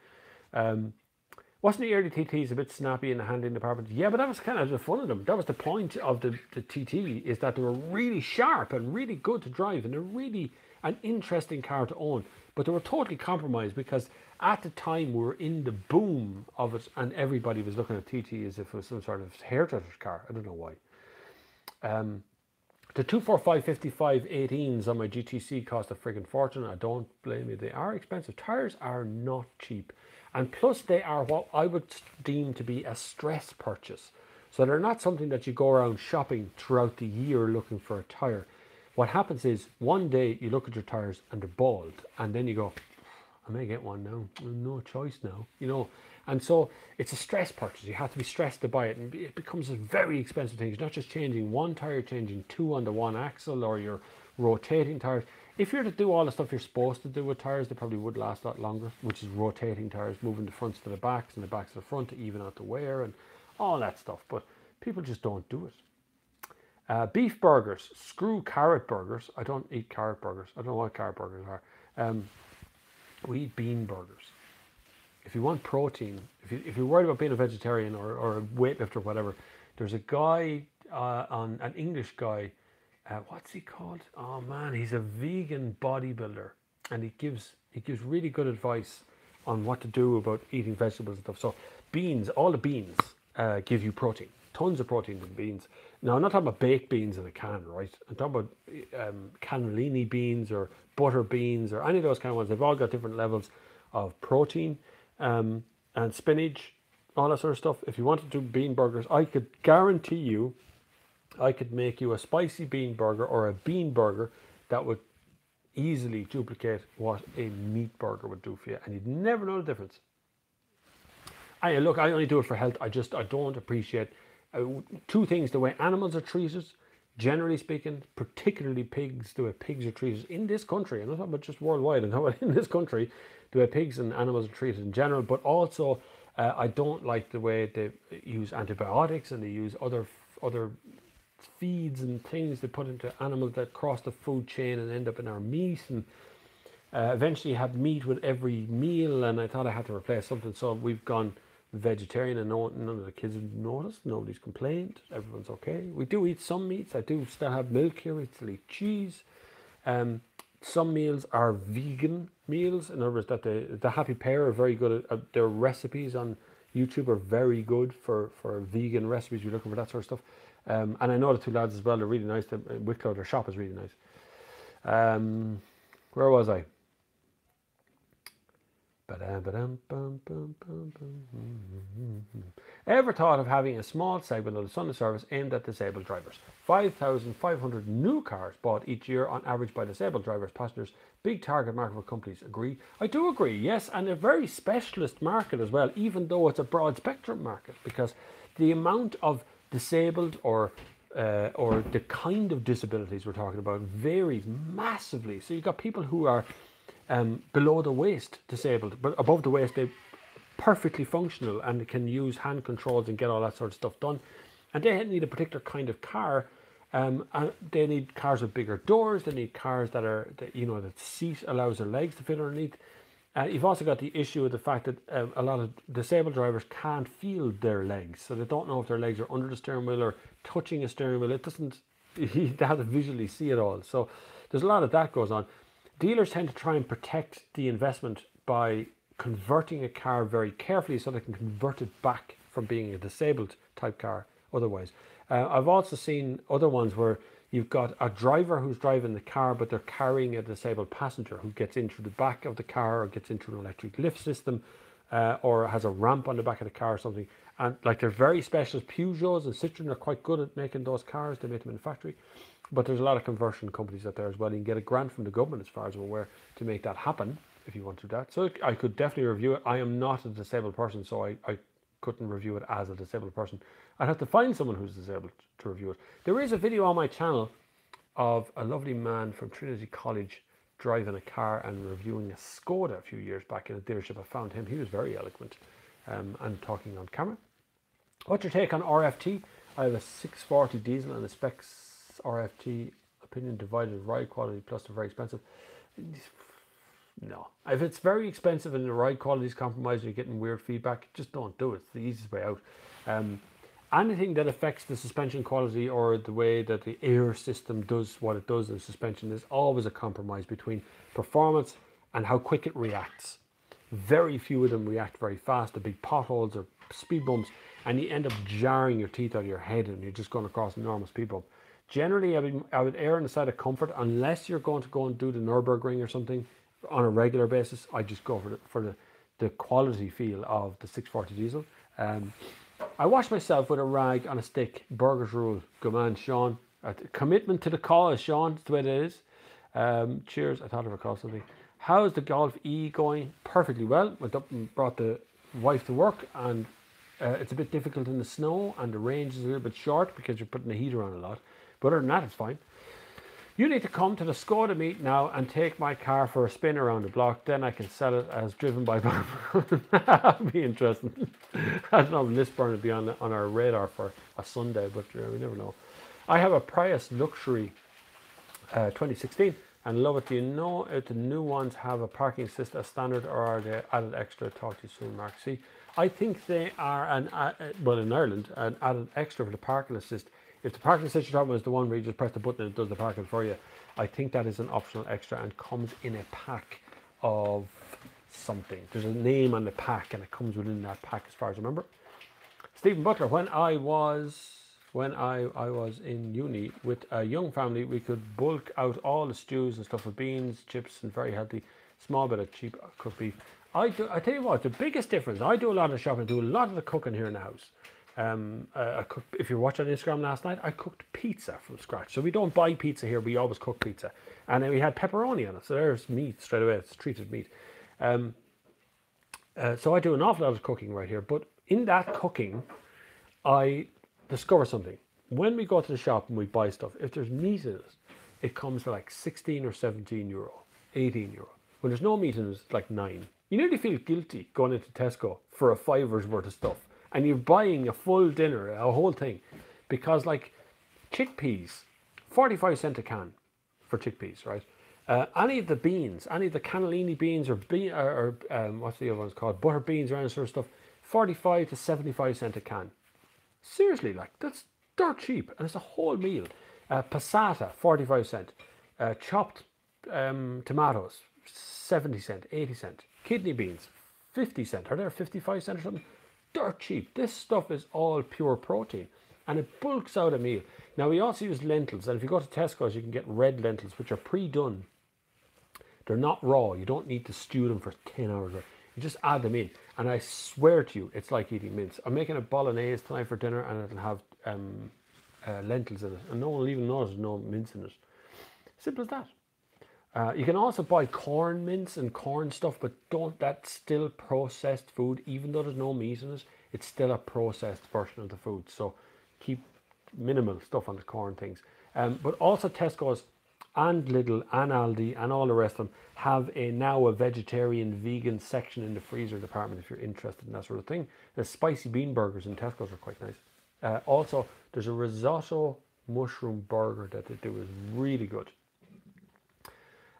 Wasn't the early TTs a bit snappy in the handling department? Yeah, but that was kind of the fun of them. That was the point of the TT, is that they were really sharp and really good to drive, and they're really an interesting car to own. But they were totally compromised because at the time we were in the boom of it and everybody was looking at TT as if it was some sort of hairdresser's car. I don't know why. The 245/55 18s on my GTC cost a friggin' fortune. I don't blame you. They are expensive. Tires are not cheap. And plus they are what I would deem to be a stress purchase. So they're not something that you go around shopping throughout the year looking for a tire. What happens is one day you look at your tires and they're bald, and then you go, I may get one now. No choice now, you know. And so it's a stress purchase. You have to be stressed to buy it, and it becomes a very expensive thing. It's not just changing one tire, changing two on the one axle, or you're rotating tires. If you're to do all the stuff you're supposed to do with tires, they probably would last a lot longer, which is rotating tires, moving the fronts to the backs and the backs to the front to even out the wear and all that stuff. But people just don't do it. Beef burgers, screw carrot burgers. I don't eat carrot burgers. I don't know what carrot burgers are. We eat bean burgers. If you want protein, if you're worried about being a vegetarian or a weightlifter or whatever, there's a guy on an English guy. What's he called? Oh man, he's a vegan bodybuilder, and he gives really good advice on what to do about eating vegetables and stuff. So beans, all the beans give you protein, tons of protein in beans. Now I'm not talking about baked beans in a can, right? I'm talking about cannellini beans or butter beans or any of those kind of ones. They've all got different levels of protein, and spinach, all that sort of stuff. If you want to do bean burgers, I could guarantee you I could make you a spicy bean burger or a bean burger that would easily duplicate what a meat burger would do for you, and you'd never know the difference. Look, I only do it for health. I don't appreciate two things: the way animals are treated, generally speaking, particularly pigs, the way pigs are treated in this country. I'm not talking about just worldwide. I'm talking about in this country, the way pigs and animals are treated in general. But also, I don't like the way they use antibiotics and they use other feeds and things they put into animals that cross the food chain and end up in our meat, and eventually have meat with every meal. And I thought I had to replace something, so we've gone vegetarian, and none of the kids have noticed. Nobody's complained. Everyone's okay. We do eat some meats. I do still have milk here. We still eat cheese. Some meals are vegan meals. In other words, that the Happy Pear are very good at their recipes on YouTube are very good for vegan recipes. You're looking for that sort of stuff. And I know the two lads as well. They're really nice. Wicklow, their shop is really nice. Where was I? Ever thought of having a small segment of the Sunday service aimed at disabled drivers? 5,500 new cars bought each year on average by disabled drivers, passengers. Big target market for companies. Agree? I do agree, yes, and a very specialist market as well, even though it's a broad spectrum market, because the amount of disabled or the kind of disabilities we're talking about varies massively. So you've got people who are below the waist disabled, but above the waist they're perfectly functional and they can use hand controls and get all that sort of stuff done. And they need a particular kind of car. And they need cars with bigger doors. They need cars that the seat allows their legs to fit underneath. You've also got the issue of the fact that a lot of disabled drivers can't feel their legs, so they don't know if their legs are under the steering wheel or touching a steering wheel. It doesn't. They have to visually see it all. So there's a lot of that goes on. Dealers tend to try and protect the investment by converting a car very carefully so they can convert it back from being a disabled type car otherwise. I've also seen other ones where you've got a driver who's driving the car, but they're carrying a disabled passenger who gets into the back of the car or gets into an electric lift system or has a ramp on the back of the car or something. And like they're very specialist. Peugeots and Citroën are quite good at making those cars. They make them in the factory. But there's a lot of conversion companies out there as well. You can get a grant from the government, as far as I'm aware, to make that happen if you want to do that. So I could definitely review it. I am not a disabled person, so I couldn't review it as a disabled person. I'd have to find someone who's disabled to review it. There is a video on my channel of a lovely man from Trinity College driving a car and reviewing a Skoda a few years back in a dealership. I found him. He was very eloquent and talking on camera. What's your take on RFT? I have a 640 diesel and a specs RFT. Opinion divided. Ride quality plus they're very expensive. No. If it's very expensive and the ride quality is compromised and you're getting weird feedback, just don't do it. It's the easiest way out. Anything that affects the suspension quality or the way that the air system does what it does in suspension is always a compromise between performance and how quick it reacts. Very few of them react very fast. The big potholes or speed bumps, and you end up jarring your teeth out of your head and you're just going across an enormous speed bump. Generally, I would err on the side of comfort unless you're going to go and do the Nürburgring or something on a regular basis. I just go for the quality feel of the 640 diesel. I wash myself with a rag on a stick. Burgers rule. Good man, Sean. Commitment to the cause, Sean. That's the way it is. Cheers. I thought of a call something. How's the Golf E going? Perfectly well. Went up and brought the wife to work, and it's a bit difficult in the snow, and the range is a little bit short because you're putting the heater on a lot. But other than that, it's fine. You need to come to the Skoda meet now and take my car for a spin around the block. Then I can sell it as driven by Bob. That'd be interesting. I don't know if Lisburn would be on our radar for a Sunday, but we never know. I have a Prius Luxury 2016 and love it. Do you know if the new ones have a parking assist as standard, or are they added extra? Talk to you soon, Mark. See, I think they are well, in Ireland, an added extra for the parking assist. If the parking assist you're talking about is the one where you just press the button and it does the parking for you, I think that is an optional extra and comes in a pack of something. There's a name on the pack and it comes within that pack as far as I remember. Stephen Butler, when I was in uni with a young family, we could bulk out all the stews and stuff with beans, chips, and very healthy, small bit of cheap cooked beef. I tell you what, the biggest difference, I do a lot of shopping, I do a lot of the cooking here in the house. If you watched on Instagram last night, I cooked pizza from scratch. So we don't buy pizza here, we always cook pizza. And then we had pepperoni on it, so there's meat straight away, it's treated meat. So I do an awful lot of cooking right here, but in that cooking, I discover something. When we go to the shop and we buy stuff, if there's meat in it, it comes for like 16 or 17 euro, 18 euro. When there's no meat in it, it's like 9. You nearly feel guilty going into Tesco for a $5 worth of stuff. And you're buying a full dinner, a whole thing. Because like chickpeas, 45 cents a can for chickpeas, right? Any of the beans, any of the cannellini beans or what's the other one's called? Butter beans or any sort of stuff, 45 to 75 cents a can. Seriously, like that's dirt cheap and it's a whole meal. Passata, 45 cents. Chopped tomatoes, 70 cents, 80 cents. Kidney beans, 50 cents. Are there 55 cents or something? Dirt cheap. This stuff is all pure protein and it bulks out a meal. Now we also use lentils, and if you go to Tesco's you can get red lentils which are pre-done. They're not raw. You don't need to stew them for 10 hours. You just add them in and I swear to you it's like eating mince. I'm making a bolognese tonight for dinner and it'll have lentils in it and no one will even know there's no mince in it. Simple as that. You can also buy corn mince and corn stuff, but that's still processed food. Even though there's no meat in it, it's still a processed version of the food. So keep minimal stuff on the corn things. But also Tesco's and Lidl and Aldi and all the rest of them have now a vegetarian vegan section in the freezer department if you're interested in that sort of thing. The spicy bean burgers in Tesco's are quite nice. Also, there's a risotto mushroom burger that they do is really good.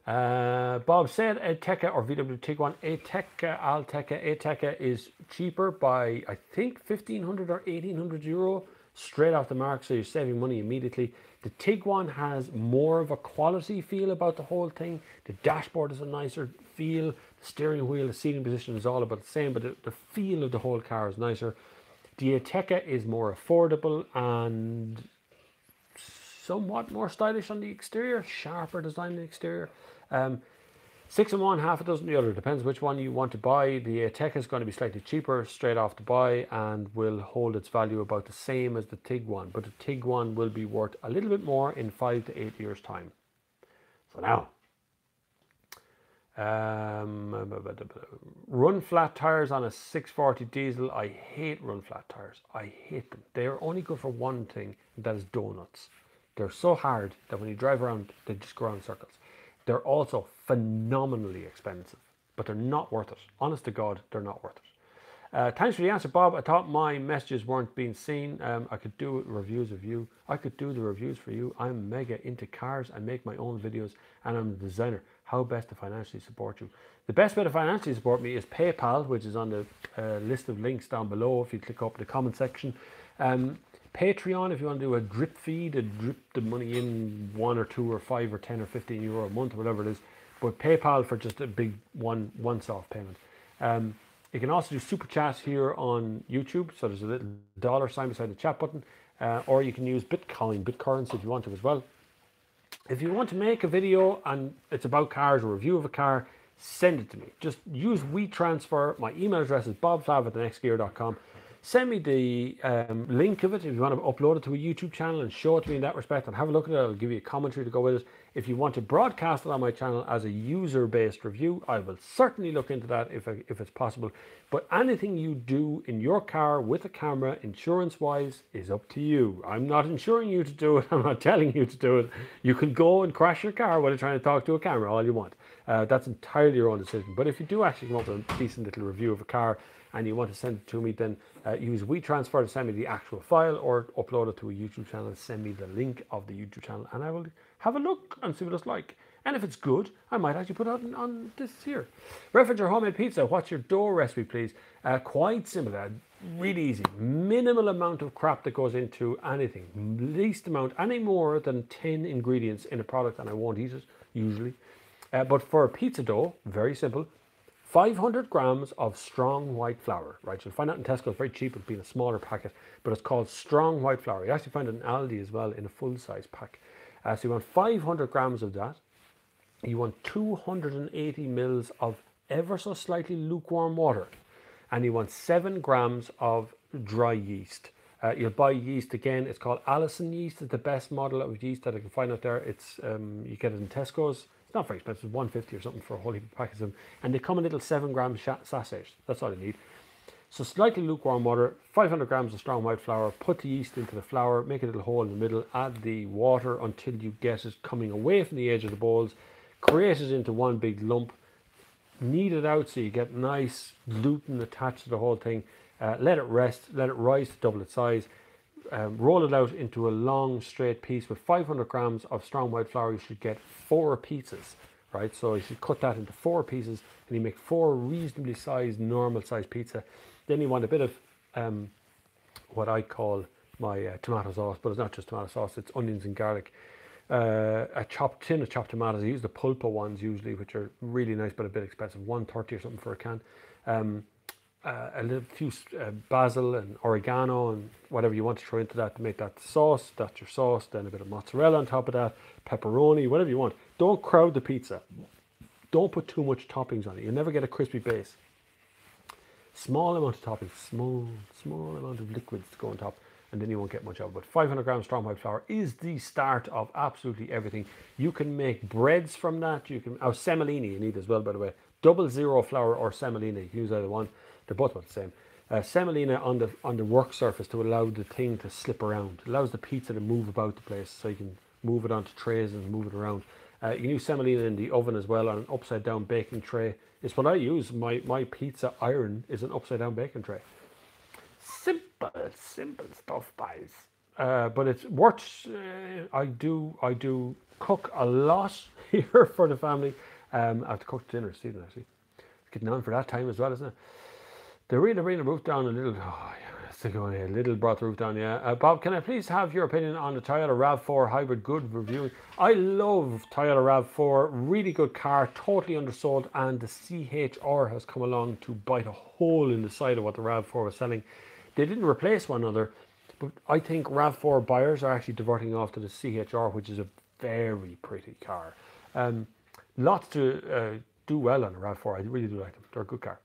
Bob said Ateca or VW Tiguan. Ateca, Alteca, Ateca is cheaper by I think 1,500 or 1,800 euro straight off the mark, so you're saving money immediately. The Tiguan has more of a quality feel about the whole thing. The dashboard is a nicer feel. The steering wheel, the seating position is all about the same, but the feel of the whole car is nicer. The Ateca is more affordable and somewhat more stylish on the exterior, sharper design on the exterior. 6 in one, half a dozen the other. Depends which one you want to buy. The Ateca is going to be slightly cheaper straight off the buy and will hold its value about the same as the Tiguan. But the Tiguan will be worth a little bit more in 5 to 8 years' time. So now, run flat tires on a 640 diesel. I hate run flat tires. I hate them. They are only good for one thing, and that is donuts. They're so hard that when you drive around, they just go around in circles. They're also phenomenally expensive, but they're not worth it. Honest to God, they're not worth it. Thanks for the answer, Bob. I thought my messages weren't being seen. I could do reviews of you. I could do the reviews for you. I'm mega into cars. I make my own videos and I'm a designer. How best to financially support you? The best way to financially support me is PayPal, which is on the list of links down below if you click up the comment section. Patreon, if you want to do a drip feed, drip the money in 1 or 2 or 5 or 10 or 15 euro a month or whatever it is. But PayPal for just a big once-off payment. You can also do super chat here on YouTube. So there's a little dollar sign beside the chat button. Or you can use Bitcoin if you want to as well. If you want to make a video and it's about cars or review of a car, send it to me. Just use WeTransfer. My email address is bobflav@thenextgear.com. Send me the link of it if you want to upload it to a YouTube channel and show it to me in that respect, and have a look at it. I'll give you a commentary to go with it. If you want to broadcast it on my channel as a user-based review, I will certainly look into that if it's possible. But anything you do in your car with a camera, insurance-wise, is up to you. I'm not insuring you to do it. I'm not telling you to do it. You can go and crash your car while you're trying to talk to a camera all you want. That's entirely your own decision. But if you do actually come up with a decent little review of a car and you want to send it to me, then use WeTransfer to send me the actual file, or upload it to a YouTube channel and send me the link of the YouTube channel, and I will have a look and see what it's like. And if it's good, I might actually put it on this here. Reference your homemade pizza. What's your dough recipe, please? Quite simple, really easy. Minimal amount of crap that goes into anything. Least amount, any more than 10 ingredients in a product, and I won't eat it, usually. But for a pizza dough, very simple. 500 grams of strong white flour, right? You'll find out in Tesco, it's very cheap, it'll be in a smaller packet, but it's called strong white flour. You actually find it in Aldi as well in a full-size pack. So you want 500 grams of that. You want 280 mils of ever so slightly lukewarm water. And you want 7 grams of dry yeast. You'll buy yeast again. It's called Allison yeast. It's the best model of yeast that I can find out there. It's you get it in Tesco's. It's not very expensive, $1.50 or something for a whole heap of packets of them. And they come in little 7-gram sachets. That's all you need. So slightly lukewarm water, 500 grams of strong white flour. Put the yeast into the flour, make a little hole in the middle. Add the water until you get it coming away from the edge of the bowls. Create it into one big lump. Knead it out so you get nice gluten attached to the whole thing. Let it rest, let it rise to double its size. Roll it out into a long straight piece. With 500 grams of strong white flour, you should get 4 pizzas, right? So you should cut that into 4 pieces, and you make 4 reasonably sized, normal sized pizza. Then you want a bit of what I call my tomato sauce, but it's not just tomato sauce, it's onions and garlic. A tin of chopped tomatoes. I use the pulpa ones usually, which are really nice but a bit expensive, $1.30 or something for a can. A little few basil and oregano and whatever you want to throw into that to make that sauce. That's your sauce. Then a bit of mozzarella on top of that, pepperoni, whatever you want. Don't crowd the pizza. Don't put too much toppings on it. You'll never get a crispy base. Small amount of toppings, small amount of liquids to go on top, and then you won't get much of it. But 500 grams strong white flour is the start of absolutely everything. You can make breads from that. You can, semolina you need as well, by the way. 00 flour or semolina, you can use either one. They're both about the same. Semolina on the work surface to allow the thing to slip around. It allows the pizza to move about the place, so you can move it onto trays and move it around. You can use semolina in the oven as well on an upside down baking tray. It's what I use. My pizza iron is an upside down baking tray. Simple stuff, guys. But it's worth. I do cook a lot here for the family. I have to cook dinner, Stephen. Actually, it's getting on for that time as well, isn't it? They're really bringing the roof down a little. Oh, yeah, still going here. A little brought the roof down. Yeah. Bob, can I please have your opinion on the Toyota RAV4 hybrid? Good reviewing. I love Toyota RAV4. Really good car. Totally undersold, and the CHR has come along to bite a hole in the side of what the RAV4 was selling. They didn't replace one another, but I think RAV4 buyers are actually diverting off to the CHR, which is a very pretty car. Lots to do well on the RAV4. I really do like them. They're a good car.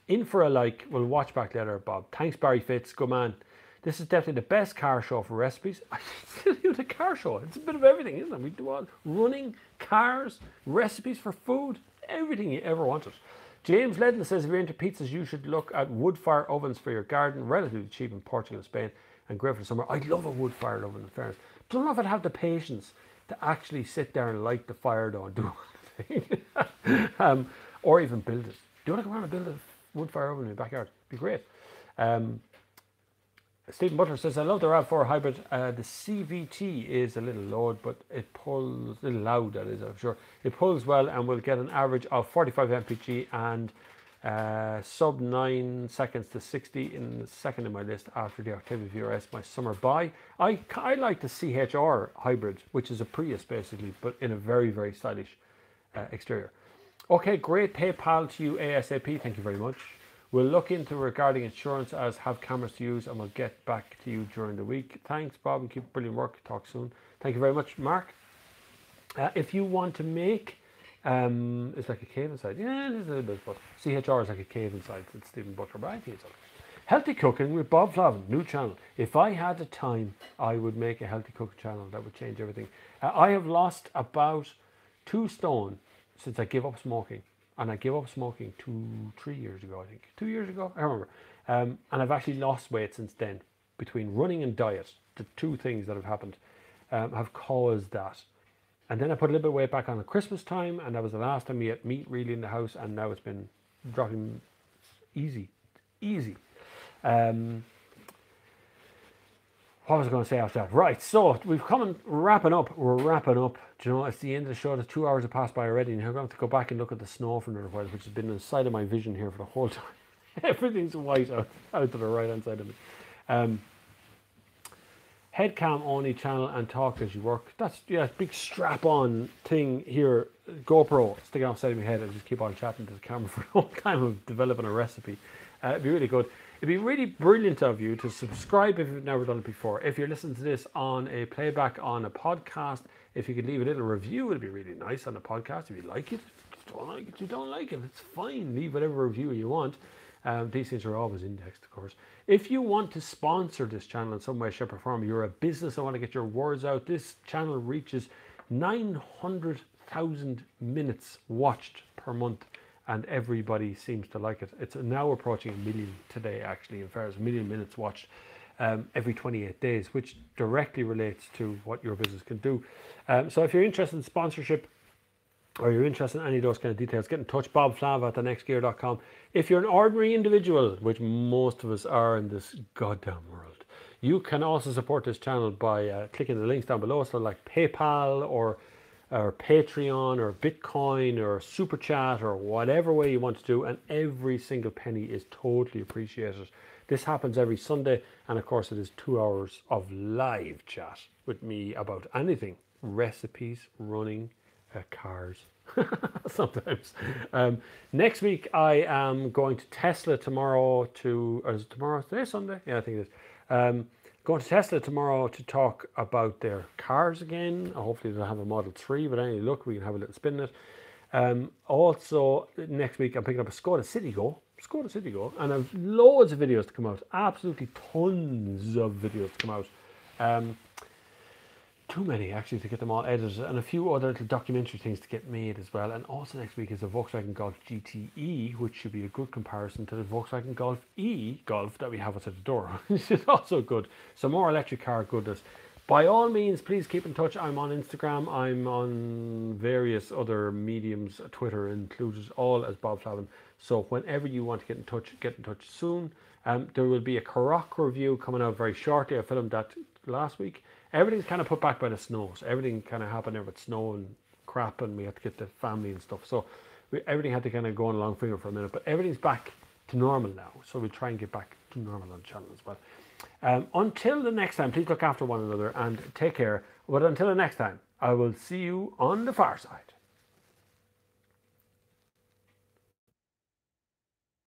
In for a like, we'll watch back later, Bob. Thanks, Barry Fitz. Good man. This is definitely the best car show for recipes. I still do the car show. It's a bit of everything, isn't it? We do all running, cars, recipes for food, everything you ever wanted. James Ledden says if you're into pizzas, you should look at wood-fire ovens for your garden. Relatively cheap in Portugal and Spain, and great for the summer. I love a wood-fired oven, in fairness. Don't know if I'd have the patience to actually sit there and light the fire though and do anything. Or even build it. Do you want to go around and build a wood-fire oven in your backyard? It'd be great. Stephen Butler says, I love the RAV4 hybrid. The CVT is a little loud, but it pulls, a little loud, that is, I'm sure. It pulls well and will get an average of 45 mpg and sub 9 seconds to 60 in the second in my list after the Octavia VRS, my summer buy. I like the CHR hybrid, which is a Prius basically, but in a very, very stylish exterior. Okay, great. PayPal to you ASAP. Thank you very much. We'll look into regarding insurance as have cameras to use, and we'll get back to you during the week. Thanks, Bob, and keep brilliant work. Talk soon. Thank you very much, Mark. If you want to make, it's like a cave inside. Yeah, it is a little bit, but CHR is like a cave inside. It's Stephen Butler, but I think it's okay. Healthy Cooking with Bob Flavin, new channel. If I had the time, I would make a healthy cooking channel. That would change everything. I have lost about 2 stone since I gave up smoking. And I gave up smoking 3 years ago, I think. 2 years ago? I remember. And I've actually lost weight since then. Between running and diet, the 2 things that have happened have caused that. And then I put a little bit of weight back on at Christmas time, and that was the last time we ate meat really in the house, and now it's been dropping easy. What was I going to say after that? Right, so we've come and wrapping up. We're wrapping up. Do you know, it's the end of the show. The 2 hours have passed by already, and I'm going to have to go back and look at the snow for another while, which has been inside of my vision here for the whole time. Everything's white out to the right hand side of me. Head cam only channel and talk as you work. That's, yeah, big strap-on thing here. GoPro sticking outside of my head. I just keep on chatting to the camera for the whole time of developing a recipe. It'd be really good. It'd be really brilliant of you to subscribe if you've never done it before. If you're listening to this on a playback on a podcast, if you could leave a little review, it'd be really nice on the podcast. If you like it, if you don't like it, you don't like it. It's fine. Leave whatever review you want. These things are always indexed, of course. If you want to sponsor this channel in some way, shape, or form, you're a business, I want to get your words out. This channel reaches 900,000 minutes watched per month, and everybody seems to like it. It's now approaching 1 million today, actually, in fact, 1 million minutes watched every 28 days, which directly relates to what your business can do. So if you're interested in sponsorship, or you're interested in any of those kind of details, get in touch, bobflav@thenextgear.com. If you're an ordinary individual, which most of us are in this goddamn world, you can also support this channel by clicking the links down below, so like PayPal or Patreon or Bitcoin or Super Chat or whatever way you want to do, and every single penny is totally appreciated. This happens every Sunday, and of course it is 2 hours of live chat with me about anything, recipes, running, cars, sometimes. Next week I am going to Tesla tomorrow to, or is it tomorrow? Today, Sunday? Yeah, I think it is. Going to Tesla tomorrow to talk about their cars again. Hopefully they'll have a Model 3, but any luck, we can have a little spin in it. Also, next week I'm picking up a Skoda Citigo, and I've loads of videos to come out. Absolutely tons of videos to come out. Too many actually to get them all edited, and a few other little documentary things to get made as well. And also next week is a Volkswagen Golf GTE, which should be a good comparison to the Volkswagen Golf E Golf that we have outside the door, which is also good. So more electric car goodness. By all means, please keep in touch. I'm on Instagram, I'm on various other mediums, Twitter included, all as Bob Flavin. So whenever you want to get in touch soon. There will be a Karoq review coming out very shortly. I filmed that last week. Everything's kind of put back by the snow. So everything kind of happened there with snow and crap, and we had to get the family and stuff. So everything had to kind of go on a long finger for a minute. But everything's back to normal now. So we'll try and get back to normal on the channel as well. Until the next time, please look after one another and take care. But until the next time, I will see you on the far side.